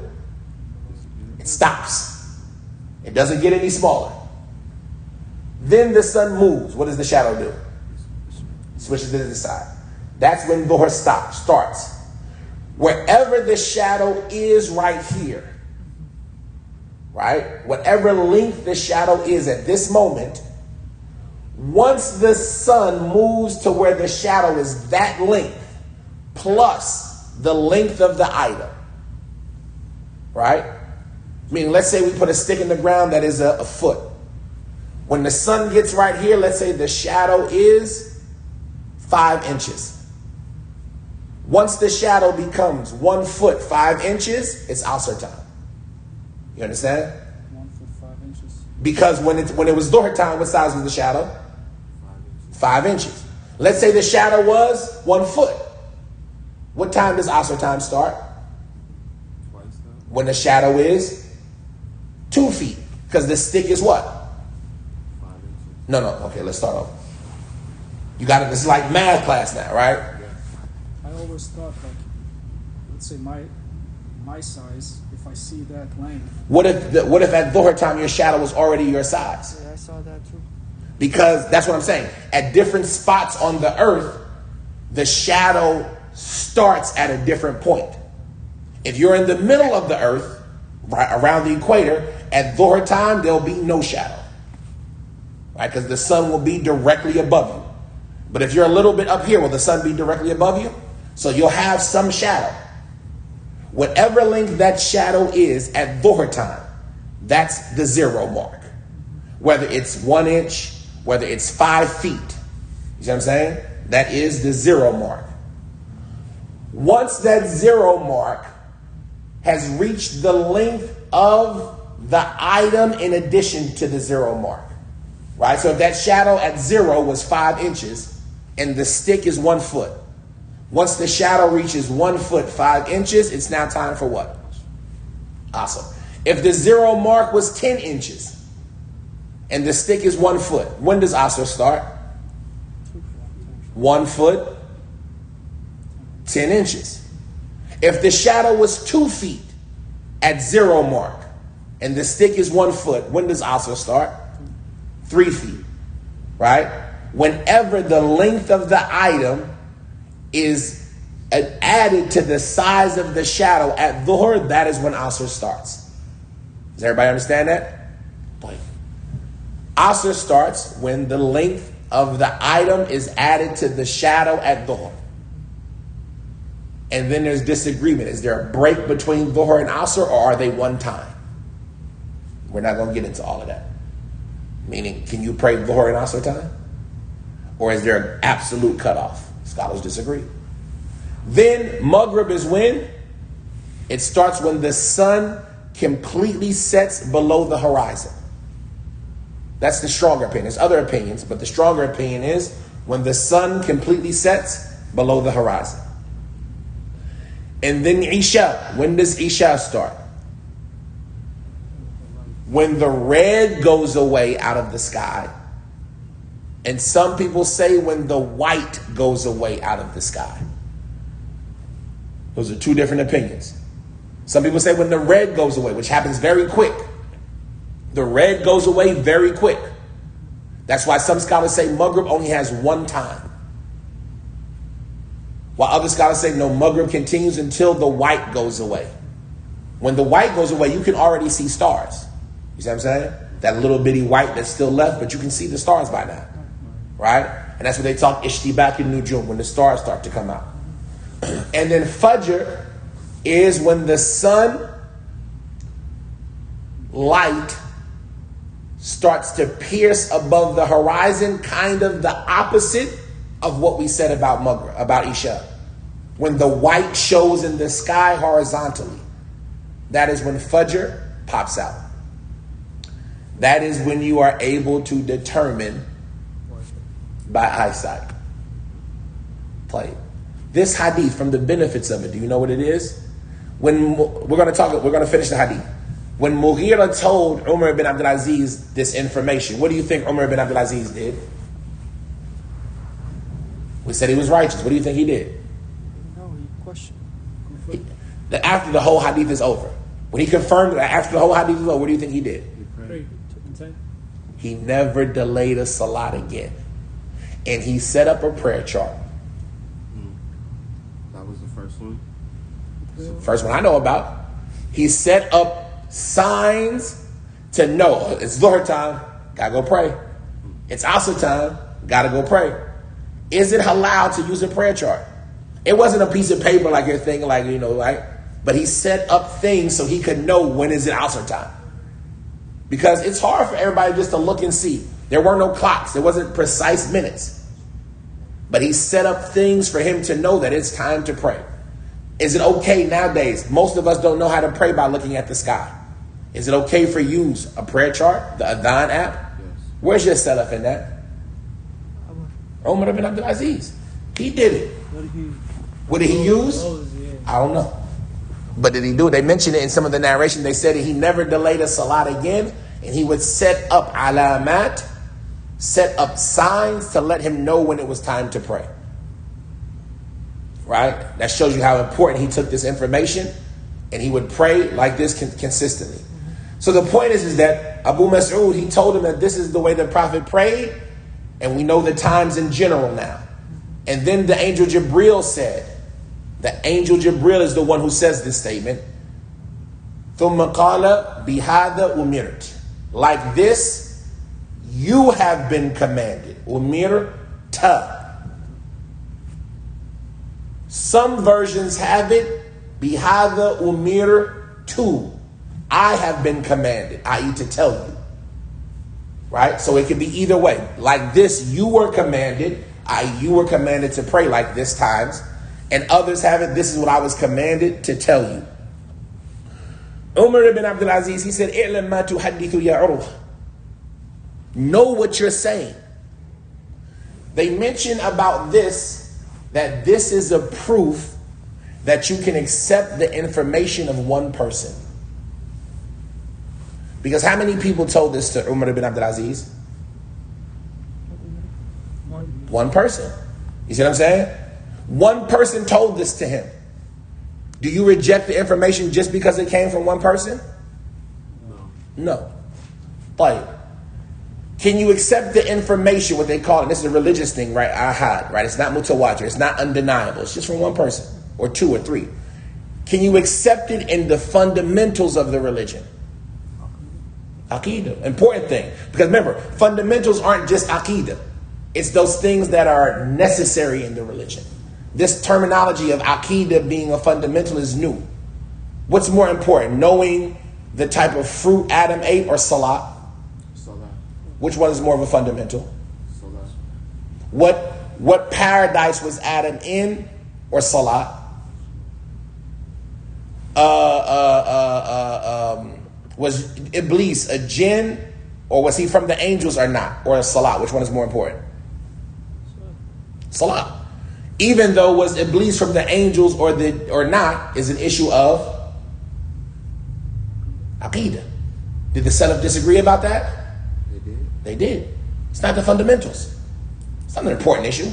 It stops. It doesn't get any smaller. Then the sun moves. What does the shadow do? Switches to the side. That's when dhuhr starts. Wherever the shadow is right here, right? Whatever length the shadow is at this moment, once the sun moves to where the shadow is that length, plus the length of the item, right? I mean, let's say we put a stick in the ground that is a foot. When the sun gets right here, let's say the shadow is 5 inches. Once the shadow becomes 1 foot 5 inches, it's asr time. You understand? 1 foot 5 inches. Because when it was dhuhr time, what size was the shadow? 5 inches. Let's say the shadow was 1 foot. What time does asr time start? Twice that. When the shadow is 2 feet. Because the stick is what? 5 inches. No. Okay, let's start over. You got it. This is like math class now, right? I always thought, like, let's say my my size, if I see that length. What if at Dhuhr time your shadow was already your size? Yeah, I saw that too. Because that's what I'm saying. At different spots on the earth, the shadow starts at a different point. If you're in the middle of the earth, right around the equator, at Dhuhr time, there'll be no shadow. Right? Because the sun will be directly above you. But if you're a little bit up here, will the sun be directly above you? So you'll have some shadow. Whatever length that shadow is at Dhuhr time, that's the 0 mark. Whether it's 1 inch, whether it's 5 feet. You see what I'm saying? That is the 0 mark. Once that 0 mark has reached the length of the item in addition to the 0 mark. Right? So if that shadow at 0 was 5 inches and the stick is 1 foot. Once the shadow reaches 1 foot, 5 inches, it's now time for what? Awesome. If the 0 mark was 10 inches and the stick is 1 foot, when does Asr start? 1 foot, 10 inches. If the shadow was 2 feet at 0 mark and the stick is 1 foot, when does Asr start? 3 feet. Right? Whenever the length of the item is added to the size of the shadow at Dhuhr, that is when Asr starts. Does everybody understand that? Asr starts when the length of the item is added to the shadow at Dhuhr. And then there's disagreement. Is there a break between Dhuhr and Asr, or are they one time? We're not going to get into all of that. Meaning, can you pray Dhuhr and Asr time? Or is there an absolute cutoff? Scholars disagree. Then Maghrib is when? It starts when the sun completely sets below the horizon. That's the stronger opinion. There's other opinions, but the stronger opinion is when the sun completely sets below the horizon. And then Isha. When does Isha start? When the red goes away out of the sky. And some people say when the white goes away out of the sky. Those are two different opinions. Some people say when the red goes away, which happens very quick. The red goes away very quick. That's why some scholars say Maghrib only has one time. While other scholars say no, Maghrib continues until the white goes away. When the white goes away, you can already see stars. You see what I'm saying? That little bitty white that's still left, but you can see the stars by now. Right? And that's what they talk Ishtibak in Nujum, when the stars start to come out. And then Fajr is when the sun light starts to pierce above the horizon, kind of the opposite of what we said about Maghrib, about Isha. When the white shows in the sky horizontally, that is when Fajr pops out. That is when you are able to determine by eyesight. Play this hadith, from the benefits of it. Do you know what it is? When we're going to finish the hadith. When Mughira told Umar ibn Abdul Aziz this information, what do you think Umar ibn Abdul Aziz did? We said he was righteous. What do you think he did? No, he questioned. After the whole hadith is over, when he confirmed that after the whole hadith is over, what do you think he did? He never delayed a salat again. And he set up a prayer chart. That was the first one? First one I know about. He set up signs to know it's Dhuhr time, gotta go pray. It's Asr time, gotta go pray. Is it halal to use a prayer chart? It wasn't a piece of paper like you're thinking, like, you know, right? But he set up things so he could know when is it Asr time. Because it's hard for everybody just to look and see. There were no clocks. There wasn't precise minutes. But he set up things for him to know that it's time to pray. Is it okay nowadays? Most of us don't know how to pray by looking at the sky. Is it okay for you use a prayer chart, the Adhan app? Yes. Where's your setup in that? Umar ibn Abdul Aziz. He did it. What did he use? I don't know. But did he do it? They mentioned it in some of the narration. They said that he never delayed a salat again, and he would set up alamat, set up signs to let him know when it was time to pray. Right? That shows you how important he took this information And he would pray like this consistently. So the point is that Abu Mas'ud, he told him that this is the way the Prophet prayed, and we know the times in general now. And then the angel Jibril said, the angel Jibril is the one who says this statement, ثُمَّ قَالَ بِهَذَا أُمِرْتِ. Like this, you have been commanded. Umirta. Some versions have it, bihadha umirtu. I have been commanded, i.e. to tell you. Right? So it could be either way. Like this, you were commanded, i.e. you were commanded to pray like this times. And others have it, this is what I was commanded to tell you. Umar ibn Abdul Aziz, he said, "I'lam ma tuhaddithu ya Urwa." Know what you're saying. They mention about this, that this is a proof that you can accept the information of one person. Because how many people told this to Umar ibn Abdul Aziz? One person. You see what I'm saying? One person told this to him. Do you reject the information just because it came from one person? No. But can you accept the information, what they call it? This is a religious thing, right? Ahad, right? It's not mutawatir. It's not undeniable. It's just from one person or two or three. Can you accept it in the fundamentals of the religion? Aqidah. Important thing. Because remember, fundamentals aren't just aqidah. It's those things that are necessary in the religion. This terminology of aqidah being a fundamental is new. What's more important, knowing the type of fruit Adam ate or salat? Salat. Which one is more of a fundamental? Salat. What paradise was Adam in or salat? Was Iblis a jinn, or was he from the angels or not? Or a salat? Which one is more important? Salat. Even though was Iblis from the angels or not is an issue of aqidah. Did the Salaf disagree about that? They did. They did. It's not the fundamentals. It's not an important issue.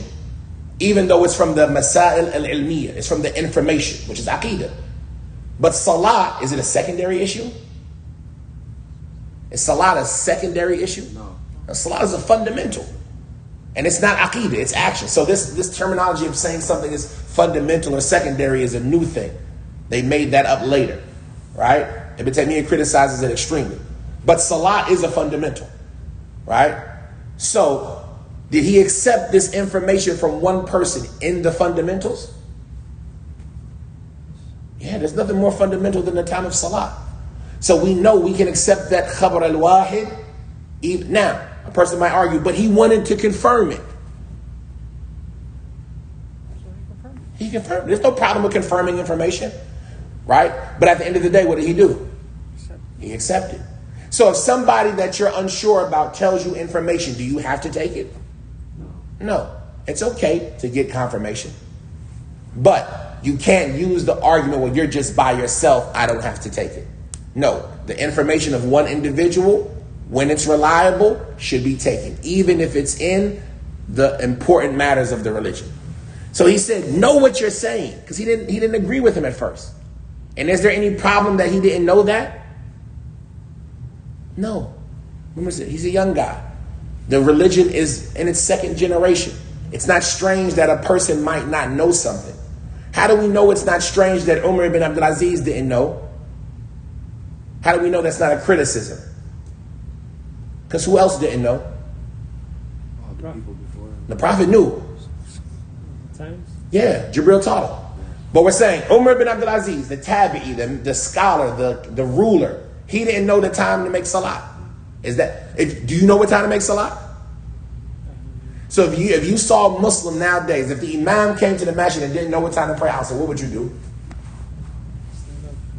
Even though it's from the masail al-ilmiyah, it's from the information, which is aqidah. But salat, is it a secondary issue? Is salat a secondary issue? No. Now, salat is a fundamental. And it's not aqidah, it's action. So this terminology of saying something is fundamental or secondary is a new thing. They made that up later, right? Ibn Taymiyyah criticizes it extremely. But salat is a fundamental, right? So, did he accept this information from one person in the fundamentals? Yeah, there's nothing more fundamental than the time of salat. So we know we can accept that khabar al-wahid. Now, a person might argue, but he wanted to confirm it. He confirmed. There's no problem with confirming information, right? But at the end of the day, what did he do? He accepted. So if somebody that you're unsure about tells you information, do you have to take it? No. It's okay to get confirmation. But you can't use the argument when you're just by yourself, I don't have to take it. No. The information of one individual, when it's reliable, should be taken, even if it's in the important matters of the religion. So he said, know what you're saying, because he didn't agree with him at first. And is there any problem that he didn't know that? No. Remember, he's a young guy. The religion is in its second generation. It's not strange that a person might not know something. How do we know it's not strange that Umar ibn Abdul Aziz didn't know? How do we know that's not a criticism? Because who else didn't know? All the people before him. The Prophet knew. Yeah, Jibril taught him. But we're saying Umar ibn Abdul Aziz, the tabi'i, the scholar, the ruler, he didn't know the time to make salat. Do you know what time to make salat? So if you saw a Muslim nowadays, if the imam came to the masjid and didn't know what time to pray outside, what would you do?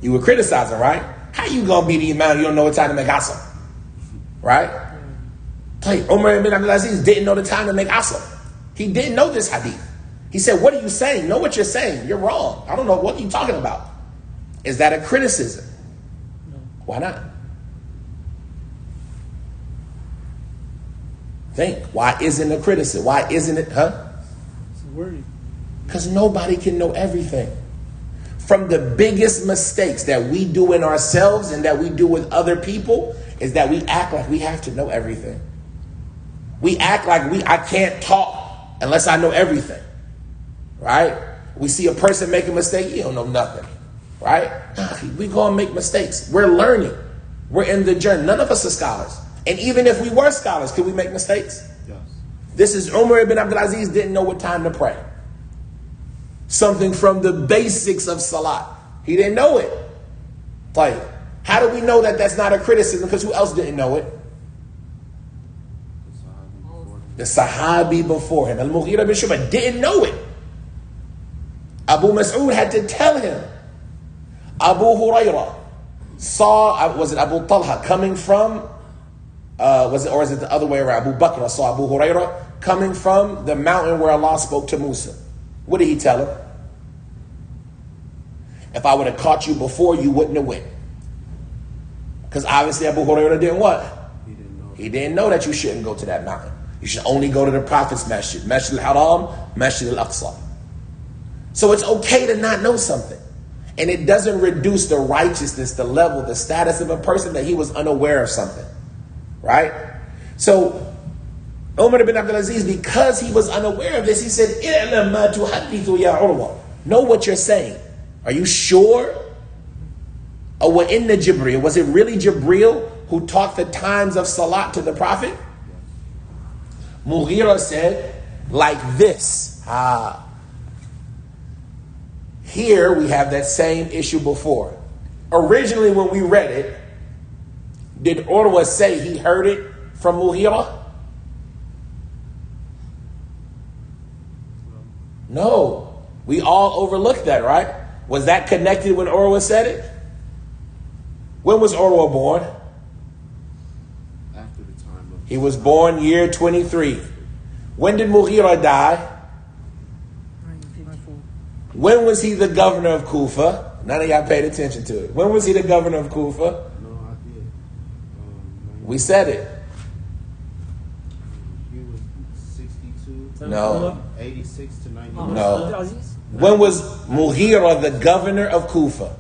You would criticize him, right? How you gonna be the imam? You don't know what time to make asr, right? Umar ibn Abdul Aziz didn't know the time to make asr. He didn't know this hadith. He said, what are you saying? Know what you're saying. You're wrong. I don't know. What are you talking about? Is that a criticism? No. Why not? Think. Why isn't it a criticism? Why isn't it, It's a worry. Because nobody can know everything. from the biggest mistakes that we do in ourselves and that we do with other people is that we act like we have to know everything. We act like I can't talk unless I know everything, right? We see a person make a mistake, you don't know nothing, right? We go and make mistakes. We're learning. We're in the journey. None of us are scholars. And even if we were scholars, could we make mistakes? Yes. This is Umar ibn Abdulaziz didn't know what time to pray. Something from the basics of salat. He didn't know it. Like, how do we know that that's not a criticism? Because who else didn't know it? The Sahabi before him. Al-Mughira bin Shu'bah didn't know it. Abu Mas'ud had to tell him. Abu Hurairah saw, was it Abu Talha coming from, is it the other way around? Abu Bakr saw Abu Hurairah coming from the mountain where Allah spoke to Musa. What did he tell him? If I would have caught you before, you wouldn't have went. Because obviously Abu Hurairah didn't what? He didn't know that you shouldn't go to that mountain. You should only go to the Prophet's masjid. Masjid al-Haram, Masjid al-Aqsa. So it's okay to not know something. And it doesn't reduce the righteousness, the level, the status of a person that he was unaware of something. Right? So Umar ibn Abdulaziz, because he was unaware of this, he said, "I'lam ma tuhaddithu ya Urwa." Know what you're saying. Are you sure? Or wa inna Jibreel, was it really Jibreel who taught the times of salat to the Prophet? Mughira said, like this. Here we have that same issue before. Originally when we read it, did Urwa say he heard it from Mughira? No. We all overlooked that, right? Was that connected when Urwa said it? When was Urwa born? After the time of He was born year 23. When did Mughira die? When was he the governor of Kufa? None of y'all paid attention to it. When was he the governor of Kufa? No, I did. We said it. He was 62. No. 86 to 90. No. When was Mughira the governor of Kufa?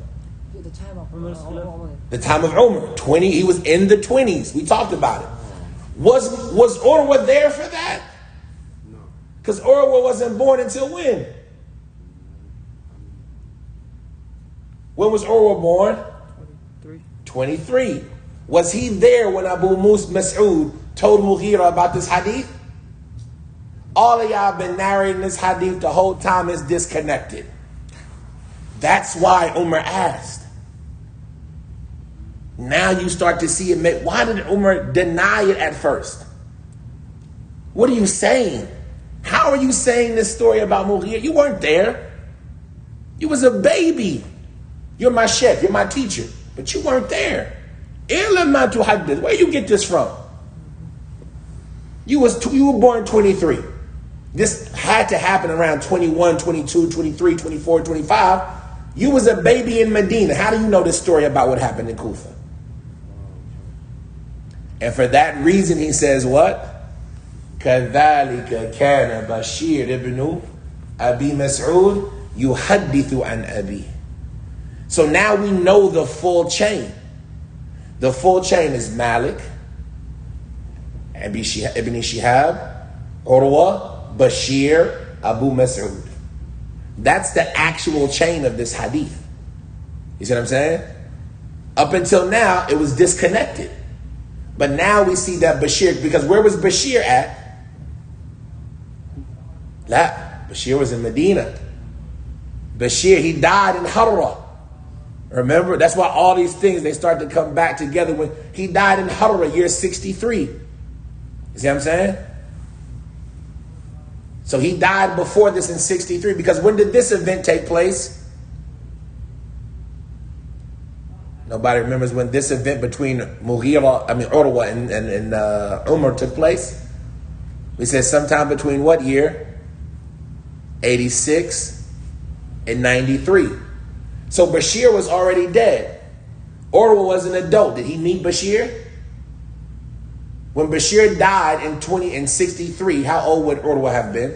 The time of The time of Umar. 20. He was in the 20s. We talked about it. Was Urwa there for that? No. Because Urwa wasn't born until when? When was Urwa born? 23. Was he there when Abu Mas'ud told Mughira about this hadith? All of y'all been narrating this hadith the whole time is disconnected. That's why Umar asked. Now you start to see it. Why did Umar deny it at first? What are you saying? How are you saying this story about Mughira? You weren't there. You was a baby. You're my chef, you're my teacher, but you weren't there. Where you get this from? You were born 23. This had to happen around 21, 22, 23, 24, 25. You was a baby in Medina. How do you know this story about what happened in Kufa? And for that reason, he says what? كَذَلِكَ كَانَ بَشِيرُ ibn Abi Mas'ud يُحَدِّثُ عَنْ أَبِيهِ. So now we know the full chain. The full chain is Malik, Ibn Shihab, Urwa, Bashir, Abu Mas'ud. That's the actual chain of this hadith. You see what I'm saying? Up until now, it was disconnected. But now we see that Bashir, because where was Bashir at? Bashir was in Medina. Bashir, he died in Harra. Remember, that's why all these things, they start to come back together. When he died in Harra, year 63. You see what I'm saying? So he died before this in 63, because when did this event take place? Nobody remembers when this event between Urwa and Umar took place. We said sometime between what year? 86 and 93. So Bashir was already dead. Urwa was an adult. Did he meet Bashir? When Bashir died in 63, how old would Urwa have been?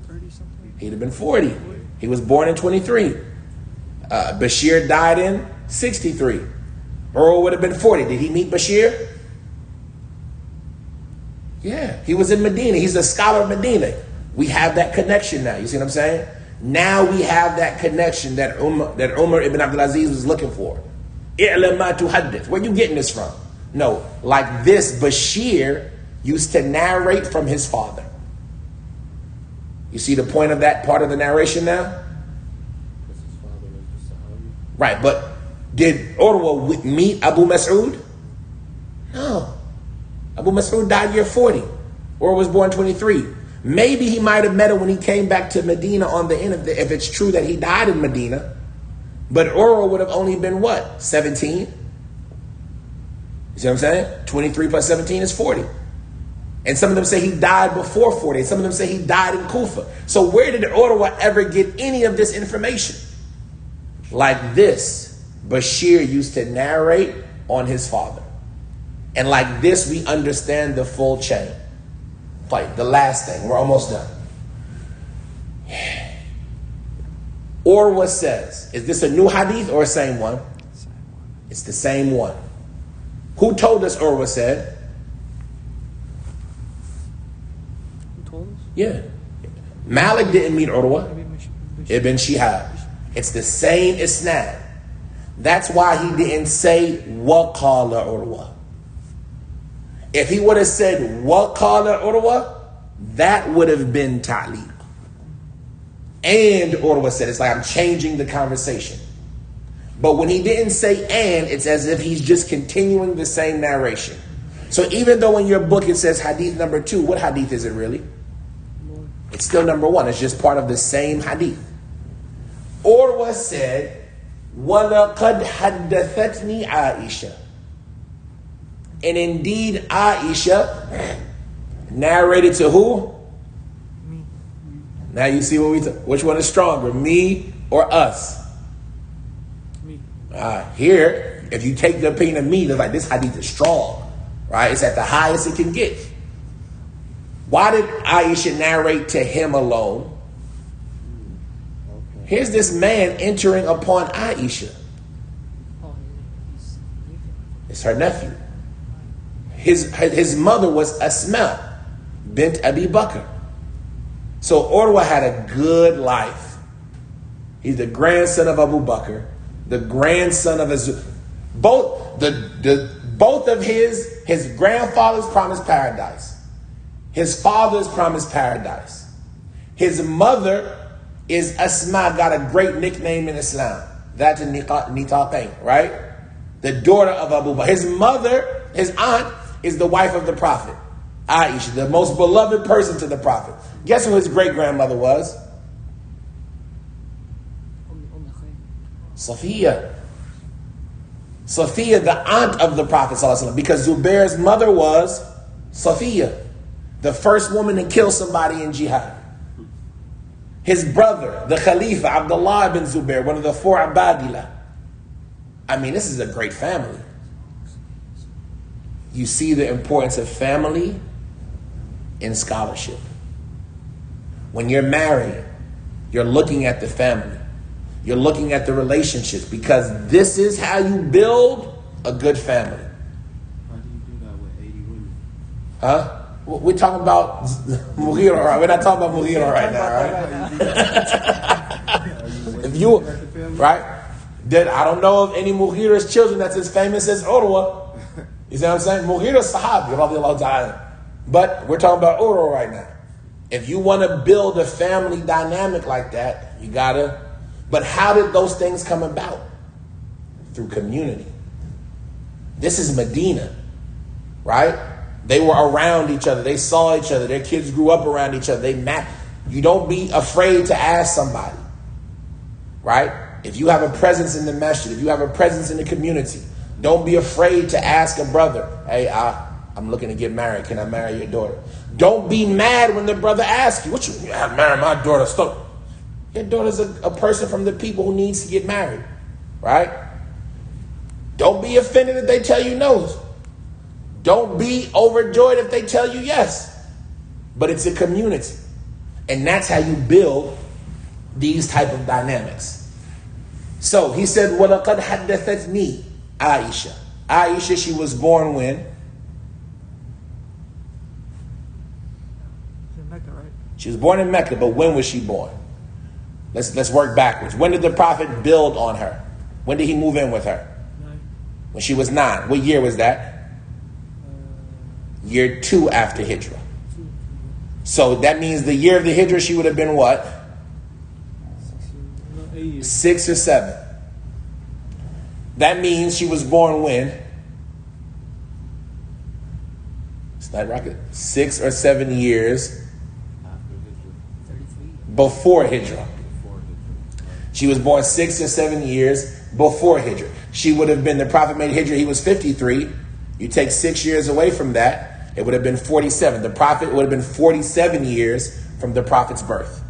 30-something. He'd have been 40. He was born in 23. Bashir died in 63. Urwa would have been 40. Did he meet Bashir? Yeah, he was in Medina. He's a scholar of Medina. We have that connection now. You see what I'm saying? Now we have that connection that Umar ibn Abdul Aziz was looking for. I'lam ma tuhaddith. Where you getting this from? No, like this, Bashir used to narrate from his father. You see the point of that part of the narration now? Right, but did Urwa meet Abu Mas'ud? No. Abu Mas'ud died year 40. Urwa was born 23. Maybe he might have met him when he came back to Medina on the end of if it's true that he died in Medina. But Urwa would have only been what? 17? You see what I'm saying? 23 plus 17 is 40. And some of them say he died before 40. And some of them say he died in Kufa. So where did Urwa ever get any of this information? Like this, Bashir used to narrate on his father. And like this, we understand the full chain. Like the last thing, we're almost done. Urwa says, is this a new hadith or a same one? It's the same one. Who told us Urwa said? Who told us? Yeah. Malik didn't meet Urwa. Ibn Shihab. It's the same isnad. That's why he didn't say waqala Urwa. If he would have said waqala Urwa, that would have been ta'liq. And Urwa said, it's like I'm changing the conversation. But when he didn't say and, it's as if he's just continuing the same narration. So even though in your book it says hadith number 2, what hadith is it really? It's still number 1. It's just part of the same hadith. Urwa said, وَلَقَدْ حَدَّثَتْنِي عَائِشَةٌ. And indeed Aisha narrated to who? Me. Now you see which one is stronger, me or us? Me. Here, if you take the opinion of me, it's like this hadith is strong, right? It's at the highest it can get. Why did Aisha narrate to him alone? Here's this man entering upon Aisha. It's her nephew. His mother was Asma bint Abi Bakr. So Urwa had a good life. He's the grandson of Abu Bakr, the grandson of both of his grandfathers promised paradise. His father's promised paradise. His mother is Asma, got a great nickname in Islam. That's Nitaqain, right? The daughter of Abu Bakr. His mother, his aunt, is the wife of the Prophet, Aisha, the most beloved person to the Prophet. Guess who his great-grandmother was? Safiya. Safiya, the aunt of the Prophet ﷺ, because Zubair's mother was Safiya, the first woman to kill somebody in jihad. His brother, the Khalifa, Abdullah ibn Zubair, one of the 4 Abadillah. I mean, this is a great family. You see the importance of family in scholarship. When you're married, you're looking at the family. You're looking at the relationships, because this is how you build a good family. How do you do that with 80 women? Huh? We're talking about Mughira, right? We're not talking about Mughira right now, right? If you, right? Then I don't know of any Mughira's children that's as famous as Urwa. You see what I'm saying? Mughira's Sahabi, radiallahu ta'ala. But we're talking about Urwa right now. If you want to build a family dynamic like that, you gotta. But how did those things come about? Through community. This is Medina, right? They were around each other. They saw each other. Their kids grew up around each other. They met. You don't be afraid to ask somebody, right? If you have a presence in the masjid, if you have a presence in the community, don't be afraid to ask a brother, hey, I'm looking to get married. Can I marry your daughter? Don't be mad when the brother asks you, what you marry my daughter? Stop. Your daughter's a person from the people who needs to get married, right? Don't be offended if they tell you no. Don't be overjoyed if they tell you yes. But it's a community. And that's how you build these type of dynamics. So he said, وَلَقَدْ حَدَّثَتْنِي Aisha. Aisha, she was born when? It's in Mecca, right? She was born in Mecca, but when was she born? Let's work backwards. When did the Prophet build on her? When did he move in with her? 9. When she was 9. What year was that? Year 2 after Hijrah. So that means the year of the Hijrah, she would have been what? 8 years. 6 or 7. That means she was born when? It's not rocket. 6 or 7 years before Hijrah. She was born 6 or 7 years before Hijrah. She would have been, the Prophet made Hijrah, he was 53. You take 6 years away from that, it would have been 47. The Prophet would have been 47 years from the Prophet's birth.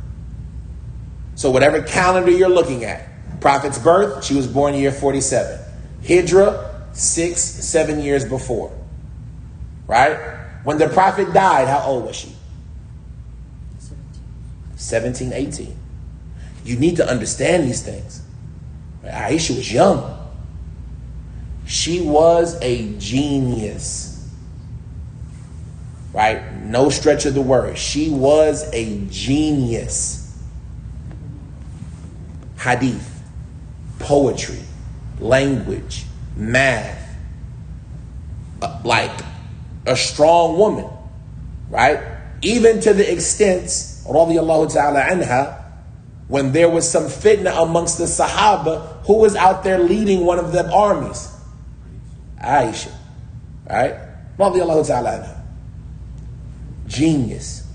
So whatever calendar you're looking at, Prophet's birth, she was born year 47. Hijrah, 6-7 years before. Right? When the Prophet died, how old was she? 17, 18. You need to understand these things. Aisha was young. She was a genius. Right? No stretch of the word. She was a genius. Hadith, poetry, language, math. Like a strong woman. Right? Even to the extent, radiyallahu ta'ala anha, when there was some fitna amongst the Sahaba, who was out there leading one of the armies? Aisha. Right? Radiyallahu ta'ala anha. Genius.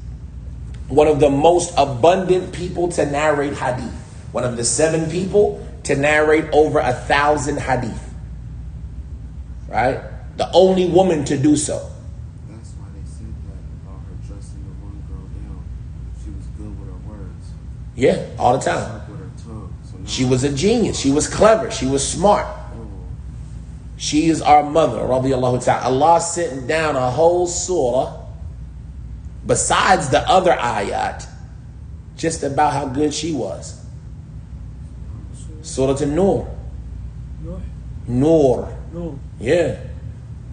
One of the most abundant people to narrate hadith. One of the 7 people to narrate over 1,000 hadith. Right? The only woman to do so. That's why they said that about her dressing the one girl down. She was good with her words. Yeah, all the time. Sharp with her tongue. So now She was a genius. She was clever. She was smart. She is our mother, radiyallahu ta'ala. Allah sent down a whole surah, besides the other ayat, just about how good she was. Surah An-Nur. Nur. No. Yeah.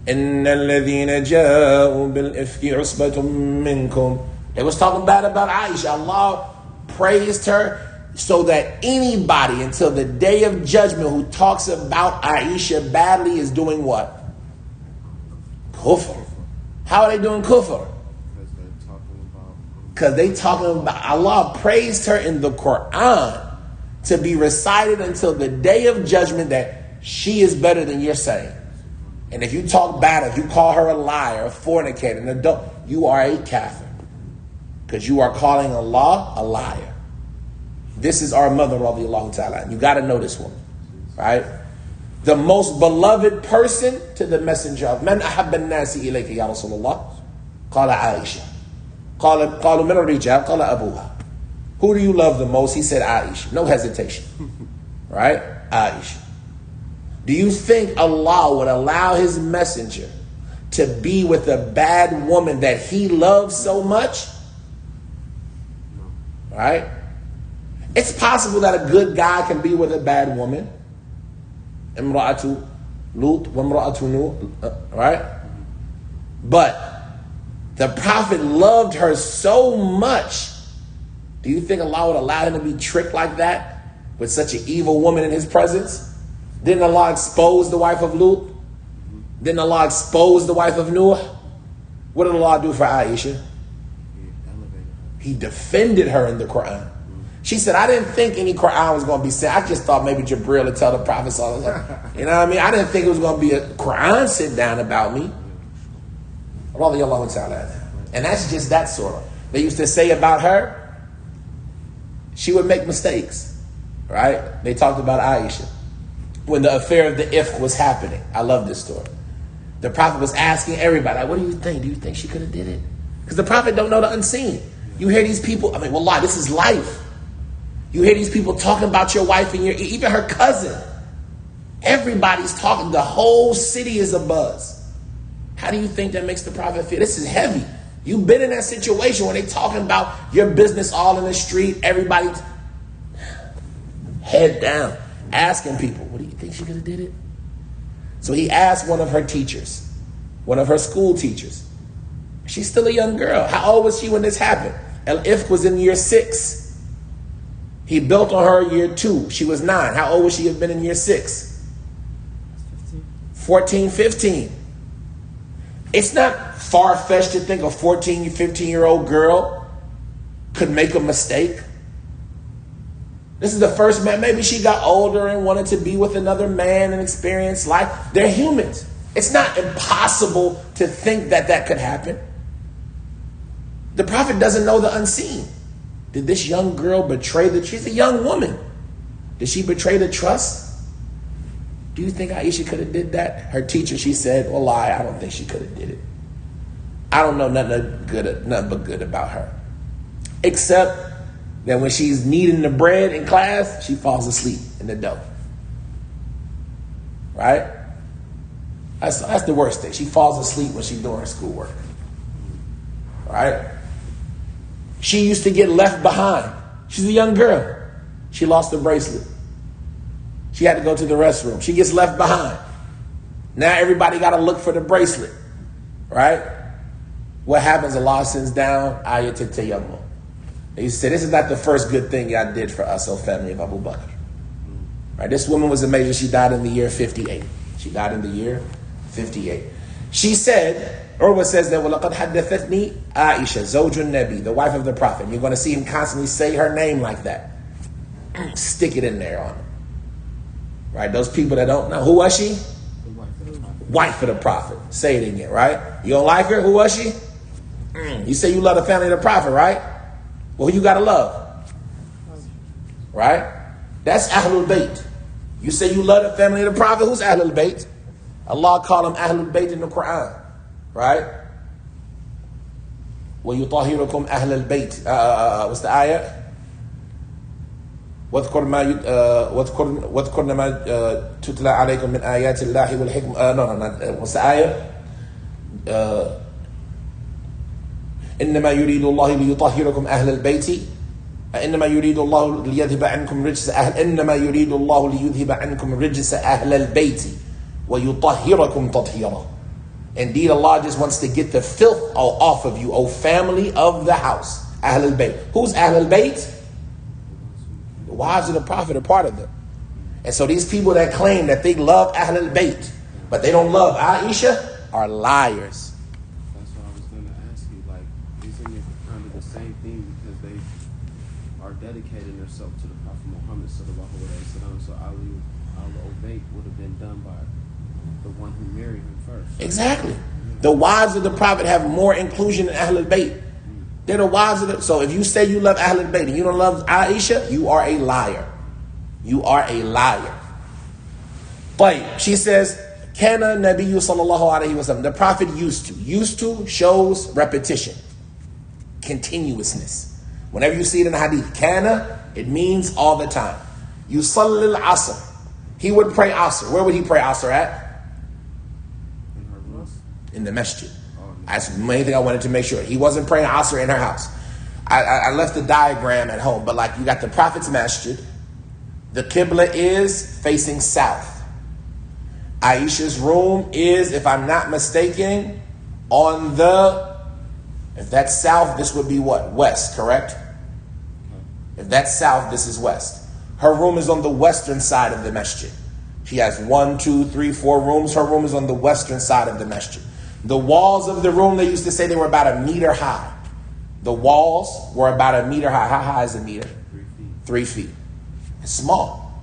إِنَّ الَّذِينَ جَاءُوا بِالْإِفْكِ عُصْبَةٌ مِّنْكُمْ. They was talking bad about Aisha. Allah praised her so that anybody until the day of judgment who talks about Aisha badly is doing what? Kufr. How are they doing kufr? Because they talking about, Allah praised her in the Quran to be recited until the day of judgment that she is better than you're saying. And if you talk bad, if you call her a liar, a fornicator, an adult, you are a kafir. Because you are calling Allah a liar. This is our mother, radiyallahu ta'ala. You got to know this woman. Right? The most beloved person to the messenger of Man ahabba an-nasi ilayka ya Rasulullah? Qala Aisha. قالوا من الرجال قال أبوها. Who do you love the most? He said Aisha. No hesitation. Right? Aisha. Do you think Allah would allow his messenger to be with a bad woman that he loves so much? Right? It's possible that a good guy can be with a bad woman. Imra'atu Lut wa imra'atu Nuh. Right? But the Prophet loved her so much. Do you think Allah would allow him to be tricked like that with such an evil woman in his presence? Didn't Allah expose the wife of Lut? Didn't Allah expose the wife of Nuh? What did Allah do for Aisha? He defended her in the Quran. She said, I didn't think any Quran was going to be sent. I just thought maybe Jibreel would tell the Prophet something. You know what I mean? I didn't think it was going to be a Quran sit down about me. And that's just that sort of. They used to say about her, she would make mistakes. Right? They talked about Aisha. When the affair of the ifk was happening. I love this story. The Prophet was asking everybody, like, what do you think? Do you think she could have did it? Because the Prophet don't know the unseen. You hear these people, I mean, wallah, this is life. You hear these people talking about your wife and even her cousin. Everybody's talking. The whole city is abuzz. How do you think that makes the Prophet feel? This is heavy. You've been in that situation when they talking about your business all in the street. Everybody, head down, asking people, what do you think she could have did it? So he asked one of her teachers, one of her school teachers. She's still a young girl. How old was she when this happened? Al-Ifk was in year 6. He built on her year 2. She was 9. How old would she have been in year 6? 14, 15. It's not far-fetched to think a 14, 15-year-old girl could make a mistake. This is the first man. Maybe she got older and wanted to be with another man and experience life. They're humans. It's not impossible to think that that could happen. The Prophet doesn't know the unseen. Did this young girl betray she's a young woman. Did she betray the trust? Do you think Aisha could have did that? Her teacher, she said, well, I don't think she could have did it. I don't know nothing but good about her. Except that when she's kneading the bread in class, she falls asleep in the dough. Right? That's the worst thing. She falls asleep when she's doing her schoolwork. Right? She used to get left behind. She's a young girl. She lost her bracelet. She had to go to the restroom. She gets left behind. Now everybody got to look for the bracelet. Right? What happens? Allah sends down Ayat al-Tayammum. He said, this is not the first good thing y'all did for us, O family of Abu Bakr. Right? This woman was amazing. She died in the year 58. She died in the year 58. She said, Urwa says that, وَلَقَدْ حَدَّثَتْنِي Aisha, Zawjun Nabi, the wife of the Prophet. You're going to see him constantly say her name like that. Stick it in there on her. Right? Those people that don't know. Who was she? Wife of the Prophet. Say it again, right? You don't like her? Who was she? You say you love the family of the Prophet, right? Well, who you got to love? Right? That's Ahlul Bayt. You say you love the family of the Prophet. Who's Ahlul Bayt? Allah called them Ahlul Bayt in the Quran. Right? وَيُطَهِرُكُمْ أَهْلَ الْبَيْتِ what's the ayah? واذكر ما تتلى عليكم من آيات الله والحكمة no, what's the ayah? إنما يريد الله ليطهركم أهل البيت إنما يريد الله ليذهب عنكم رجس إنما يريد الله ليذهب عنكم رجس أهل البيت ويطهركم تطهيرا. Indeed, Allah just wants to get the filth off of you, O family of the house. Ahl al-Bayt. Who's Ahl al-Bayt? The wives of the Prophet are part of them. And so these people that claim that they love Ahl al-Bayt, but they don't love Aisha, are liars. That's what I was going to ask you. Like, isn't it kind of the same thing because they are dedicating themselves to the Prophet Muhammad sallallahu alaihi wasallam? So Ali al-Bayt would have been done by the one who married him first. Exactly. The wives of the Prophet have more inclusion in Ahl al-Bayt. They're the wives of the... So if you say you love Ahl al-Bayt and you don't love Aisha, you are a liar. You are a liar. But she says, Kana Nabiyyu sallallahu alayhi wa sallam. The Prophet used to. Used to shows repetition. Continuousness. Whenever you see it in the hadith, Kana, it means all the time. Yusalli al-Asr. He would pray Asr. Where would he pray Asr at? In the masjid. That's the main thing I wanted to make sure. He wasn't praying Asr in her house. I left the diagram at home, but like you got the Prophet's masjid. The Qibla is facing south. Aisha's room is, if I'm not mistaken, on the, if that's south, this would be what? West, correct? If that's south, this is west. Her room is on the western side of the masjid. She has 1, 2, 3, 4 rooms. Her room is on the western side of the masjid. The walls of the room, they used to say they were about 1 meter high. The walls were about 1 meter high. How high is a meter? 3 feet. It's small.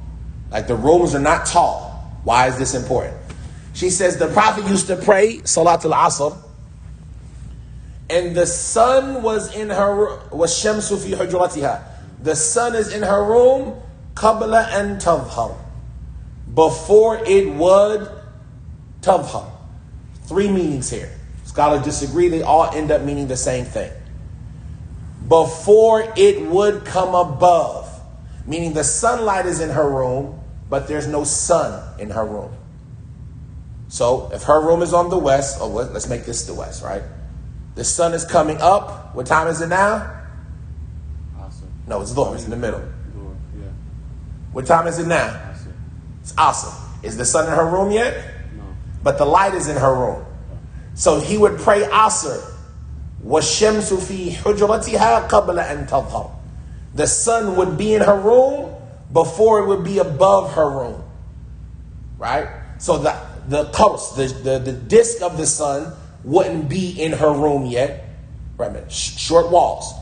Like the rooms are not tall. Why is this important? She says the Prophet used to pray Salatul Asr, and the sun was in her, was shamsu fi hujratiha. The sun is in her room, qabla an tadhhar, before it would tadhhar. 3 meanings here. Scholars disagree. They all end up meaning the same thing. Before it would come above, meaning the sunlight is in her room, but there's no sun in her room. So if her room is on the west, let's make this the west, right? The sun is coming up. What time is it now? Awesome. No, it's Dhuhr. It's in the middle. Yeah. What time is it now? Asr. It's Asr. Is the sun in her room yet? No. But the light is in her room. So he would pray Asr. وَالشَّمْسُ فِي حُجْرَتِهَا قَبْلَ أَن تَظْهَرَ. The sun would be in her room before it would be above her room. Right? So the qars, the disk of the sun wouldn't be in her room yet. Right? Short walls,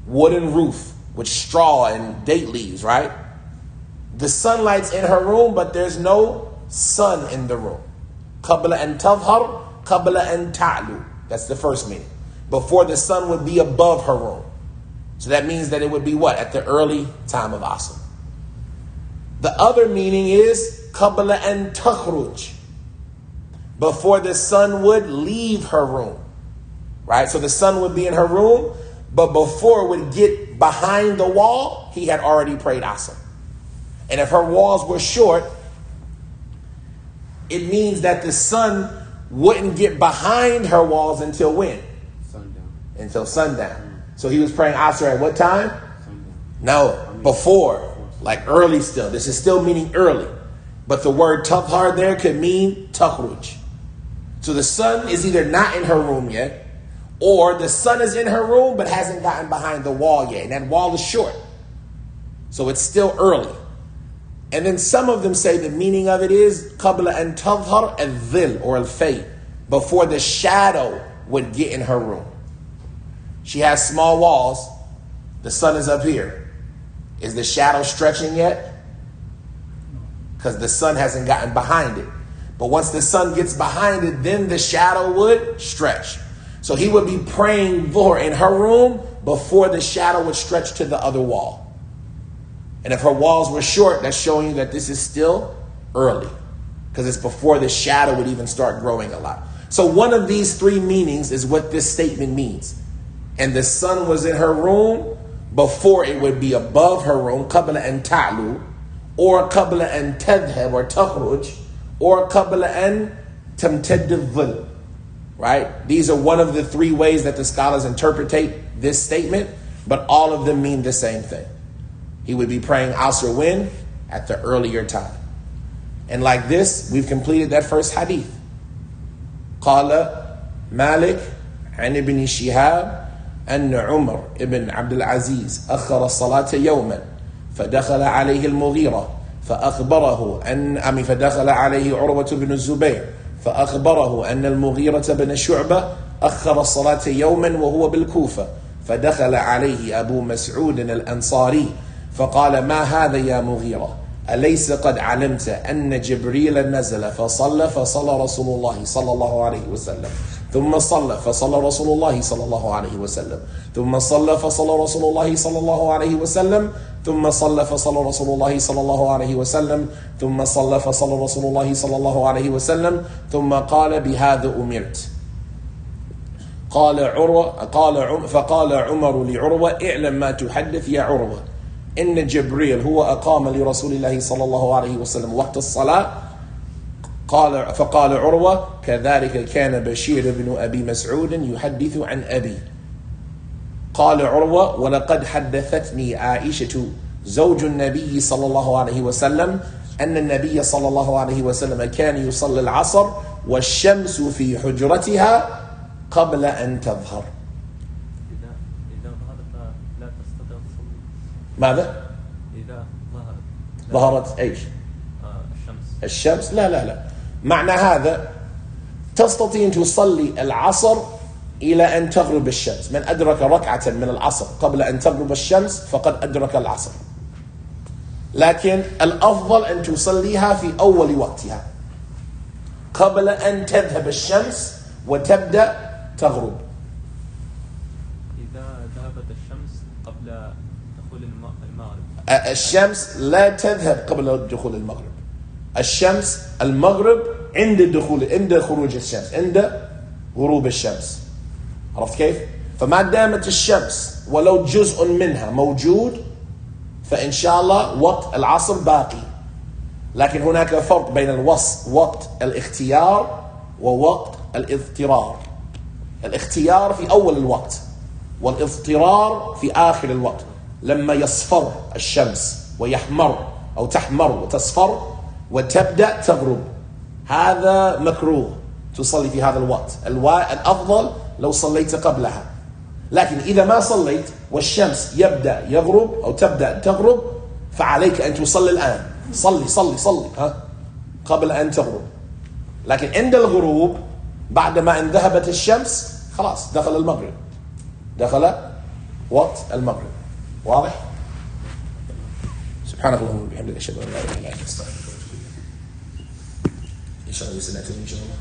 wooden roof with straw and date leaves, right? The sunlight's in her room, but there's no sun in the room. قَبْلَ أَن تَظْهَرَ قَبْلَ أَن تَعْلُو. That's the first meaning. Before the sun would be above her room. So that means that it would be what? At the early time of Asr. The other meaning is قَبْلَ أَن تَخْرُجْ. Before the sun would leave her room. Right? So the sun would be in her room, but before it would get behind the wall, he had already prayed Asr. And if her walls were short, it means that the sun wouldn't get behind her walls until when? Sundown. Until sundown. So he was praying Asr at what time? Sundown. No, before. Like early still. This is still meaning early. But the word tadhar there could mean takhruj. So the sun is either not in her room yet, or the sun is in her room but hasn't gotten behind the wall yet. And that wall is short. So it's still early. And then some of them say the meaning of it is قَبْلَ أَن تَظْهَرْ الظِّلْ or al-fay, before the shadow would get in her room. She has small walls. The sun is up here. Is the shadow stretching yet? Because the sun hasn't gotten behind it. But once the sun gets behind it, then the shadow would stretch. So he would be praying Dhuhr in her room before the shadow would stretch to the other wall. And if her walls were short, that's showing you that this is still early. Because it's before the shadow would even start growing a lot. So one of these three meanings is what this statement means. And the sun was in her room before it would be above her room, قَبْلَ أَن تَعْلُو, or قَبْلَ أَن تَذْهَبْ or تَخْرُجْ, or قَبْلَ أَن تَمْتَدِّ الظِّلْ. Right? These are one of the three ways that the scholars interpret this statement, but all of them mean the same thing. He would be praying Asr when? At the earlier time. And like this, we've completed that first hadith. قال مالك عن ابن شهاب أن عمر ابن عبد العزيز أخر الصلاة يوما فدخل عليه المغيرة فدخل عليه عروة بن الزبير فأخبره أن المغيرة بن شعبة أخر الصلاة يوما وهو بالكوفة فدخل عليه أبو مسعود الأنصاري فقال ما هذا يا مغيرة أليس قد علمت أن جبريل نزل فصلى رسول الله صلى الله عليه وسلم ثم صلى رسول الله صلى الله عليه وسلم ثم صلى رسول الله صلى الله عليه وسلم ثم صلى رسول الله صلى الله عليه وسلم ثم صلى رسول الله صلى الله عليه وسلم ثم قال بهذا أمرت فقال عمر لعروة اعلم ما تحدث يا عروة إن جبريل هو أقام لرسول الله صلى الله عليه وسلم وقت الصلاة فقال عروة كذلك كان بشير بن أبي مسعود يحدث عن أبي قال عروة ولقد حدثتني عائشة زوج النبي صلى الله عليه وسلم أن النبي صلى الله عليه وسلم كان يصلي العصر والشمس في حجرتها قبل أن تظهر. إذا ظهرت لا تستطيع تصلي. ماذا؟ إذا ظهرت إيش؟ الشمس لا معنى هذا تستطيع أن تصلي العصر إلى أن تغرب الشمس. من أدرك ركعة من العصر قبل أن تغرب الشمس فقد أدرك العصر. لكن الأفضل أن تصليها في أول وقتها قبل أن تذهب الشمس وتبدأ تغرب. إذا ذهبت الشمس قبل دخول المغرب. الشمس لا تذهب قبل دخول المغرب. الشمس المغرب عند خروج الشمس، عند غروب الشمس. عرفت كيف؟ فما دامت الشمس ولو جزء منها موجود فإن شاء الله وقت العصر باقي. لكن هناك فرق بين وقت الاختيار ووقت الاضطرار. الاختيار في أول الوقت والاضطرار في آخر الوقت لما يصفر الشمس ويحمر أو تحمر وتصفر وتبدأ تغرب، هذا مكروه تصلي في هذا الوقت. الأفضل لو صليت قبلها. لكن إذا ما صليت والشمس يبدأ يغرب أو تبدأ تغرب فعليك أن تصلي الآن. صلي صلي صلي قبل أن تغرب. لكن عند الغروب بعدما أن ذهبت الشمس خلاص دخل المغرب، دخل وقت المغرب. واضح؟ سبحانك اللهم وبحمدك أشهد أن لا إله إلا أنت أستغفرك وأتوب إليك. إن شاء الله سنأتي إن شاء الله.